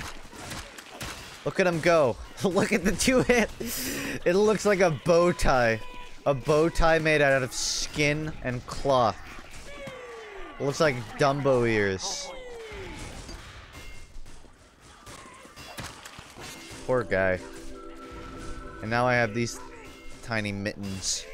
Look at him go. Look at the two hands. It looks like a bow tie. A bow tie made out of skin and cloth. It looks like Dumbo ears. Poor guy. And now I have these tiny mittens.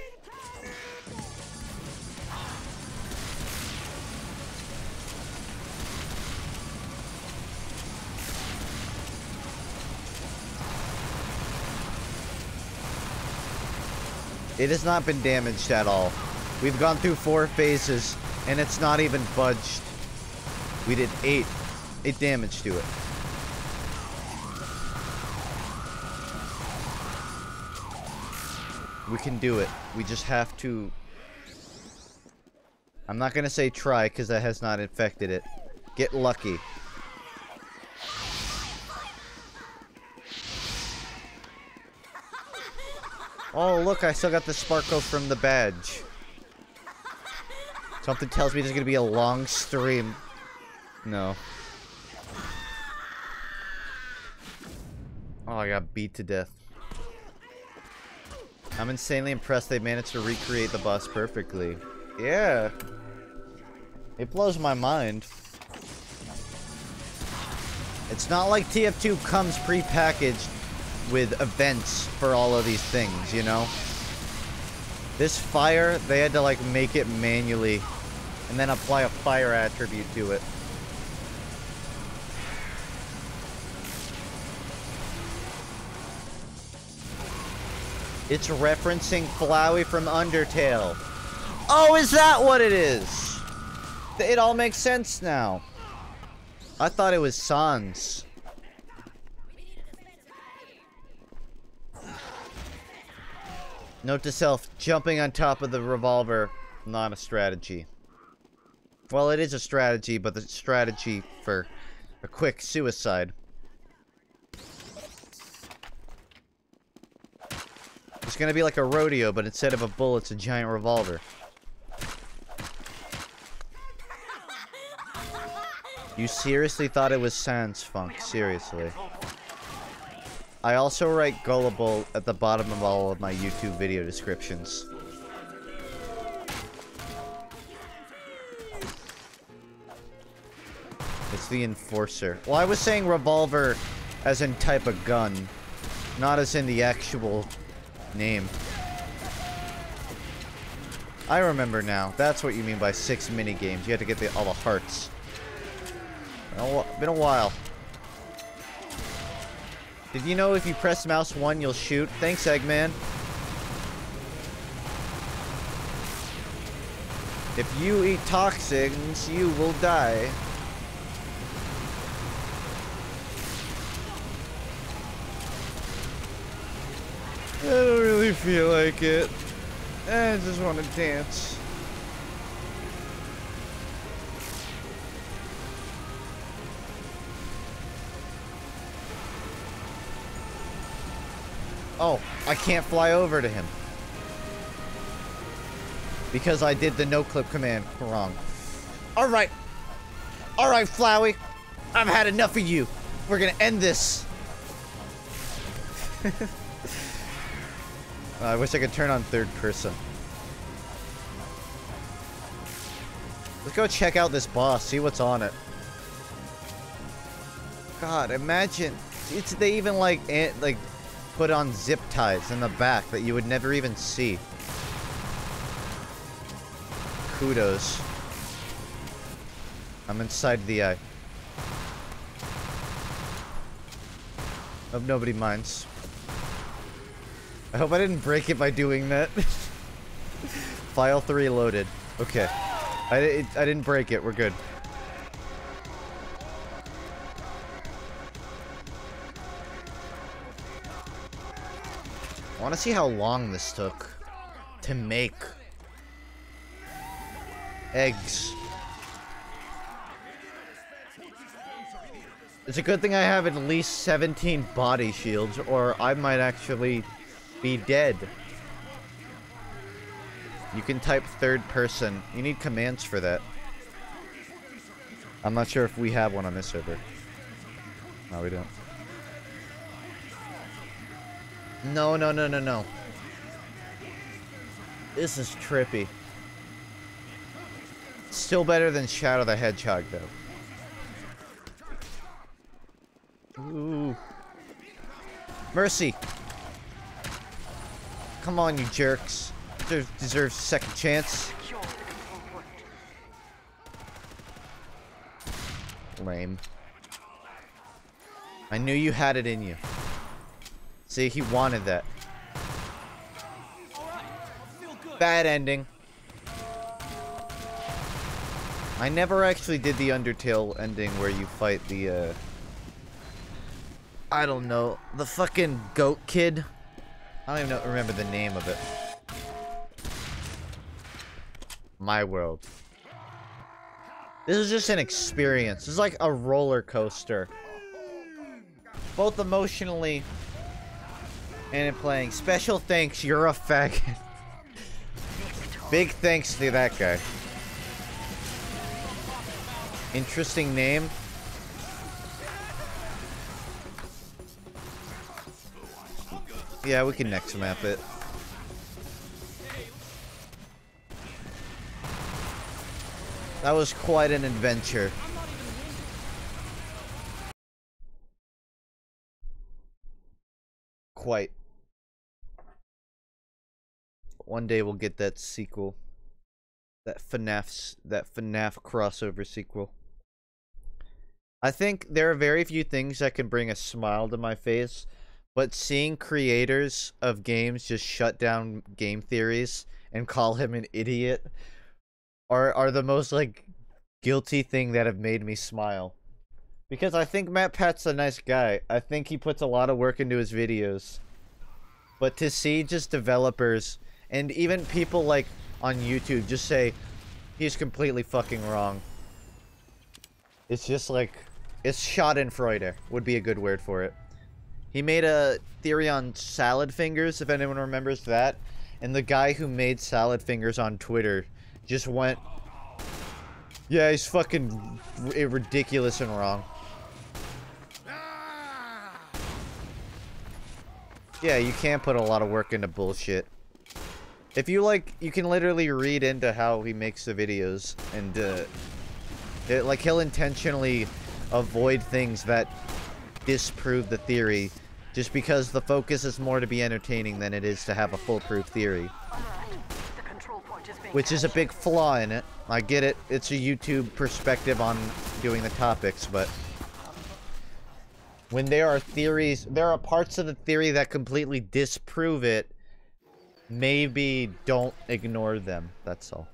It has not been damaged at all. We've gone through 4 phases, and it's not even budged. We did 8 damage to it. We can do it. We just have to... I'm not gonna say try, because that has not infected it. Get lucky. Oh, look, I still got the sparkles from the badge. Something tells me there's gonna be a long stream. No. Oh, I got beat to death. I'm insanely impressed they managed to recreate the boss perfectly. Yeah. It blows my mind. It's not like TF2 comes pre-packaged with events for all of these things, you know? This fire, they had to like make it manually and then apply a fire attribute to it. It's referencing Flowey from Undertale. Oh, is that what it is? It all makes sense now. I thought it was Sans. Note to self, jumping on top of the revolver, not a strategy. Well, it is a strategy, but the strategy for a quick suicide. It's gonna be like a rodeo, but instead of a bull, it's a giant revolver. You seriously thought it was sans funk? Seriously. I also write gullible at the bottom of all of my YouTube video descriptions. It's the enforcer. Well, I was saying revolver as in type of gun, not as in the actual name. I remember now. That's what you mean by 6 minigames. You had to get all the hearts. Been a while. Did you know if you press mouse 1, you'll shoot? Thanks, Eggman. If you eat toxins, you will die. I don't really feel like it. I just want to dance. Oh, I can't fly over to him. Because I did the no-clip command wrong. Alright. Alright, Flowey. I've had enough of you. We're gonna end this. I wish I could turn on third person. Let's go check out this boss, see what's on it. God, imagine. They even like put on zip ties in the back that you would never even see. Kudos. I'm inside the eye. Hope nobody minds. I hope I didn't break it by doing that. File 3 loaded. Okay. I didn't break it. We're good. I want to see how long this took to make. Eggs. It's a good thing I have at least 17 body shields, or I might actually be dead. You can type third person. You need commands for that. I'm not sure if we have one on this server. No, we don't. No, no, no, no, no. This is trippy. Still better than Shadow the Hedgehog, though. Ooh. Mercy. Come on, you jerks. Deserves second chance. Lame. I knew you had it in you. See, he wanted that. Bad ending. I never actually did the Undertale ending where you fight the, I don't know, the fucking goat kid. I don't even remember the name of it. My world. This is just an experience. This is like a roller coaster. Both emotionally and in playing. Special thanks, you're a faggot. Big thanks to that guy. Interesting name. Yeah, we can next map it. That was quite an adventure. Quite. One day we'll get that sequel. That FNAF crossover sequel. I think there are very few things that can bring a smile to my face, but seeing creators of games just shut down game theories and call him an idiot are the most, like, guilty thing that have made me smile. Because I think Matt Pat's a nice guy. I think he puts a lot of work into his videos. But to see just developers and even people like on YouTube just say he's completely fucking wrong. It's just like, it's schadenfreude would be a good word for it. He made a theory on salad fingers, if anyone remembers that. And the guy who made salad fingers on Twitter just went, yeah, he's fucking ridiculous and wrong. Yeah, you can put a lot of work into bullshit. If you like, you can literally read into how he makes the videos, and like he'll intentionally avoid things that disprove the theory, just because the focus is more to be entertaining than it is to have a foolproof theory. Which is a big flaw in it. I get it. It's a YouTube perspective on doing the topics, but when there are theories, there are parts of the theory that completely disprove it, maybe don't ignore them. That's all.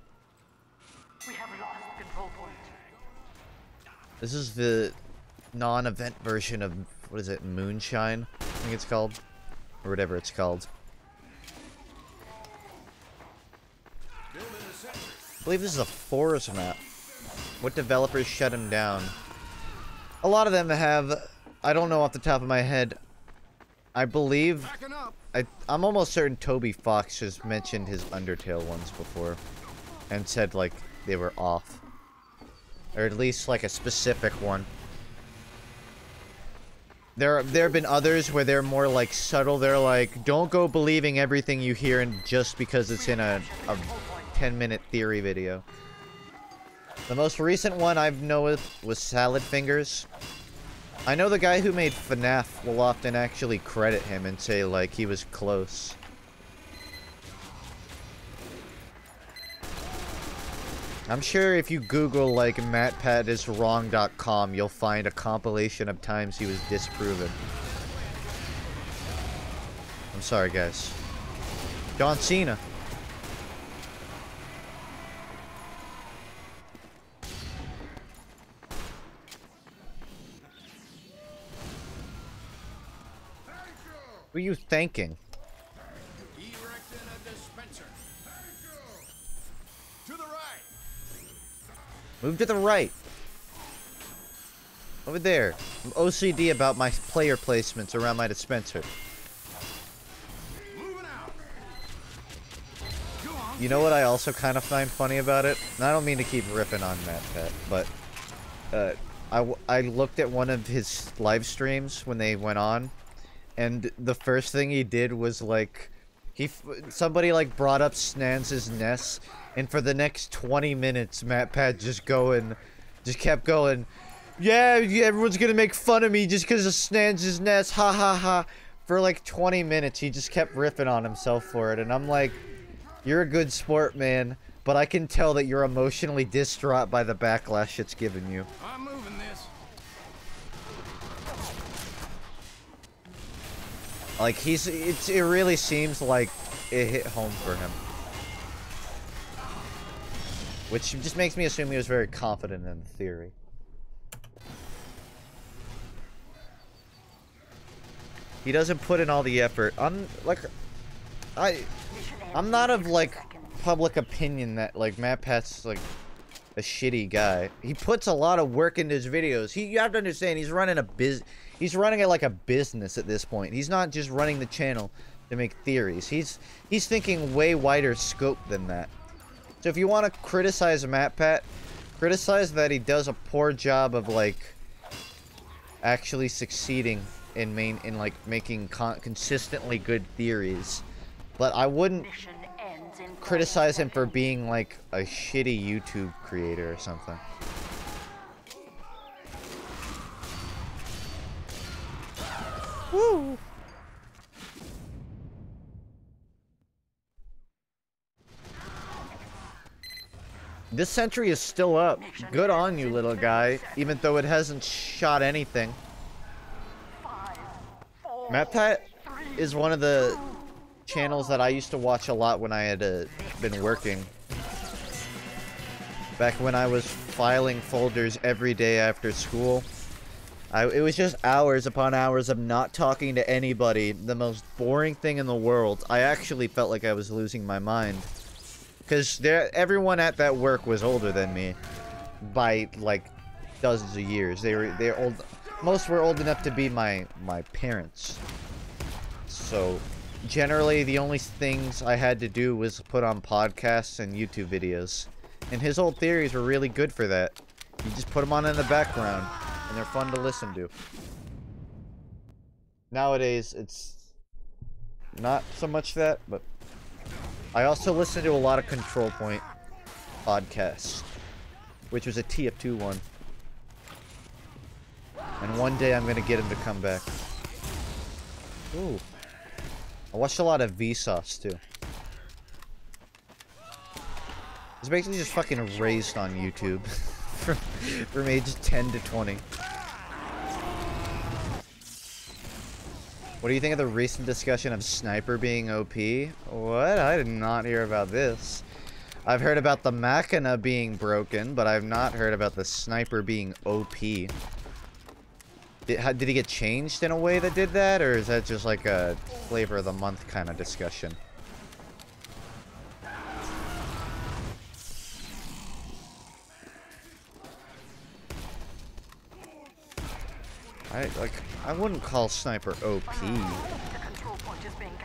We have lost control point. This is the non-event version of, what is it, Moonshine? I think it's called. Or whatever it's called. I believe this is a forest map. What developers shut him down? A lot of them have, I don't know off the top of my head. I believe, I'm almost certain Toby Fox has mentioned his Undertale ones before. And said, like, they were off. Or at least, like, a specific one. There have been others where they're more, like, subtle. They're like, don't go believing everything you hear and just because it's in a 10-minute theory video. The most recent one I've known was Salad Fingers. I know the guy who made FNAF will often actually credit him and say, like, he was close. I'm sure if you Google, like, MattPatIsWrong.com, you'll find a compilation of times he was disproven. I'm sorry, guys. John Cena. Who are you thanking? Move to the right. Over there. I'm OCD about my player placements around my dispenser. You know what I also kind of find funny about it? And I don't mean to keep ripping on MattPat, but I looked at one of his live streams when they went on, and the first thing he did was like, somebody like brought up Snanz's Ness, and for the next 20 minutes, MattPat just kept going, yeah, everyone's gonna make fun of me just because of Snanz's Ness, ha ha ha. For like 20 minutes, he just kept riffing on himself for it, and I'm like, you're a good sport, man, but I can tell that you're emotionally distraught by the backlash it's given you. I'm moving this. Like, it really seems like it hit home for him. Which just makes me assume he was very confident in the theory. He doesn't put in all the effort. I'm not of, like, public opinion that, like, MattPat's, like, a shitty guy. He puts a lot of work into his videos. You have to understand, he's running it like a business at this point. He's not just running the channel to make theories. He's thinking way wider scope than that. So if you want to criticize MattPat, criticize that he does a poor job of, like, actually succeeding in making consistently good theories. But I wouldn't criticize him for being, like, a shitty YouTube creator or something. Woo! This sentry is still up. Good on you, little guy, even though it hasn't shot anything. MattPat is one of the channels that I used to watch a lot when I had been working. Back when I was filing folders every day after school. It was just hours upon hours of not talking to anybody. The most boring thing in the world. I actually felt like I was losing my mind. Because everyone at that work was older than me. By, like, dozens of years. They're old. Most were old enough to be my parents. So, generally, the only things I had to do was put on podcasts and YouTube videos. And his old theories were really good for that. You just put them on in the background, and they're fun to listen to. Nowadays, it's not so much that, but I also listen to a lot of Control Point podcasts, which was a TF2 one. And one day I'm gonna get him to come back. Ooh. I watched a lot of Vsauce too. It's basically just fucking raised on YouTube from ages 10 to 20. What do you think of the recent discussion of Sniper being OP? What? I did not hear about this. I've heard about the Machina being broken, but I've not heard about the Sniper being OP. Did he get changed in a way that did that, or is that just like a flavor of the month kind of discussion? I wouldn't call Sniper OP.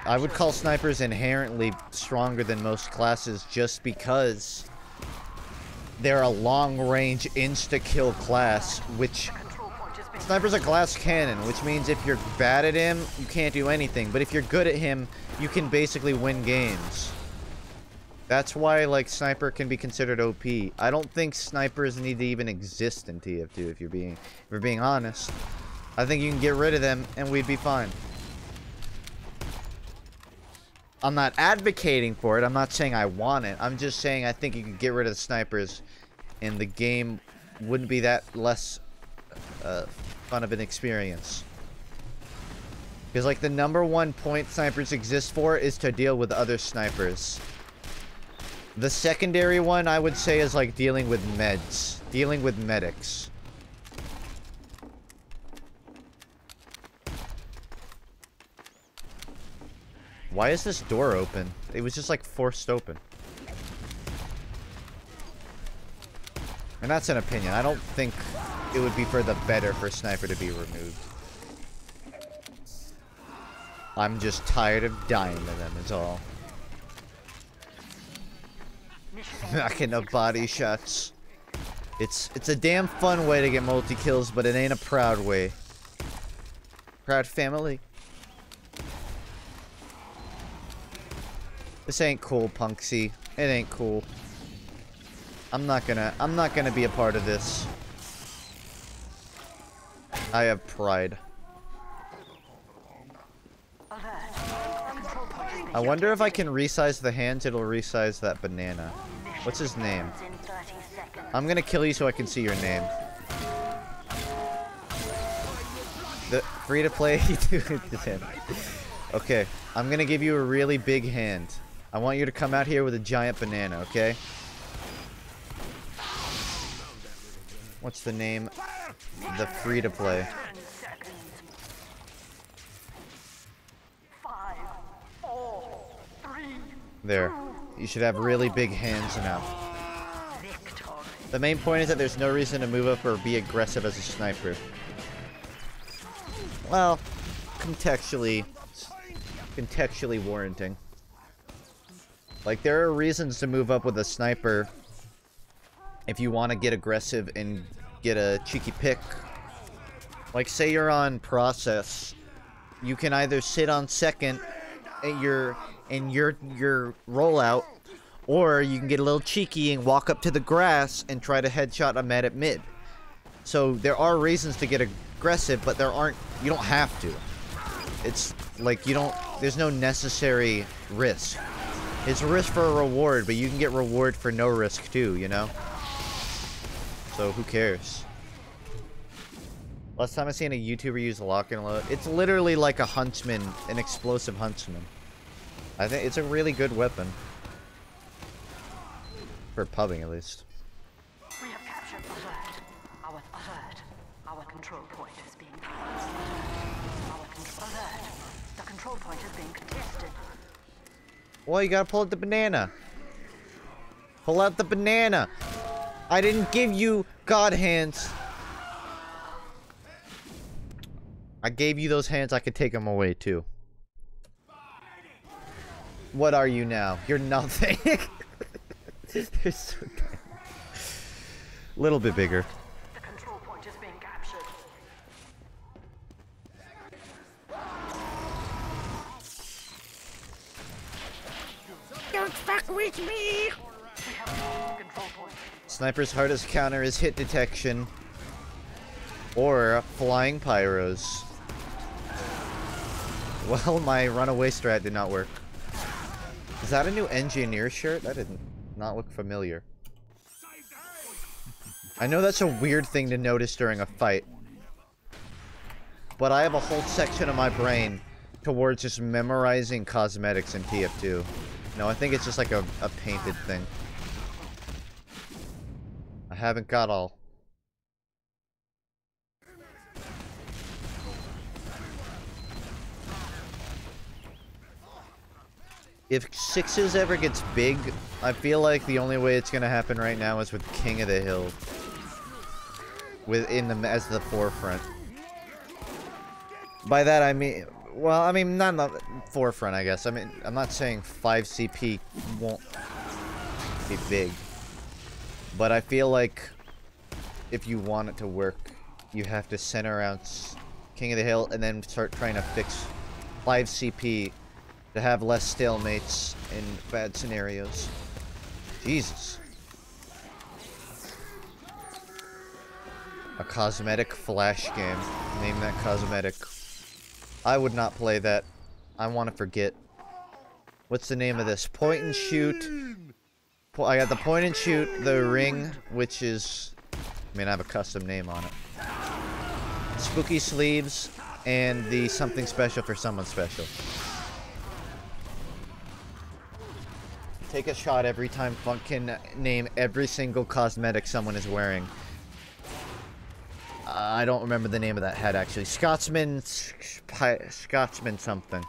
I would call snipers inherently stronger than most classes just because they're a long-range insta-kill class, which Sniper's a glass cannon, which means if you're bad at him, you can't do anything. But if you're good at him, you can basically win games. That's why, like, Sniper can be considered OP. I don't think snipers need to even exist in TF2, if you're being honest. I think you can get rid of them, and we'd be fine. I'm not advocating for it. I'm not saying I want it. I'm just saying I think you could get rid of the snipers, and the game wouldn't be that less fun of an experience. Because, like, the #1 point snipers exist for is to deal with other snipers. The secondary one, I would say, is like dealing with meds. Dealing with medics. Why is this door open? It was just, like, forced open. And that's an opinion. I don't think it would be for the better for Sniper to be removed. I'm just tired of dying to them, is all. Knocking up body shots. It's a damn fun way to get multi-kills, but it ain't a proud way. Proud family. This ain't cool, Punksy. It ain't cool. I'm not gonna be a part of this. I have pride. I wonder if I can resize the hands, it'll resize that banana. What's his name? I'm gonna kill you so I can see your name. The free-to-play Okay, I'm gonna give you a really big hand. I want you to come out here with a giant banana, okay? What's the name? The free-to-play. There. You should have really big hands now. The main point is that there's no reason to move up or be aggressive as a sniper. Well, contextually warranting. Like, there are reasons to move up with a sniper if you want to get aggressive and get a cheeky pick. Like, say you're on process. You can either sit on second at your rollout, or you can get a little cheeky and walk up to the grass and try to headshot a med at mid. So there are reasons to get aggressive, but you don't have to. It's like there's no necessary risk. It's a risk for a reward, but you can get reward for no risk too, you know? So who cares? Last time I seen a YouTuber use lock and load, it's literally like a huntsman, an explosive huntsman. I think it's a really good weapon. For pubbing, at least. We have captured alert. Our control point is being alert. The control point is being contested. Well, you gotta pull out the banana. Pull out the banana. I didn't give you God hands. I gave you those hands. I could take them away too. What are you now? You're nothing. They're so tiny. Little bit bigger. The control point is being captured. Don't fuck with me! We have lost the control point. Sniper's hardest counter is hit detection. Or flying pyros. Well, my runaway strat did not work. Is that a new engineer shirt? That did not look familiar. I know that's a weird thing to notice during a fight. But I have a whole section of my brain towards just memorizing cosmetics in TF2. No, I think it's just like a painted thing. I haven't got all. If Sixes ever gets big, I feel like the only way it's gonna happen right now is with King of the Hill. As the forefront. By that I mean, well, I mean not the forefront, I guess. I mean, I'm not saying 5 CP won't be big, but I feel like if you want it to work, you have to center around King of the Hill and then start trying to fix 5 CP to have less stalemates in bad scenarios. Jesus. A cosmetic flash game. Name that cosmetic. I would not play that. I want to forget. What's the name of this? Point and shoot. I got the point and shoot, the ring, which is... I mean, I have a custom name on it. Spooky sleeves, and the something special for someone special. Take a shot every time Funk can name every single cosmetic someone is wearing. I don't remember the name of that hat, actually. Scotsman something.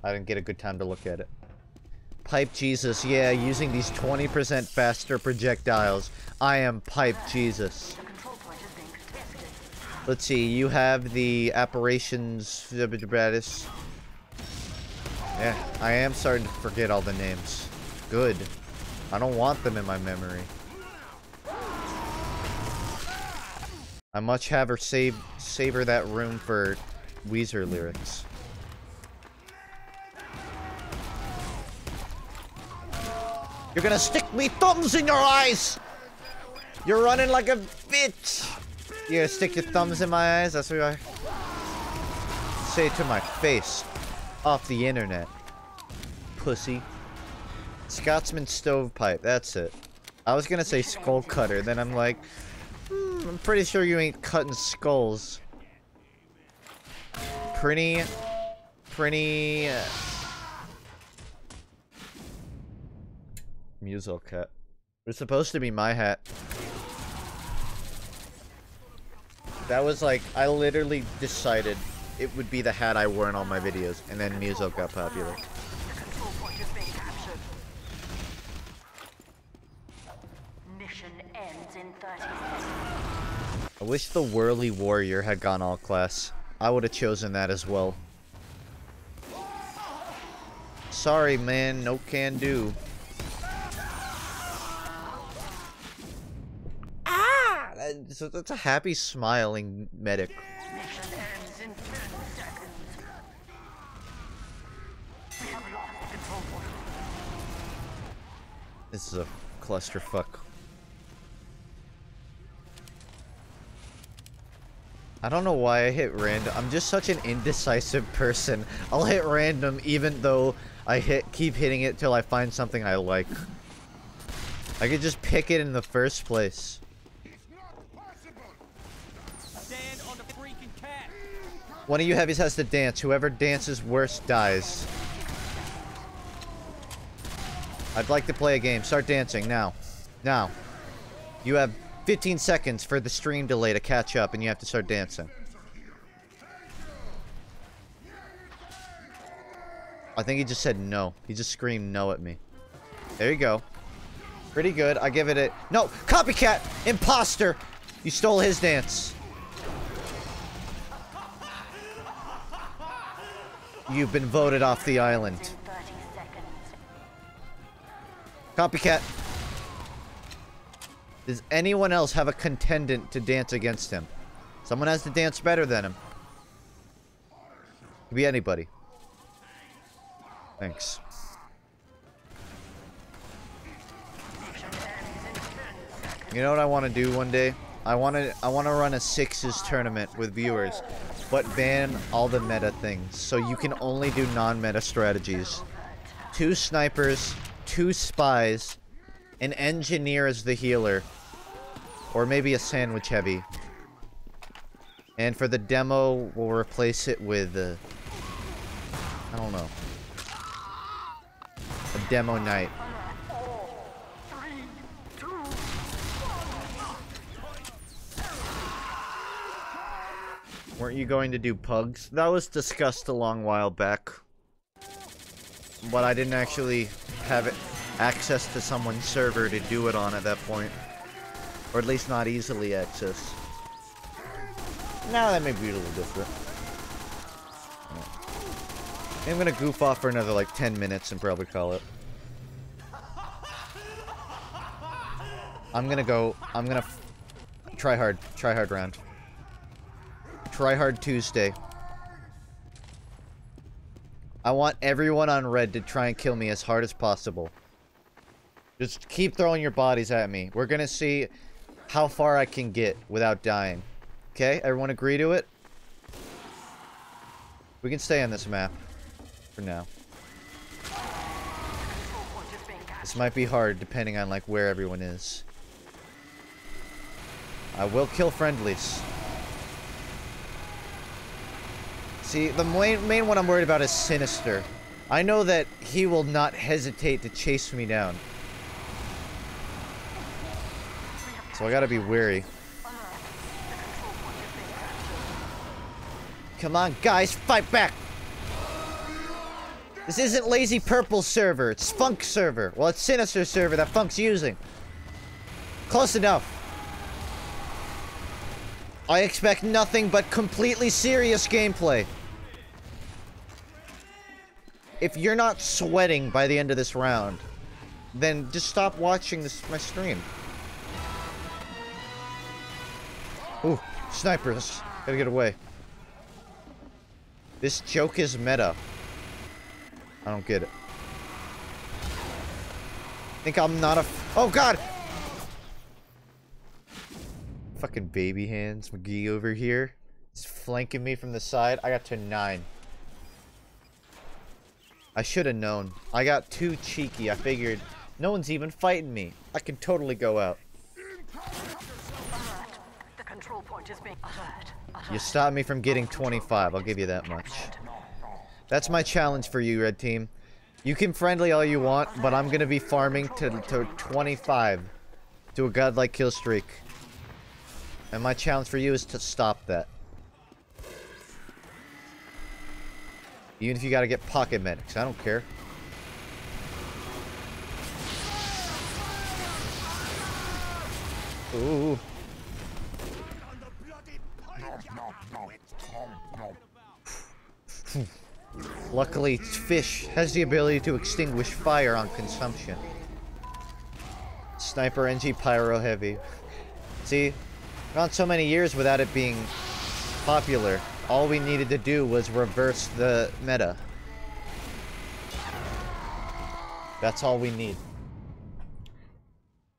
I didn't get a good time to look at it. Pipe Jesus, yeah, using these 20% faster projectiles. I am Pipe Jesus. Let's see, you have the apparitions... Yeah, I am starting to forget all the names. Good. I don't want them in my memory. I much have her savor that room for Weezer lyrics. You're gonna stick me thumbs in your eyes! You're running like a bitch! You're gonna stick your thumbs in my eyes? That's what I say to my face. Off the internet. Pussy. Scotsman stovepipe, that's it. I was gonna say skull cutter, then I'm like, I'm pretty sure you ain't cutting skulls. Pretty... Musil cat. It's supposed to be my hat. That was like, I literally decided it would be the hat I wore in all my videos, and then Musil got popular. I wish the Whirly Warrior had gone all class. I would have chosen that as well. Sorry, man. No can do. Ah! That's a happy, smiling medic. This is a clusterfuck. I don't know why I hit random. I'm just such an indecisive person. I'll hit random even though I keep hitting it till I find something I like. I could just pick it in the first place. One of you heavies has to dance. Whoever dances worst dies. I'd like to play a game. Start dancing now. Now. You have 15 seconds for the stream delay to catch up, and you have to start dancing. I think he just said no. He just screamed no at me. There you go. Pretty good. I give it a... No! Copycat! Imposter! You stole his dance. You've been voted off the island. Copycat. Does anyone else have a contendant to dance against him? Someone has to dance better than him. Could be anybody. Thanks. You know what I want to do one day? I want to run a sixes tournament with viewers, but ban all the meta things, so you can only do non-meta strategies. 2 snipers, 2 spies, an engineer as the healer, or maybe a sandwich heavy. And for the demo, we'll replace it with I don't know, a demo night. Weren't you going to do pugs? That was discussed a long while back. But I didn't actually have access to someone's server to do it on at that point. Or at least not easily accessed. Now that may be a little different. I'm gonna goof off for another like 10 minutes and probably call it. I'm gonna try hard round. Try hard Tuesday. I want everyone on red to try and kill me as hard as possible. Just keep throwing your bodies at me. We're gonna see how far I can get without dying. Okay? Everyone agree to it? We can stay on this map. For now. This might be hard depending on like where everyone is. I will kill friendlies. See, the main one I'm worried about is Sinister. I know that he will not hesitate to chase me down. So I gotta be wary. Come on, guys, fight back! This isn't Lazy Purple server, it's FUNKe server. Well, it's Sinister server that FUNK's using. Close enough. I expect nothing but completely serious gameplay. If you're not sweating by the end of this round, then just stop watching my stream. Ooh, snipers. Gotta get away. This joke is meta. I don't get it. Think I'm not a... Oh, God! Fucking baby hands. McGee over here. He's flanking me from the side. I got to 9. I should have known. I got too cheeky. I figured no one's even fighting me. I can totally go out. The control point is being alert. You stopped me from getting 25. I'll give you that much. That's my challenge for you, Red Team. You can friendly all you want, but I'm gonna be farming to 25 to a godlike kill streak. And my challenge for you is to stop that. Even if you gotta get pocket medics, I don't care. Ooh. Luckily, fish has the ability to extinguish fire on consumption. Sniper NG Pyro Heavy. See, gone so many years without it being popular. All we needed to do was reverse the meta. That's all we need.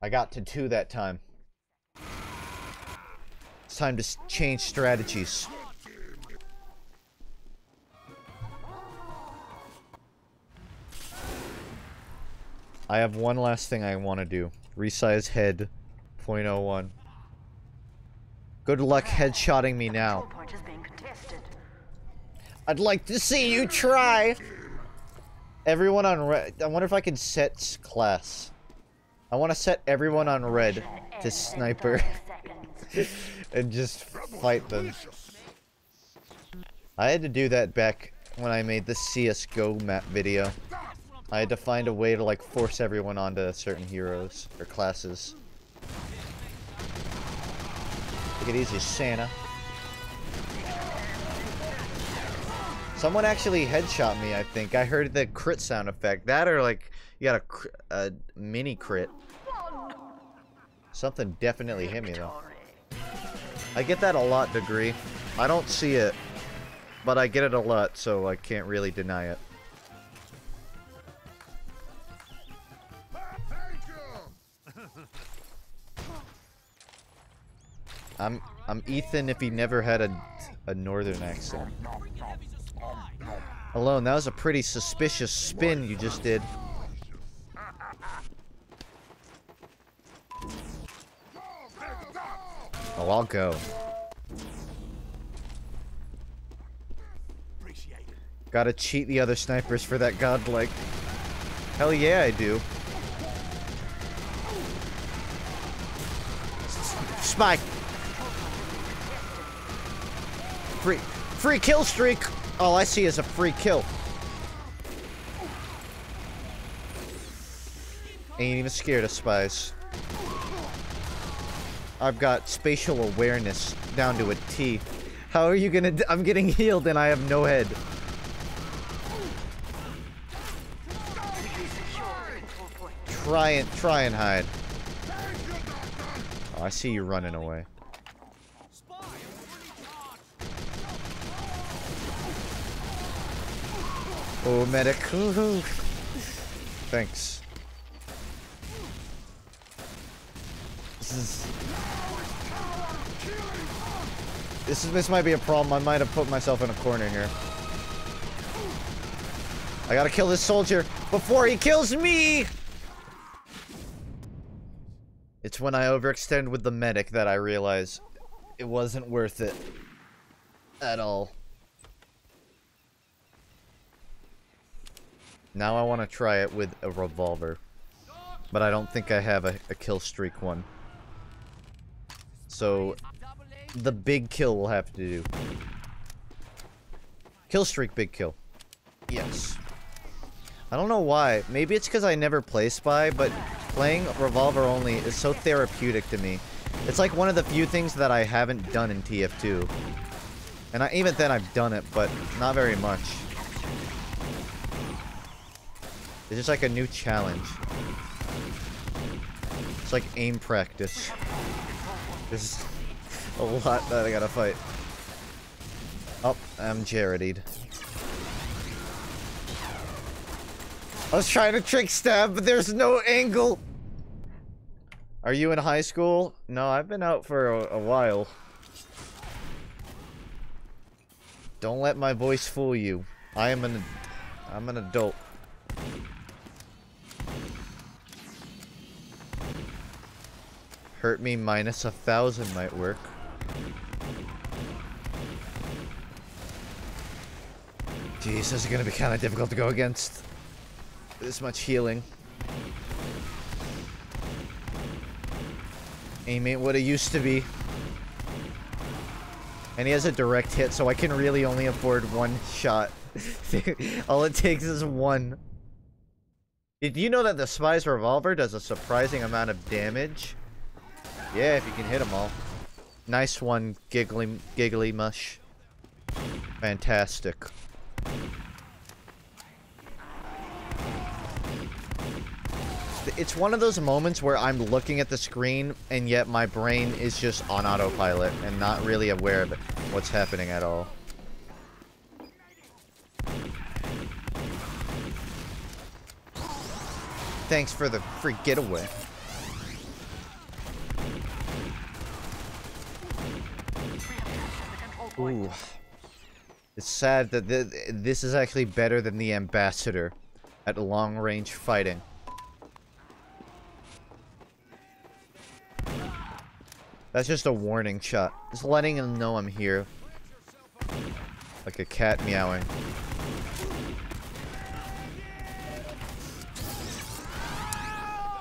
I got to 2 that time. It's time to change strategies. I have one last thing I want to do. Resize head. 0.01. Good luck headshotting me now. I'd like to see you try! Everyone on red. I wonder if I can set class. I want to set everyone on red to sniper and just fight them. I had to do that back when I made the CSGO map video. I had to find a way to like force everyone onto certain heroes or classes. Take it easy, Santa. Someone actually headshot me, I think. I heard the crit sound effect. That or like, you got a mini crit. Something definitely hit me though. I get that a lot, Degree. I don't see it, but I get it a lot, so I can't really deny it. I'm Ethan if he never had a northern accent. Alone, that was a pretty suspicious spin you just did. Oh, I'll go. Gotta cheat the other snipers for that godlike. Hell yeah, I do. Spike. Free kill streak. All I see is a free kill. Ain't even scared of spies. I've got spatial awareness down to a T. How are you gonna I'm getting healed and I have no head. Try and hide. Oh, I see you running away. Oh, medic. Woohoo. Thanks. This might be a problem. I might have put myself in a corner here. I gotta kill this soldier before he kills me! It's when I overextend with the medic that I realize it wasn't worth it at all. Now I want to try it with a revolver. But I don't think I have a kill streak one. So, the big kill will have to do. Kill streak, big kill. Yes. I don't know why. Maybe it's because I never play Spy, but playing revolver only is so therapeutic to me. It's like one of the few things that I haven't done in TF2. And even then I've done it, but not very much. It's just like a new challenge. It's like aim practice. There's a lot that I gotta fight. Oh, I'm Jaredied. I was trying to trick stab, but there's no angle! Are you in high school? No, I've been out for a while. Don't let my voice fool you. I'm an adult. Hurt me minus 1,000 might work. Jeez, this is gonna be kind of difficult to go against. This much healing. Aim ain't what it used to be. And he has a direct hit, so I can really only afford one shot. All it takes is one. Did you know that the Spy's revolver does a surprising amount of damage? Yeah, if you can hit them all. Nice one, giggly mush. Fantastic. It's one of those moments where I'm looking at the screen and yet my brain is just on autopilot and not really aware of what's happening at all. Thanks for the free getaway. Ooh. It's sad that this is actually better than the Ambassador at long-range fighting. That's just a warning shot. Just letting him know I'm here. Like a cat meowing.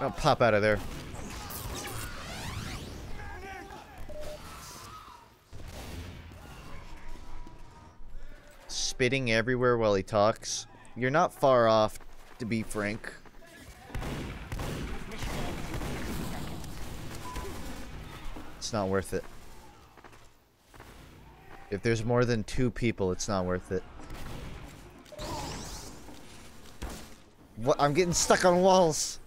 I'll pop out of there. Spitting everywhere while he talks. You're not far off, to be frank. It's not worth it. If there's more than 2 people, it's not worth it. What? I'm getting stuck on walls.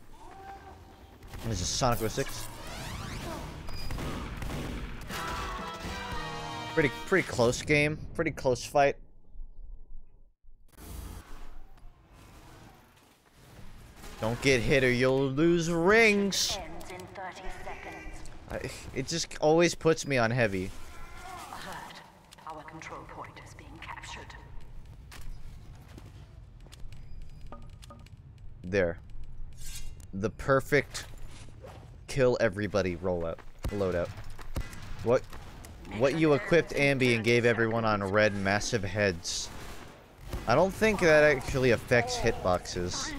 What is this, Sonic 06? Pretty close game. Pretty close fight. Don't get hit or you'll lose rings. It just always puts me on heavy. Alert. Our control point is being captured. There. The perfect kill everybody loadout. What you equipped Ambi and gave everyone on red massive heads. I don't think that actually affects hitboxes.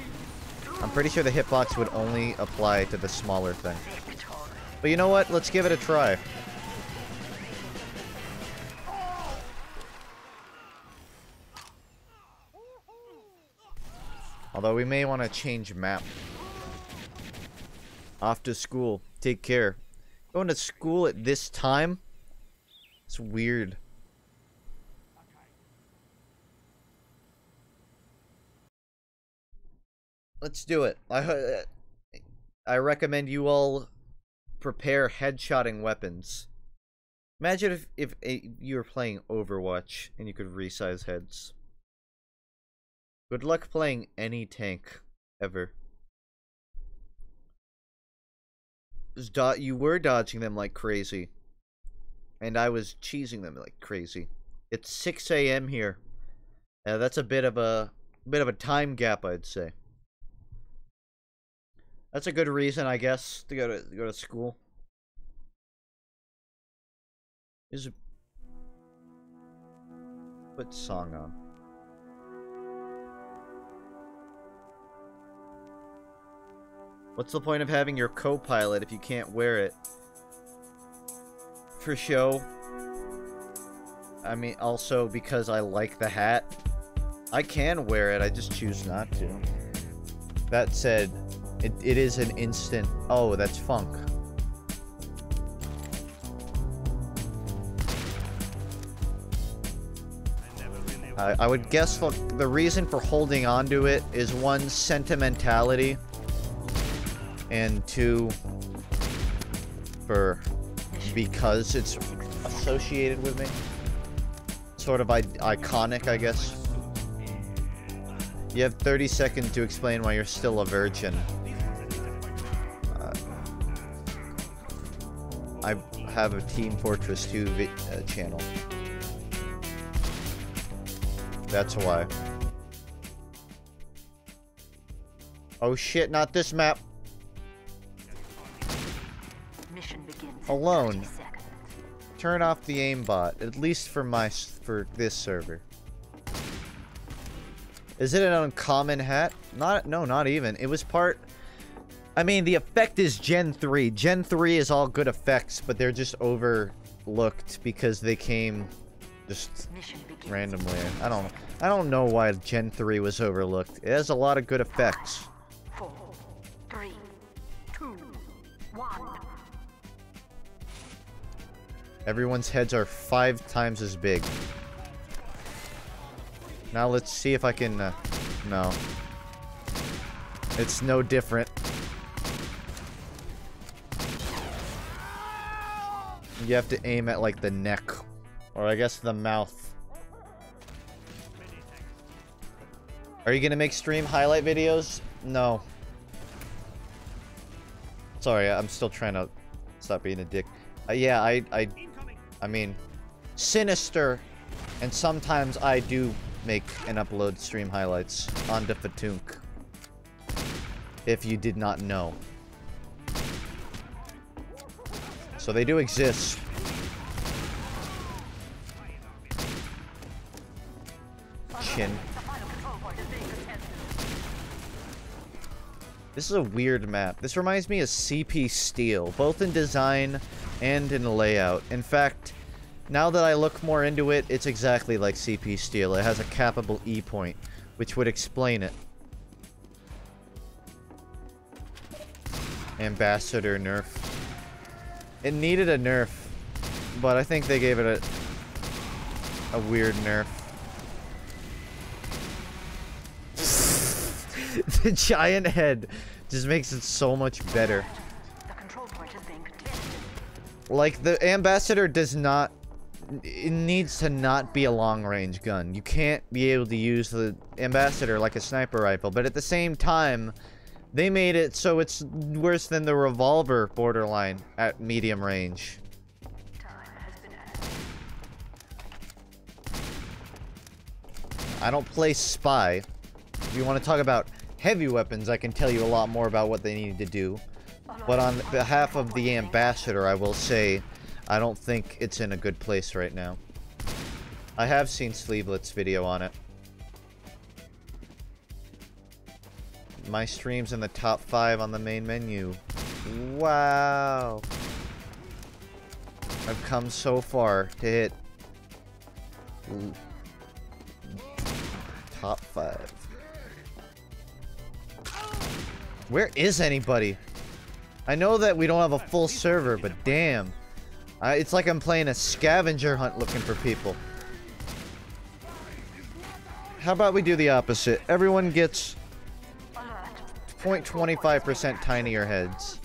I'm pretty sure the hitbox would only apply to the smaller thing. But you know what? Let's give it a try. Although we may want to change map. Off to school. Take care. Going to school at this time? It's weird. Let's do it. I recommend you all prepare headshotting weapons. Imagine if you were playing Overwatch and you could resize heads. Good luck playing any tank ever. You were dodging them like crazy, and I was cheesing them like crazy. It's 6 a.m. here. That's a bit of a time gap, I'd say. That's a good reason, I guess, to go to school. Put song on. What's the point of having your co-pilot if you can't wear it? For show. I mean, also because I like the hat. I can wear it, I just choose not to. That said, it is an instant... Oh, that's FUNKe. I would guess the reason for holding on to it is 1, sentimentality, and 2, because it's associated with me. Sort of iconic, I guess. You have 30 seconds to explain why you're still a virgin. I have a Team Fortress 2 channel. That's why. Oh shit, not this map. Mission begins. Alone. Turn off the aimbot, at least for this server. Is it an uncommon hat? No, not even. It was part... I mean, the effect is Gen 3. Gen 3 is all good effects, but they're just overlooked because they came just randomly. I don't know why Gen 3 was overlooked. It has a lot of good effects. 4, 3, 2, 1. Everyone's heads are 5 times as big. Now let's see if I can, no. It's no different. You have to aim at, like, the neck. Or I guess the mouth. Are you gonna make stream highlight videos? No. Sorry, I'm still trying to stop being a dick. Yeah, I mean, Sinister, and sometimes I do make and upload stream highlights onto FUNKe. If you did not know. So they do exist. Chin. This is a weird map. This reminds me of CP Steel, both in design and in layout. In fact, now that I look more into it, it's exactly like CP Steel. It has a cappable E point, which would explain it. Ambassador nerf. It needed a nerf, but I think they gave it a weird nerf. The giant head just makes it so much better. The control point is being contested. Like, the Ambassador does not... It needs to not be a long-range gun. You can't be able to use the Ambassador like a sniper rifle, but at the same time, they made it so it's worse than the revolver borderline at medium range. I don't play Spy. If you want to talk about heavy weapons, I can tell you a lot more about what they need to do. But on behalf of the Ambassador, I will say I don't think it's in a good place right now. I have seen Sleevelet's video on it. My stream's in the top 5 on the main menu. Wow. I've come so far to hit top 5. Where is anybody? I know that we don't have a full server, but damn. It's like I'm playing a scavenger hunt looking for people. How about we do the opposite? Everyone gets 0.25% tinier heads.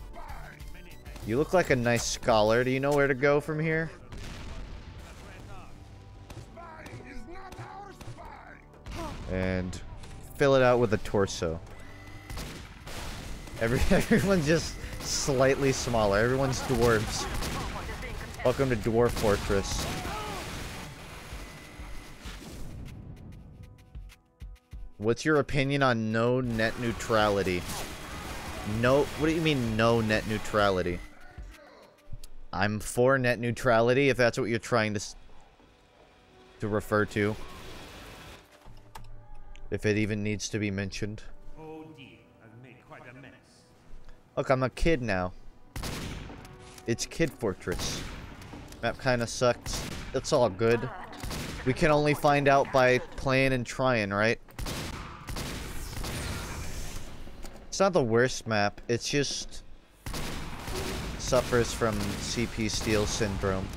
You look like a nice scholar. Do you know where to go from here? And fill it out with a torso. Everyone's just slightly smaller. Everyone's dwarves. Welcome to Dwarf Fortress. What's your opinion on no net neutrality? No, what do you mean no net neutrality? I'm for net neutrality if that's what you're trying to refer to. If it even needs to be mentioned. Oh dear, I've made quite a mess. Look, I'm a kid now. It's Kid Fortress. Map kinda sucks. It's all good. We can only find out by playing and trying, right? It's not the worst map, it's just suffers from CP Steel syndrome.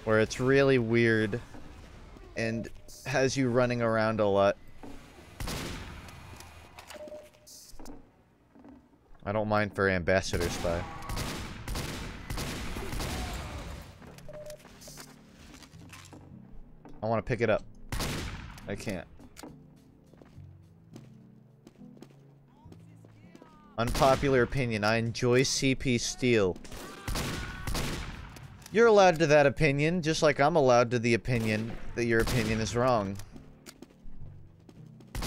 Where it's really weird and has you running around a lot. I don't mind for Ambassador Spy. I want to pick it up. I can't. Unpopular opinion. I enjoy CP Steel. You're allowed to that opinion, just like I'm allowed to the opinion that your opinion is wrong. I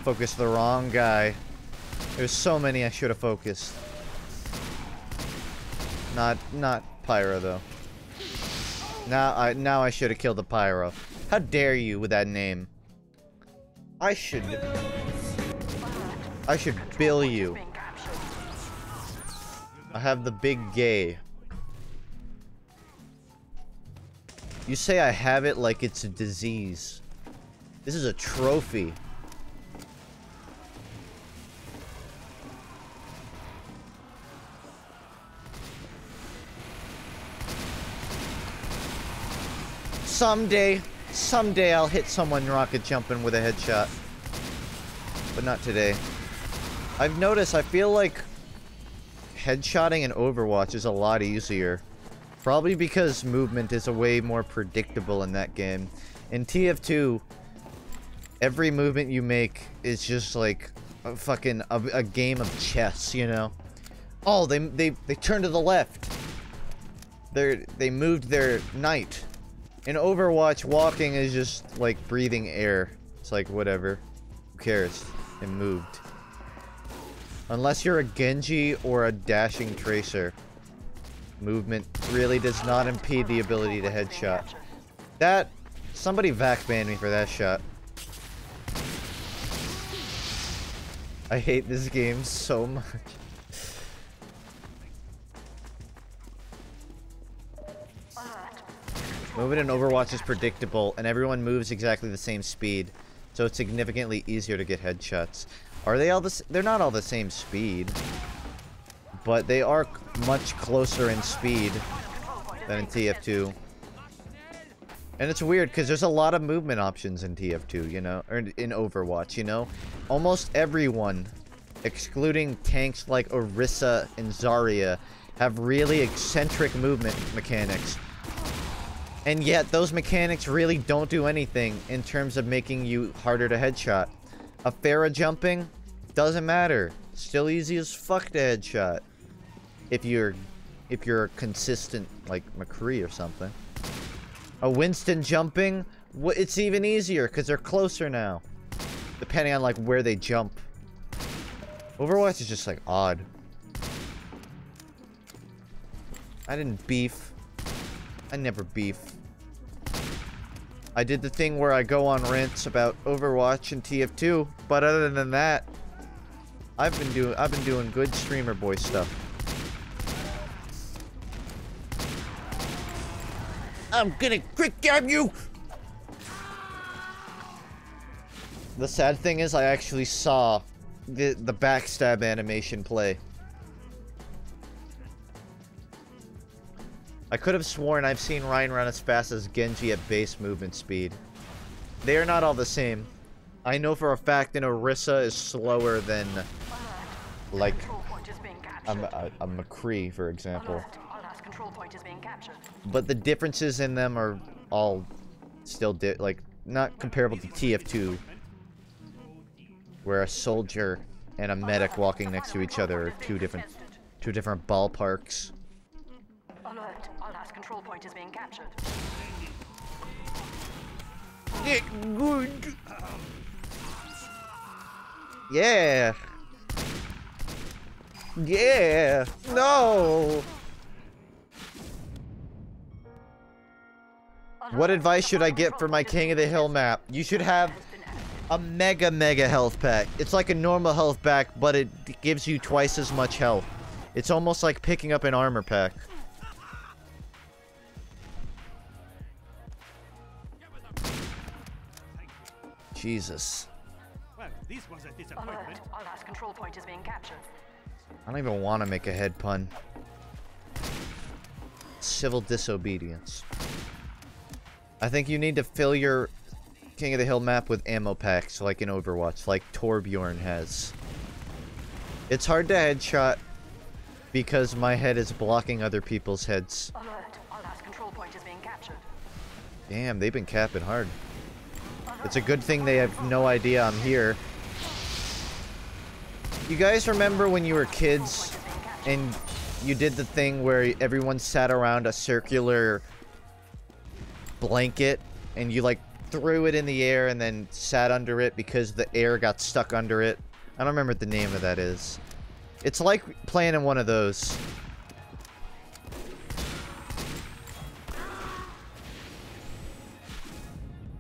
focused the wrong guy. There's so many I should have focused. Not Pyro though. Now I should have killed the Pyro. How dare you with that name? I should bill you. I have the big gay. You say I have it like it's a disease. This is a trophy. Someday I'll hit someone rocket jumping with a headshot. But not today. I've noticed, I feel like headshotting in Overwatch is a lot easier. Probably because movement is a way more predictable in that game. In TF2, every movement you make is just like a fucking a game of chess, you know? Oh, they turned to the left. They moved their knight. In Overwatch, walking is just like breathing air. It's like whatever. Who cares? It moved. Unless you're a Genji or a dashing tracer. Movement really does not impede the ability to headshot. That... Somebody vac banned me for that shot. I hate this game so much. Moving in Overwatch is predictable, and everyone moves exactly the same speed, so it's significantly easier to get headshots. Are they all they're not all the same speed, but they are much closer in speed than in TF2. And it's weird, because there's a lot of movement options in TF2, you know? Or in Overwatch, you know? Almost everyone, excluding tanks like Orisa and Zarya, have really eccentric movement mechanics. And yet, those mechanics really don't do anything in terms of making you harder to headshot. A Pharah jumping doesn't matter. Still easy as fuck to headshot. If you're consistent, like McCree or something. A Winston jumping, it's even easier because they're closer now. Depending on like where they jump. Overwatch is just like odd. I didn't beef. I never beef. I did the thing where I go on rants about Overwatch and TF2, but other than that, I've been doing good streamer boy stuff. I'm gonna quick jab you! The sad thing is I actually saw the backstab animation play. I could have sworn I've seen Ryan run as fast as Genji at base movement speed. They are not all the same. I know for a fact that Orisa is slower than, like, a McCree, for example. But the differences in them are all still, like, not comparable to TF2. Where a soldier and a medic walking next to each other are two different ballparks. Alert, our last control point is being captured. Get good. Yeah. Yeah. No. What advice should I get for my King of the Hill map? You should have a mega health pack. It's like a normal health pack, but it gives you twice as much health. It's almost like picking up an armor pack. Jesus. Well, this was a disappointment. Alert, our last control point is being captured. I don't even want to make a head pun. Civil disobedience. I think you need to fill your King of the Hill map with ammo packs, like in Overwatch, like Torbjorn has. It's hard to headshot because my head is blocking other people's heads. Alert, our last control point is being captured. Damn, they've been capping hard. It's a good thing they have no idea I'm here. You guys remember when you were kids and you did the thing where everyone sat around a circular blanket and you like threw it in the air and then sat under it because the air got stuck under it? I don't remember what the name of that is. It's like playing in one of those.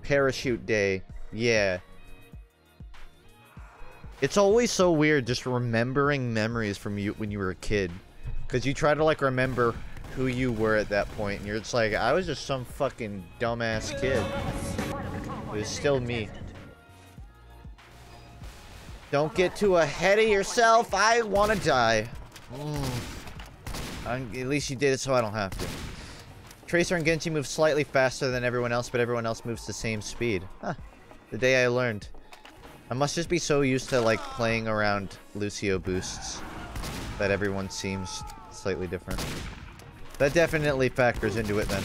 Parachute day. Yeah. It's always so weird just remembering memories from you when you were a kid. Because you try to like remember who you were at that point and you're just like, I was just some fucking dumbass kid. It was still me. Don't get too ahead of yourself. I want to die. At least you did it so I don't have to. Tracer and Genji move slightly faster than everyone else, but everyone else moves the same speed. Huh. The day I learned. I must just be so used to, like, playing around Lucio boosts that everyone seems slightly different. That definitely factors into it, then.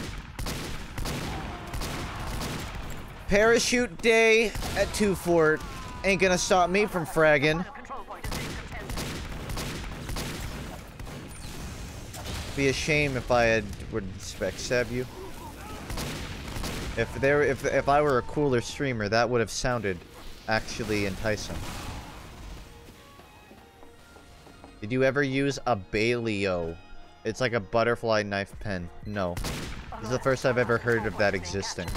Parachute day at 2 Fort ain't gonna stop me from fragging. Be a shame if I would spec stab you. If I were a cooler streamer, that would have sounded actually enticing. Did you ever use a Bailio? It's like a butterfly knife pen. No. This is the first I've ever heard of that existing.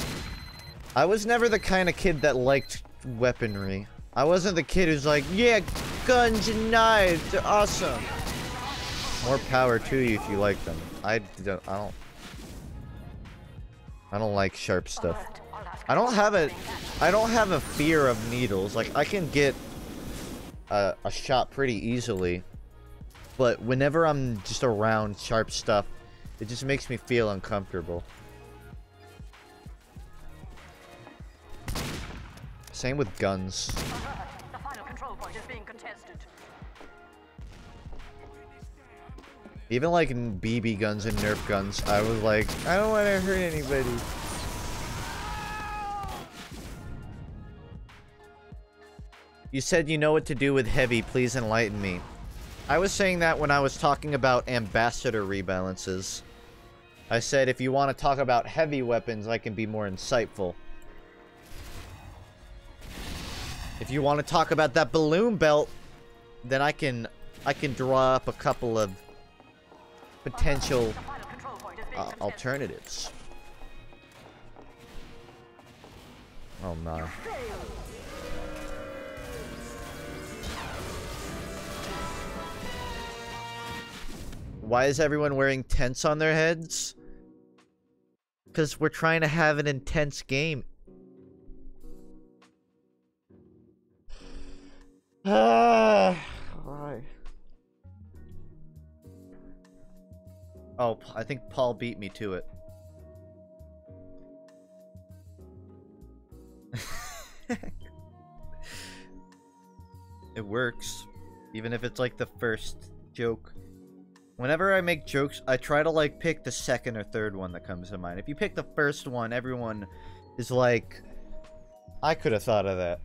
I was never the kind of kid that liked weaponry. I wasn't the kid who's like, yeah, guns and knives. They're awesome. More power to you if you like them. I don't like sharp stuff. I don't have a fear of needles. Like, I can get a shot pretty easily, but whenever I'm just around sharp stuff, it just makes me feel uncomfortable. Same with guns. The final control point is being contested. Even like in BB guns and Nerf guns, I was like, I don't want to hurt anybody. You said you know what to do with heavy, please enlighten me. I was saying that when I was talking about ambassador rebalances. I said if you want to talk about heavy weapons, I can be more insightful. If you want to talk about that balloon belt, then I can draw up a couple of potential alternatives. Oh no. Why is everyone wearing tents on their heads? Because we're trying to have an intense game. Why? Oh, I think Paul beat me to it. It works. Even if it's like the first joke. Whenever I make jokes, I try to like pick the second or third one that comes to mind. If you pick the first one, everyone is like, I could have thought of that.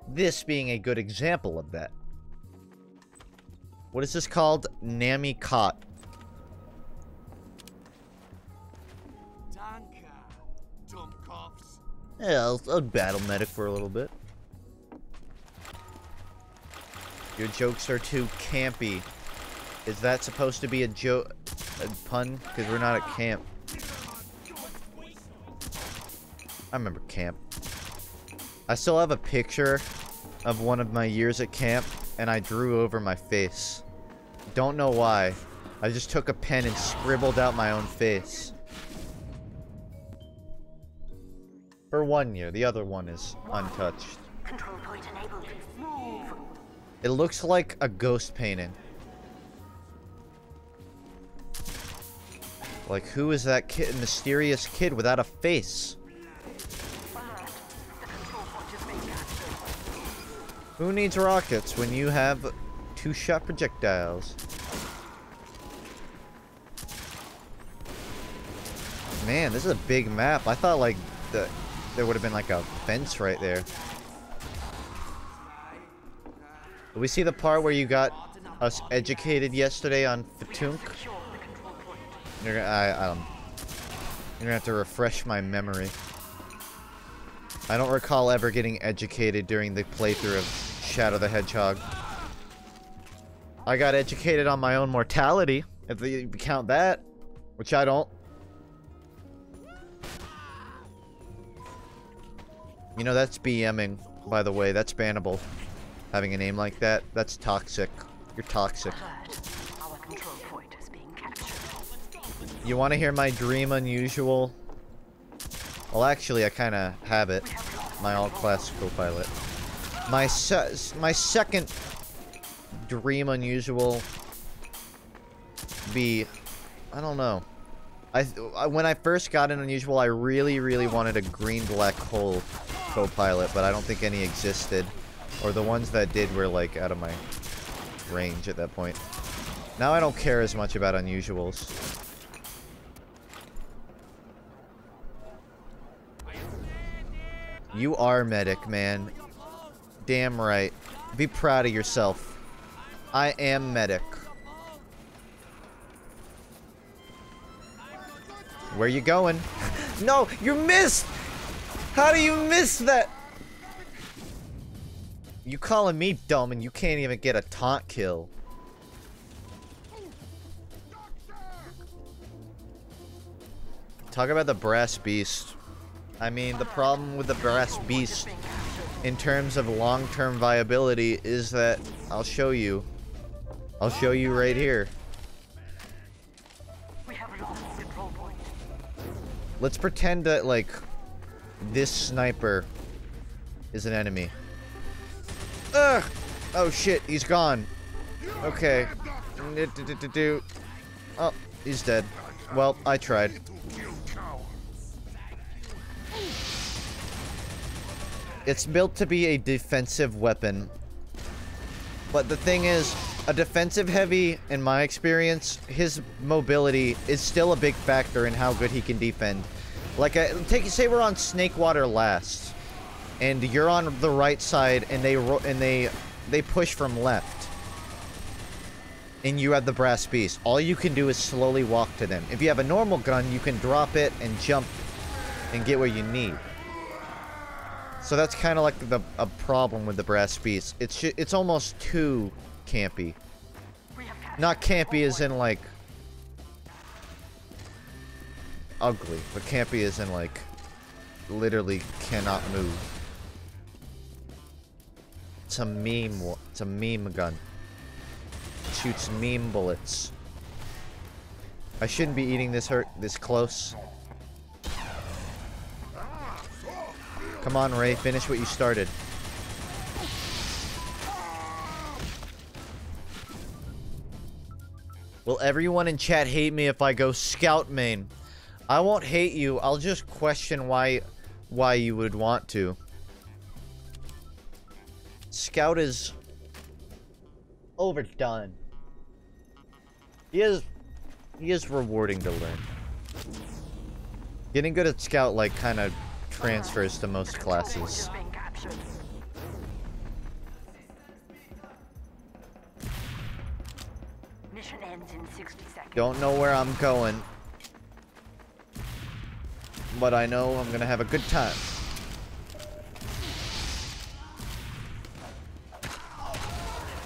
This being a good example of that. What is this called? Nami Cot. Yeah, I'll battle medic for a little bit. Your jokes are too campy. Is that supposed to be a joke? A pun? Because we're not at camp. I remember camp. I still have a picture of one of my years at camp, and I drew over my face. Don't know why. I just took a pen and scribbled out my own face. For 1 year. The other one is untouched. Control point enabled. Move. It looks like a ghost painting. Like, who is that kid, mysterious kid without a face? Who needs rockets when you have two-shot projectiles? Man, this is a big map. I thought, like, there would have been, like, a fence right there. Did we see the part where you got us educated yesterday on FUNKe? You're gonna have to refresh my memory. I don't recall ever getting educated during the playthrough of Shadow the Hedgehog. I got educated on my own mortality, if you count that, which I don't. You know, that's BMing, by the way. That's bannable. Having a name like that, that's toxic. You're toxic. You want to hear my dream unusual? Well, actually, I kind of have it. My all-class co-pilot. My second dream unusual be... I don't know. When I first got an unusual, I really wanted a green-black hole co-pilot, but I don't think any existed. Or the ones that did were, like, out of my range at that point. Now I don't care as much about unusuals. You are medic, man. Damn right. Be proud of yourself. I am medic. Where you going? No, you missed! How do you miss that? You calling me dumb and you can't even get a taunt kill. Talk about the brass beast. I mean, the problem with the brass beast in terms of long-term viability is that I'll show you. I'll show you right here. We have lost control point. Let's pretend that, like, this sniper is an enemy. Ugh! Oh shit, he's gone. Okay. Oh, he's dead. Well, I tried. It's built to be a defensive weapon. But the thing is, a defensive heavy, in my experience, his mobility is still a big factor in how good he can defend. Like, say we're on Snakewater last, and you're on the right side, and they push from left, and you have the brass beast. All you can do is slowly walk to them. If you have a normal gun, you can drop it and jump and get where you need. So that's kind of like a problem with the brass beast. It's almost too campy. Not campy as in like ugly, but campy as in like literally cannot move. It's a meme. It's a meme gun. It shoots meme bullets. I shouldn't be eating this close. Come on, Ray, finish what you started. Will everyone in chat hate me if I go scout main? I won't hate you, I'll just question why you would want to. Scout is overdone. He is rewarding to learn. Getting good at scout, like, kind of transfers to most classes. Mission ends in 60 seconds. Don't know where I'm going, but I know I'm gonna have a good time.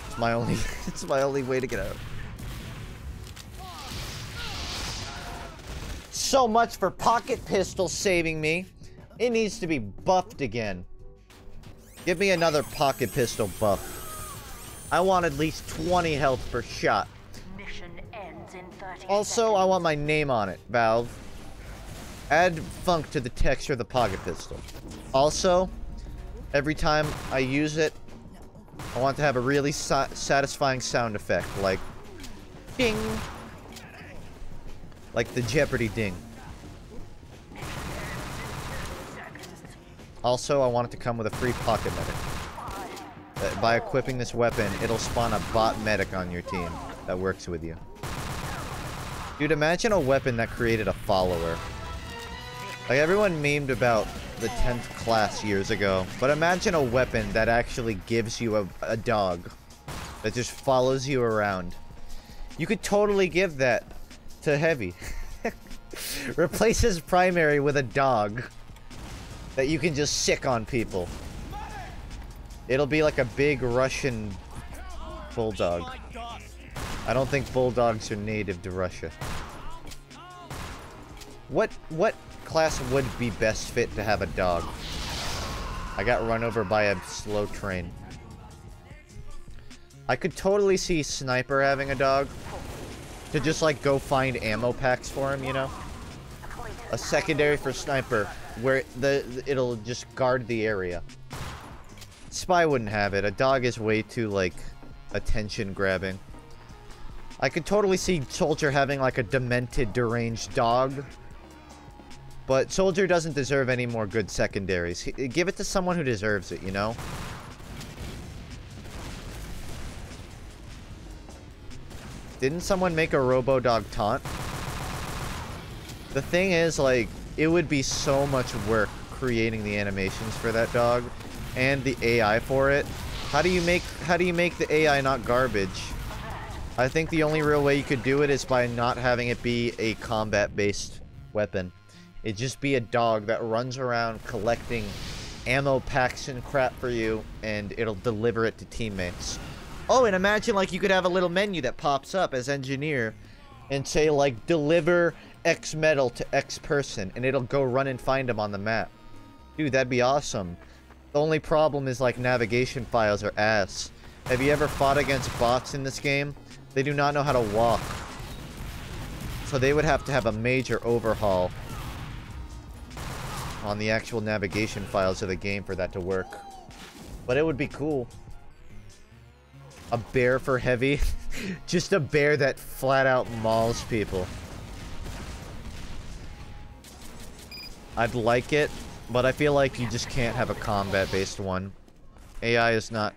It's my only way to get out. So much for pocket pistol saving me. It needs to be buffed again. Give me another pocket pistol buff. I want at least 20 health per shot. Mission ends in 30 Also, seconds. I want my name on it, Valve. Add FUNKe to the texture of the pocket pistol. Also, every time I use it, I want to have a really satisfying sound effect, like ding, like the Jeopardy ding. Also, I want it to come with a free pocket medic. By equipping this weapon, it'll spawn a bot medic on your team that works with you. Dude, imagine a weapon that created a follower. Like, everyone memed about the 10th class years ago, but imagine a weapon that actually gives you a dog that just follows you around. You could totally give that to Heavy. Replace his primary with a dog that you can just sick on people. It'll be like a big Russian bulldog. I don't think bulldogs are native to Russia. What class would be best fit to have a dog? I got run over by a slow train. I could totally see Sniper having a dog. To just like go find ammo packs for him, you know? A secondary for Sniper where it'll just guard the area. Spy wouldn't have it. A dog is way too like attention grabbing. I could totally see Soldier having like a demented, deranged dog. But Soldier doesn't deserve any more good secondaries. Give it to someone who deserves it, you know? Didn't someone make a Robo-Dog taunt? The thing is, like, it would be so much work creating the animations for that dog and the AI for it. How do you make the AI not garbage? I think the only real way you could do it is by not having it be a combat-based weapon. It'd just be a dog that runs around collecting ammo packs and crap for you, and it'll deliver it to teammates. Oh, and imagine, like, you could have a little menu that pops up as engineer and say, like, deliver X metal to X person, and it'll go run and find them on the map. Dude, that'd be awesome. The only problem is, like, navigation files are ass. Have you ever fought against bots in this game? They do not know how to walk. So they would have to have a major overhaul on the actual navigation files of the game for that to work. But it would be cool. A bear for heavy? Just a bear that flat out mauls people. I'd like it, but I feel like you just can't have a combat-based one. AI is not...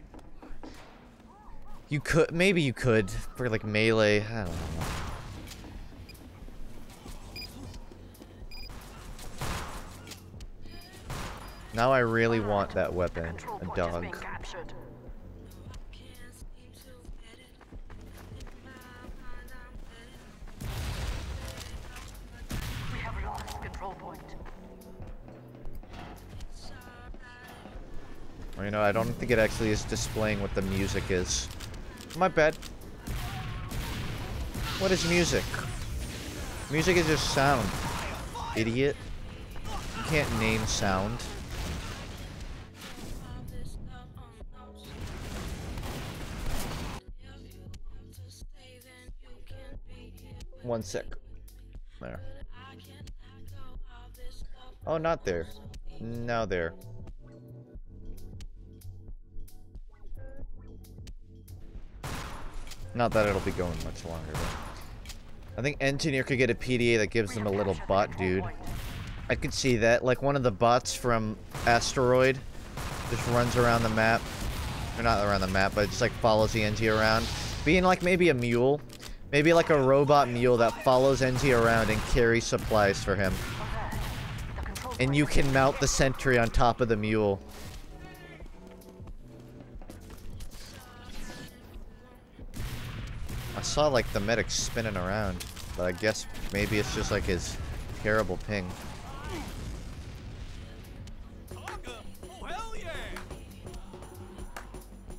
You could... Maybe you could. For, like, melee. I don't know. Now I really want that weapon. A dog. We have lost control point. Or, you know, I don't think it actually is displaying what the music is. My bad. What is music? Music is just sound. Idiot. You can't name sound. One sec. There. Oh, not there. Now there. Not that it'll be going much longer, but... I think Engineer could get a PDA that gives them a little bot, dude. I could see that. Like one of the bots from Asteroid just runs around the map. Or not around the map, but just like follows the NG around. Being like maybe a mule. Maybe like a robot mule that follows NG around and carries supplies for him. And you can mount the sentry on top of the mule. I saw like the medic spinning around, but I guess maybe it's just like his terrible ping.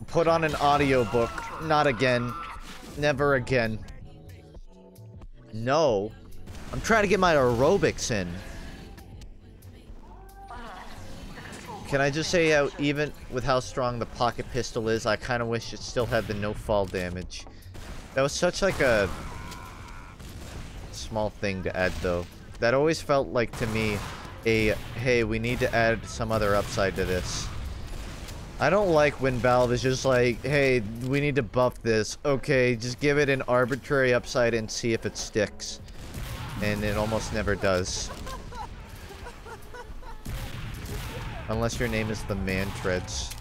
Put on an audiobook. Not again. Never again. No. I'm trying to get my aerobics in. Can I just say how even with how strong the pocket pistol is, I kind of wish it still had the no fall damage. That was such like a small thing to add though. That always felt like to me a, hey, we need to add some other upside to this. I don't like when Valve is just like, hey, we need to buff this. Okay, just give it an arbitrary upside and see if it sticks. And it almost never does. Unless your name is the Man-Treads.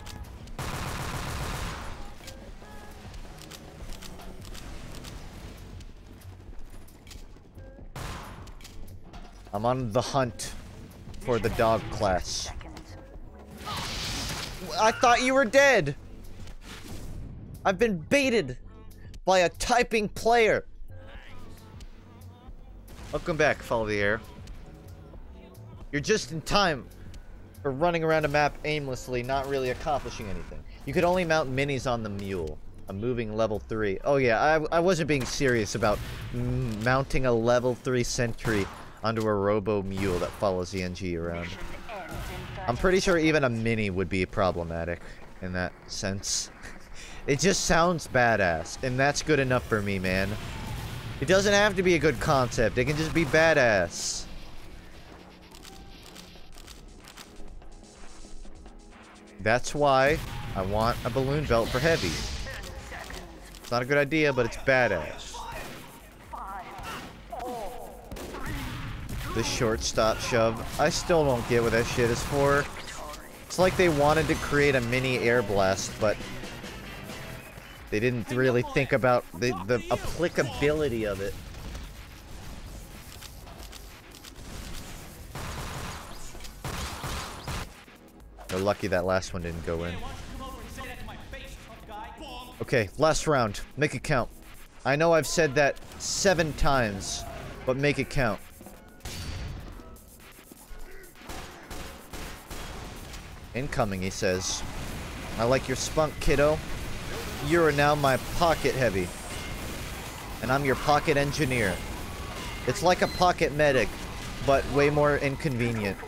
I'm on the hunt for the dog class. I thought you were dead! I've been baited by a typing player! Welcome back, Follow the Air. You're just in time for running around a map aimlessly, not really accomplishing anything. You could only mount minis on the mule. A moving level 3. Oh yeah, I wasn't being serious about mounting a level 3 sentry onto a robo mule that follows the NG around. I'm pretty sure even a mini would be problematic in that sense. It just sounds badass, and that's good enough for me, man. It doesn't have to be a good concept, it can just be badass. That's why I want a balloon belt for heavy. It's not a good idea, but it's badass. The shortstop shove. I still don't get what that shit is for. It's like they wanted to create a mini air blast, but they didn't really think about the applicability of it. They're lucky that last one didn't go in. Okay, last round. Make it count. I know I've said that 7 times, but make it count. Incoming, he says. I like your spunk, kiddo. You are now my pocket heavy. And I'm your pocket engineer. It's like a pocket medic, but way more inconvenient.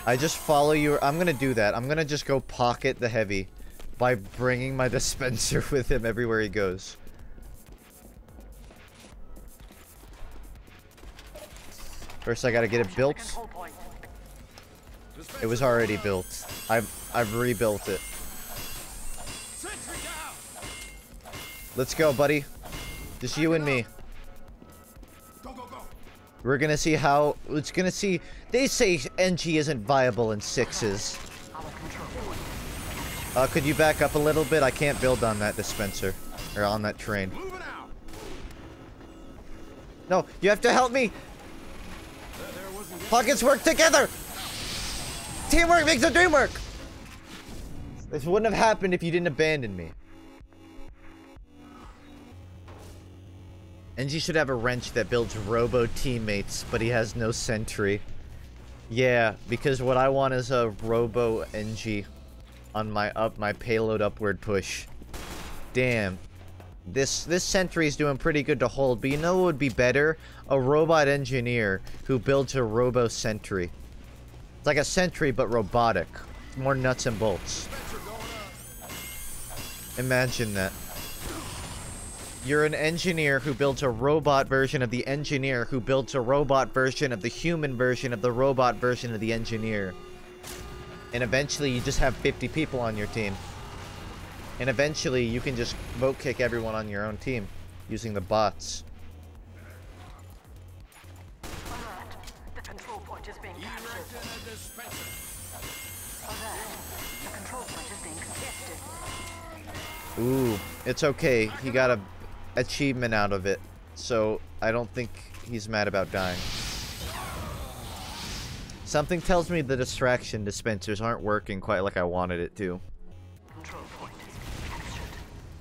I just follow you. I'm gonna do that. I'm gonna just go pocket the heavy by bringing my dispenser with him everywhere he goes. First, I gotta get it built. It was already built. I've rebuilt it. Let's go, buddy. Just you and me. We're gonna see how... It's gonna see... They say NG isn't viable in 6s. Could you back up a little bit? I can't build on that dispenser. Or on that train. No, you have to help me! Pockets work together! Teamwork makes the dream work! This wouldn't have happened if you didn't abandon me. NG should have a wrench that builds robo teammates, but he has no sentry. Yeah, because what I want is a robo NG on my payload upward push. Damn. This sentry is doing pretty good to hold, but you know what would be better? A robot engineer who builds a robo sentry. It's like a sentry, but robotic. More nuts and bolts. Imagine that. You're an engineer who builds a robot version of the engineer who builds a robot version of the human version of the robot version of the engineer. And eventually you just have 50 people on your team. And eventually you can just vote kick everyone on your own team using the bots. The control point is being captured. The control point is being contested. Ooh, it's okay. He got a achievement out of it, so I don't think he's mad about dying. Something tells me the distraction dispensers aren't working quite like I wanted it to.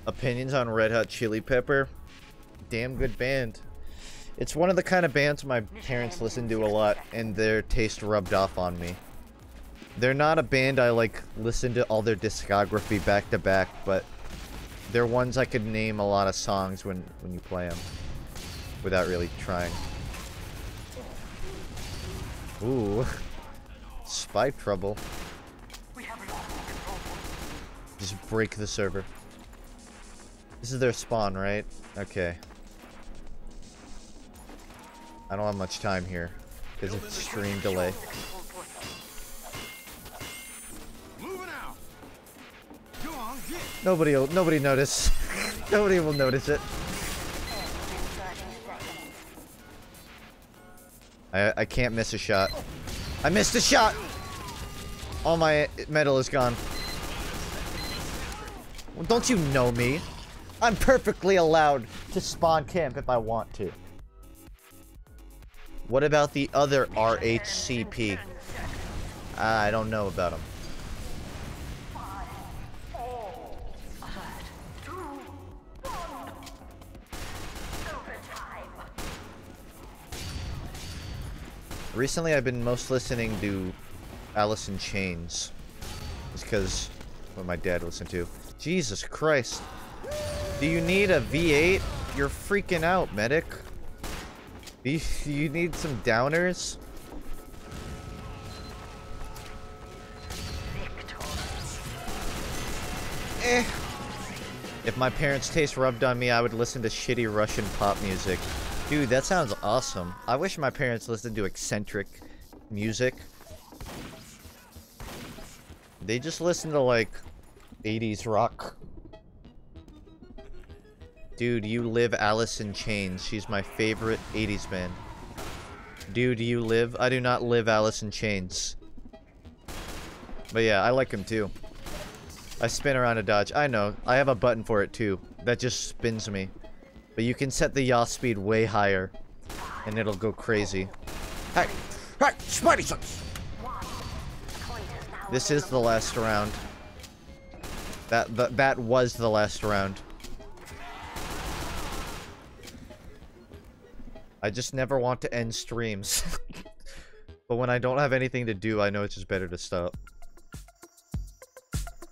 Opinions on Red Hot Chili Pepper? Damn good band. It's one of the kind of bands my parents listen to a lot, and their taste rubbed off on me. They're not a band I like listen to all their discography back to back, but they're ones I could name a lot of songs when you play them without really trying. Ooh. Spy trouble. Just break the server. This is their spawn, right? Okay. I don't have much time here because of stream delay. Nobody notice. Nobody will notice it. I can't miss a shot. I missed a shot! All my metal is gone. Well, don't you know me? I'm perfectly allowed to spawn camp if I want to. What about the other RHCP? I don't know about him. Recently, I've been most listening to Alice in Chains. It's because what my dad listened to. Jesus Christ. Do you need a V8? You're freaking out, medic. Do you need some downers? Eh. If my parents' taste rubbed on me, I would listen to shitty Russian pop music. Dude, that sounds awesome. I wish my parents listened to eccentric music. They just listen to, like, 80s rock. Dude, you live Alice in Chains. She's my favorite 80s band. Dude, you live? I do not live Alice in Chains. But yeah, I like him too. I spin around to dodge. I know. I have a button for it too. That just spins me. But you can set the yaw speed way higher. And it'll go crazy. Hey! Hey! Spidey sense! This is the last round. That was the last round. I just never want to end streams. But when I don't have anything to do, I know it's just better to stop.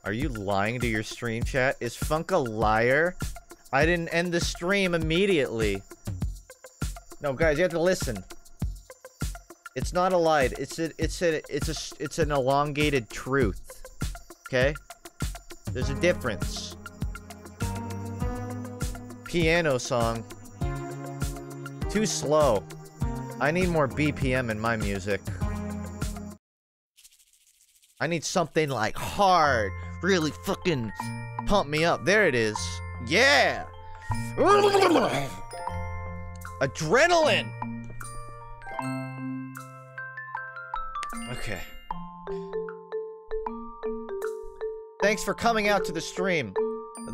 Are you lying to your stream chat? Is FUNKe a liar? I didn't end the stream immediately. No, guys, you have to listen. It's not a lie. It's an elongated truth. Okay? There's a difference. Piano song. Too slow. I need more BPM in my music. I need something like hard. Really fucking pump me up. There it is. Yeah! Adrenaline! Okay. Thanks for coming out to the stream.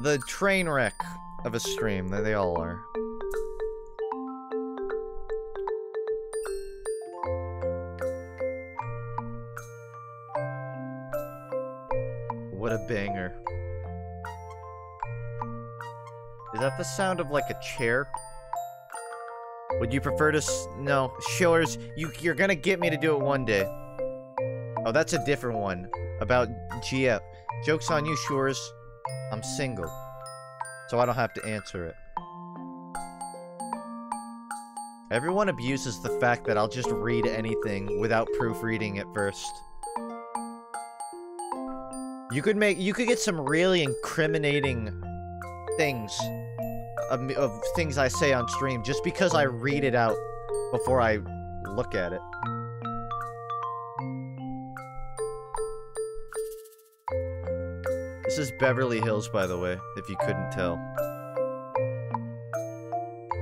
The train wreck of a stream. They all are. What a banger. Is that the sound of like a chair? Would you prefer to no, Shillers, you're gonna get me to do it one day. Oh, that's a different one. About GF. Joke's on you, Shores. I'm single. So I don't have to answer it. Everyone abuses the fact that I'll just read anything without proofreading it first. You could get some really incriminating things of things I say on stream just because I read it out before I look at it. This is Beverly Hills, by the way, if you couldn't tell.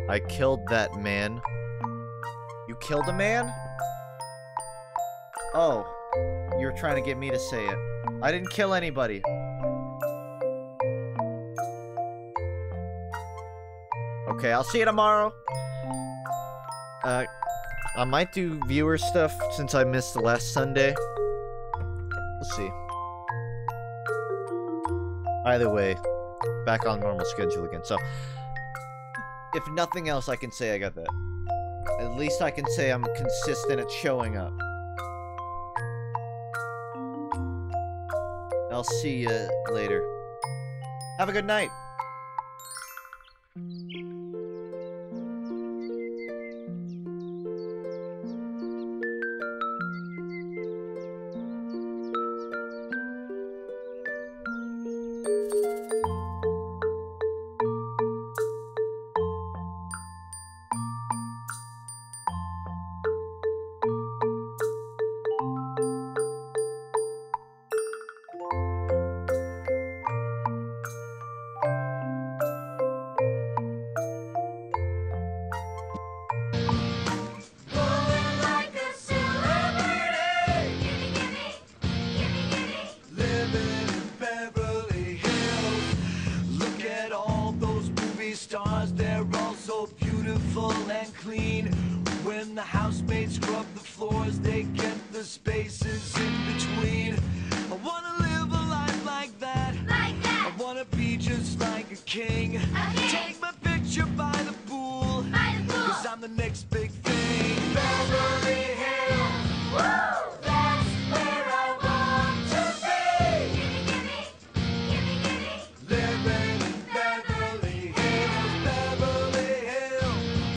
I killed that man. You killed a man? Oh, you were trying to get me to say it. I didn't kill anybody. Okay, I'll see you tomorrow. I might do viewer stuff since I missed the last Sunday. We'll see. Either way, back on normal schedule again. So, if nothing else, I can say I got that. At least I can say I'm consistent at showing up. I'll see you later. Have a good night. King. Take